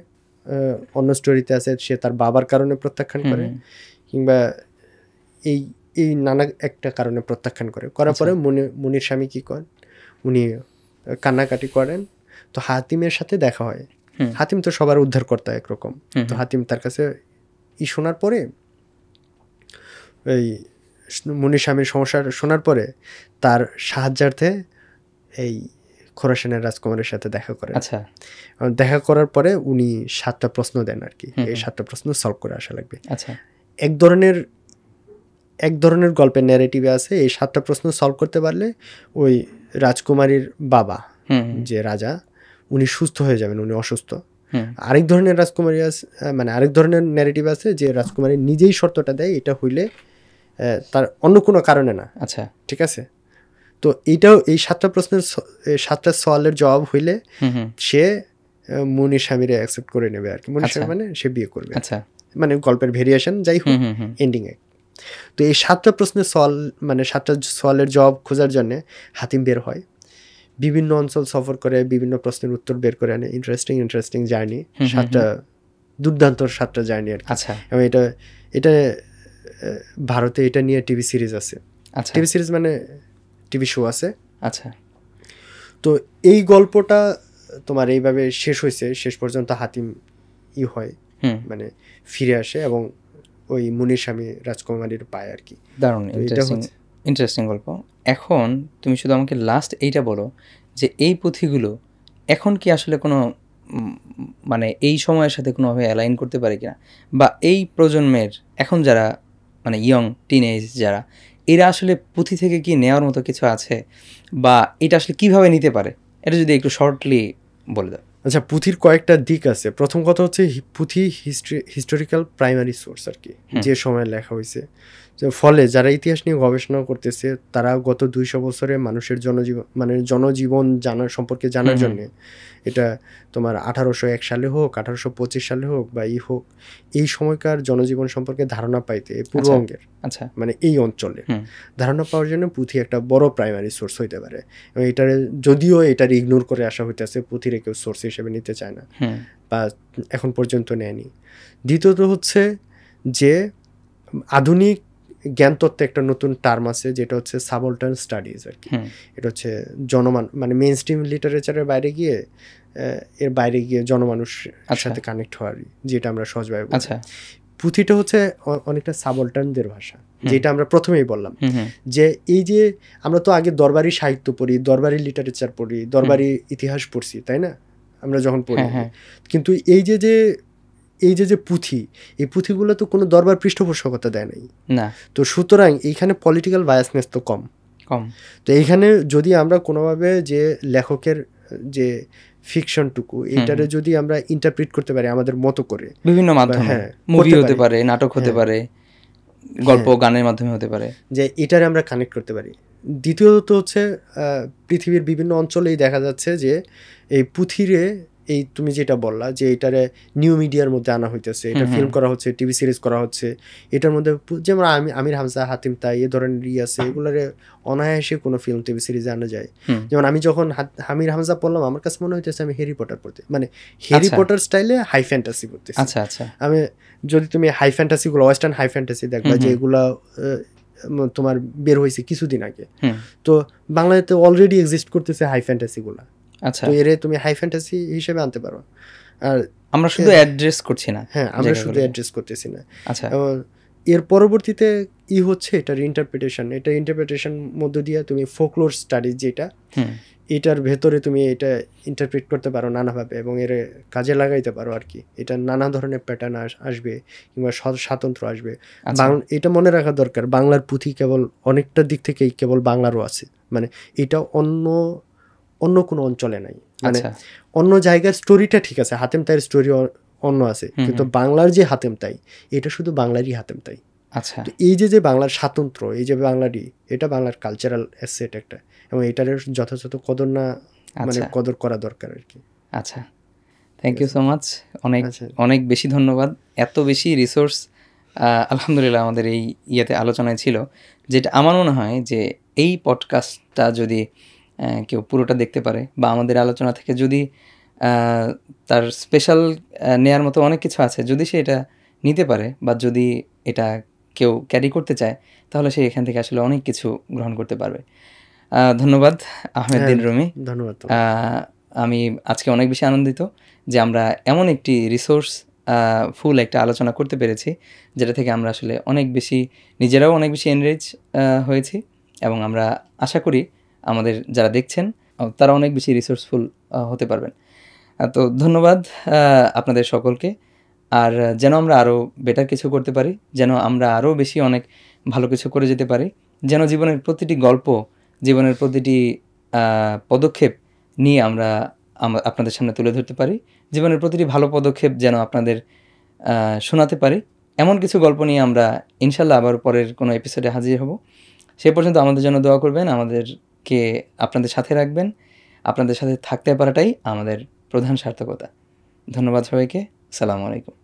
অন্য স্টোরিতে আছে সে তার বাবার কারণে প্রত্যাখ্যান করে, কিংবা এই নানা একটা কারণে প্রত্যাখ্যান করার পরে মুনির স্বামী কি করেন, উনি কান্নাকাটি করেন। তো হাতিমের সাথে দেখা হয়। হাতিম তো সবার উদ্ধারকর্তা একরকম। তো হাতিম তার কাছে শোনার পরে, এই মুনির স্বামীর সমস্যা শোনার পরে তার সাহায্যার্থে এই খোরাসানের রাজকুমারের সাথে দেখা করেন। দেখা করার পরে উনি 7টা প্রশ্ন দেন আর কি, এই 7টা প্রশ্ন সলভ করে আসা লাগবে। এক ধরনের গল্পের ন্যারেটিভে আছে, এই 7টা প্রশ্ন সলভ করতে পারলে ওই রাজকুমারীর বাবা, যে রাজা, উনি সুস্থ হয়ে যাবেন, উনি অসুস্থ। আরেক ধরনের রাজকুমারী আছে, মানে আরেক ধরনের ন্যারেটিভ আছে, যে রাজকুমারী নিজেই শর্তটা দেয়, এটা হইলে তার অন্য কোনো কারণে না। ঠিক আছে? তো এইটাও, এই 7টা প্রশ্নের 7টা সওয়ালের জবাব হইলে সে মুনির স্বামীরে অ্যাকসেপ্ট করে নেবে আর কি। মুনির স্বামী মানে সে বিয়ে করবে, মানে গল্পের ভেরিয়েশন যাই হোক, এন্ডিংয়ে। তো এই 7টা প্রশ্নের সওয়াল, মানে 7টা সওয়ালের জবাব খোঁজার জন্য হাতিম বের হয়, বিভিন্ন অঞ্চল সফর করে, বিভিন্ন প্রশ্নের উত্তর বের করে আনে। ইন্টারেস্টিং জার্নি, 7টা দুর্দান্ত 7টা জার্নি আর কি। এবং এটা ভারতে এটা নিয়ে টিভি সিরিজ আছে। টিভি সিরিজ মানে টিভি শো আছে। তো এই গল্পটা তোমার এইভাবে শেষ হয়েছে, শেষ পর্যন্ত হাতিম হয়, মানে ফিরে আসে এবং ওই মুনির স্বামী রাজকুমারীর পায় আর কি। দারুণ ইন্টারেস্টিং গল্প। এখন তুমি শুধু আমাকে লাস্ট এইটা বলো যে এই পুঁথিগুলো এখন কি আসলে কোনো মানে এই সময়ের সাথে কোনোভাবে অ্যালাইন করতে পারে কিনা, বা এই প্রজন্মের এখন যারা মানে ইয়ং টিনেজ যারা, এরা আসলে পুঁথি থেকে কি নেওয়ার মতো কিছু আছে, বা এটা আসলে কিভাবে নিতে পারে, এটা যদি একটু শর্টলি বলে দাও। আচ্ছা, পুঁথির কয়েকটা দিক আছে। প্রথম কথা হচ্ছে পুঁথি হিস্টোরিক্যাল প্রাইমারি সোর্স আর কি, যে সময় লেখা হয়েছে। ফলে যারা ইতিহাস নিয়ে গবেষণা করতেছে তারা গত 200 বছরে মানুষের জনজীবন জানার সম্পর্কে জানার জন্য, এটা তোমার 1801 সালে হোক 1825 সালে হোক বা হোক, এই সময়কার জনজীবন সম্পর্কে ধারণা পাইতে পূর্ববঙ্গের মানে এই অঞ্চলে ধারণা পাওয়ার জন্য পুঁথি একটা বড় প্রাইমারি সোর্স হইতে পারে। এবং যদিও এটার ইগনোর করে আসা হইতেছে, পুঁথির কেউ সোর্স হিসেবে নিতে চায় না বা এখন পর্যন্ত নেয়নি। দ্বিতীয়ত হচ্ছে যে আধুনিক জ্ঞানতত্ত্বে একটা নতুন টার্ম আছে যেটা হচ্ছে সাবঅল্টার্ন স্টাডিজ আর কি। এটা হচ্ছে মানে মেইন স্ট্রিম লিটারেচারের বাইরে গিয়ে জনমানুষ সাথে কানেক্ট হওয়ার, যেটা আমরা সহজভাবে বলি। পুঁথিটা হচ্ছে অনেকটা সাবঅল্টার্নদের ভাষা, যেটা আমরা প্রথমেই বললাম যে এই যে আমরা তো আগে দরবারি সাহিত্য পড়ি, দরবারি লিটারেচার পড়ি, দরবারি ইতিহাস পড়ছি, তাই না আমরা যখন পড়ি। কিন্তু এই যে পুঁথি, এই পুঁথিগুলো তো কোনো দরবার পৃষ্ঠপোষকতা দেয় নাই না। তো সুতরাং এইখানে পলিটিক্যাল বায়াসনেস তো কম। তো এইখানে যদি আমরা কোনোভাবে যে লেখকের যে ফিকশনটুকু এইটারে যদি আমরা ইন্টারপ্রিট করতে পারি আমাদের মতো করে, বিভিন্ন মাধ্যমে, মুভি হতে পারে, নাটক হতে পারে, গল্প গানের মাধ্যমে হতে পারে, যে এটারে আমরা কানেক্ট করতে পারি। দ্বিতীয়ত হচ্ছে পৃথিবীর বিভিন্ন অঞ্চলেই দেখা যাচ্ছে যে এই পুঁথিরে, এই তুমি যেটা বললা যে এটারে নিউ মিডিয়ার মধ্যে আনা হইতেছে, এটা ফিল্ম করা হচ্ছে, টিভি সিরিজ করা হচ্ছে, এটার মধ্যে যেমন আমির হামজা, হাতিম তাই এ ধরনের আছে, এগুলোরে অনায়াসে কোনো ফিল্ম টিভি সিরিজে আনা যায়। যেমন আমি যখন আমির হামজা পড়লাম, আমার কাছে মনে হইতেছে আমি হ্যারি পটার পড়তে, মানে হ্যারি পটার স্টাইলে হাই ফ্যান্টাসি পড়তেছি। আমি যদি তুমি হাই ফ্যান্টাসিগুলো, ওয়েস্টার্ন হাই ফ্যান্টাসি দেখবা যে এগুলা তোমার বের হয়েছে কিছুদিন আগে, তো বাংলাতে অলরেডি এক্সিস্ট করতেছে হাই ফ্যান্টাসিগুলা। তো এরে তুমি হাই ফ্যান্টাসি হিসেবে আনতে পারো। আর আমরা শুধু অ্যাড্রেস করছি না, আমরা শুধু অ্যাড্রেস করতেছি না। এর পরবর্তীতে হচ্ছে এটার ইন্টারপ্রিটেশন মধ্য দিয়ে তুমি ফোকলোর স্টাডিজ যেটা, এটার ভেতরে তুমি এটা ইন্টারপ্রিট করতে পারো নানাভাবে এবং এর কাজে লাগাইতে পারো আর কি। এটা নানা ধরনের প্যাটার্ন আসবে কিংবা স্বাতন্ত্র্য আসবে। এটা মনে রাখা দরকার, বাংলার পুঁথি কেবল অনেকটা দিক থেকেই কেবল বাংলারও আছে, মানে এটা অন্য কোনো অঞ্চলে নাই। মানে অন্য জায়গার স্টোরিটা ঠিক আছে, হাতেম তাইয়ের স্টোরি অন্য আছে, কিন্তু বাংলার যে হাতেম তাই, এটা শুধু বাংলারই হাতেম তাই। এই যে বাংলার স্বাতন্ত্র্য, এই যে বাংলারই, এটা বাংলার কালচারাল অ্যাসেট একটা, এবং এটার যথাযথ কদর না মানে কদর করা দরকার আর কি। আচ্ছা, থ্যাংক ইউ সো মাচ, অনেক বেশি ধন্যবাদ। এত বেশি রিসোর্স আলহামদুলিল্লাহ আমাদের এই আলোচনায় ছিল, যেটা আমার মনে হয় যে এই পডকাস্টটা যদি কেউ পুরোটা দেখতে পারে, বা আমাদের আলোচনা থেকে যদি তার স্পেশাল নেয়ার মতো অনেক কিছু আছে, যদি সে এটা নিতে পারে বা যদি এটা কেউ ক্যারি করতে চায়, তাহলে সে এখান থেকে আসলে অনেক কিছু গ্রহণ করতে পারবে। ধন্যবাদ আহমেদ দিন রুমি। ধন্যবাদ। আমি আজকে অনেক বেশি আনন্দিত যে আমরা এমন একটি রিসোর্স ফুল একটা আলোচনা করতে পেরেছি, যেটা থেকে আমরা আসলে অনেক বেশি নিজেরাও অনেক বেশি এনরিচ হয়েছি, এবং আমরা আশা করি আমাদের যারা দেখছেন তারা অনেক বেশি রিসোর্সফুল হতে পারবেন। তো ধন্যবাদ আপনাদের সকলকে। আর যেন আমরা আরও বেটার কিছু করতে পারি, যেন আমরা আরও বেশি অনেক ভালো কিছু করে যেতে পারি, যেন জীবনের প্রতিটি গল্প, জীবনের প্রতিটি পদক্ষেপ নিয়ে আমরা আপনাদের সামনে তুলে ধরতে পারি, জীবনের প্রতিটি ভালো পদক্ষেপ যেন আপনাদের শোনাতে পারি, এমন কিছু গল্প নিয়ে আমরা ইনশাল্লাহ আবার পরের কোনো এপিসোডে হাজির হব। সে পর্যন্ত আমাদের জন্য দোয়া করবেন, আমাদেরকে আপনাদের সাথে রাখবেন, আপনাদের সাথে থাকতে পারাটাই আমাদের প্রধান সার্থকতা। ধন্যবাদ সবাইকে। আসসালামু আলাইকুম।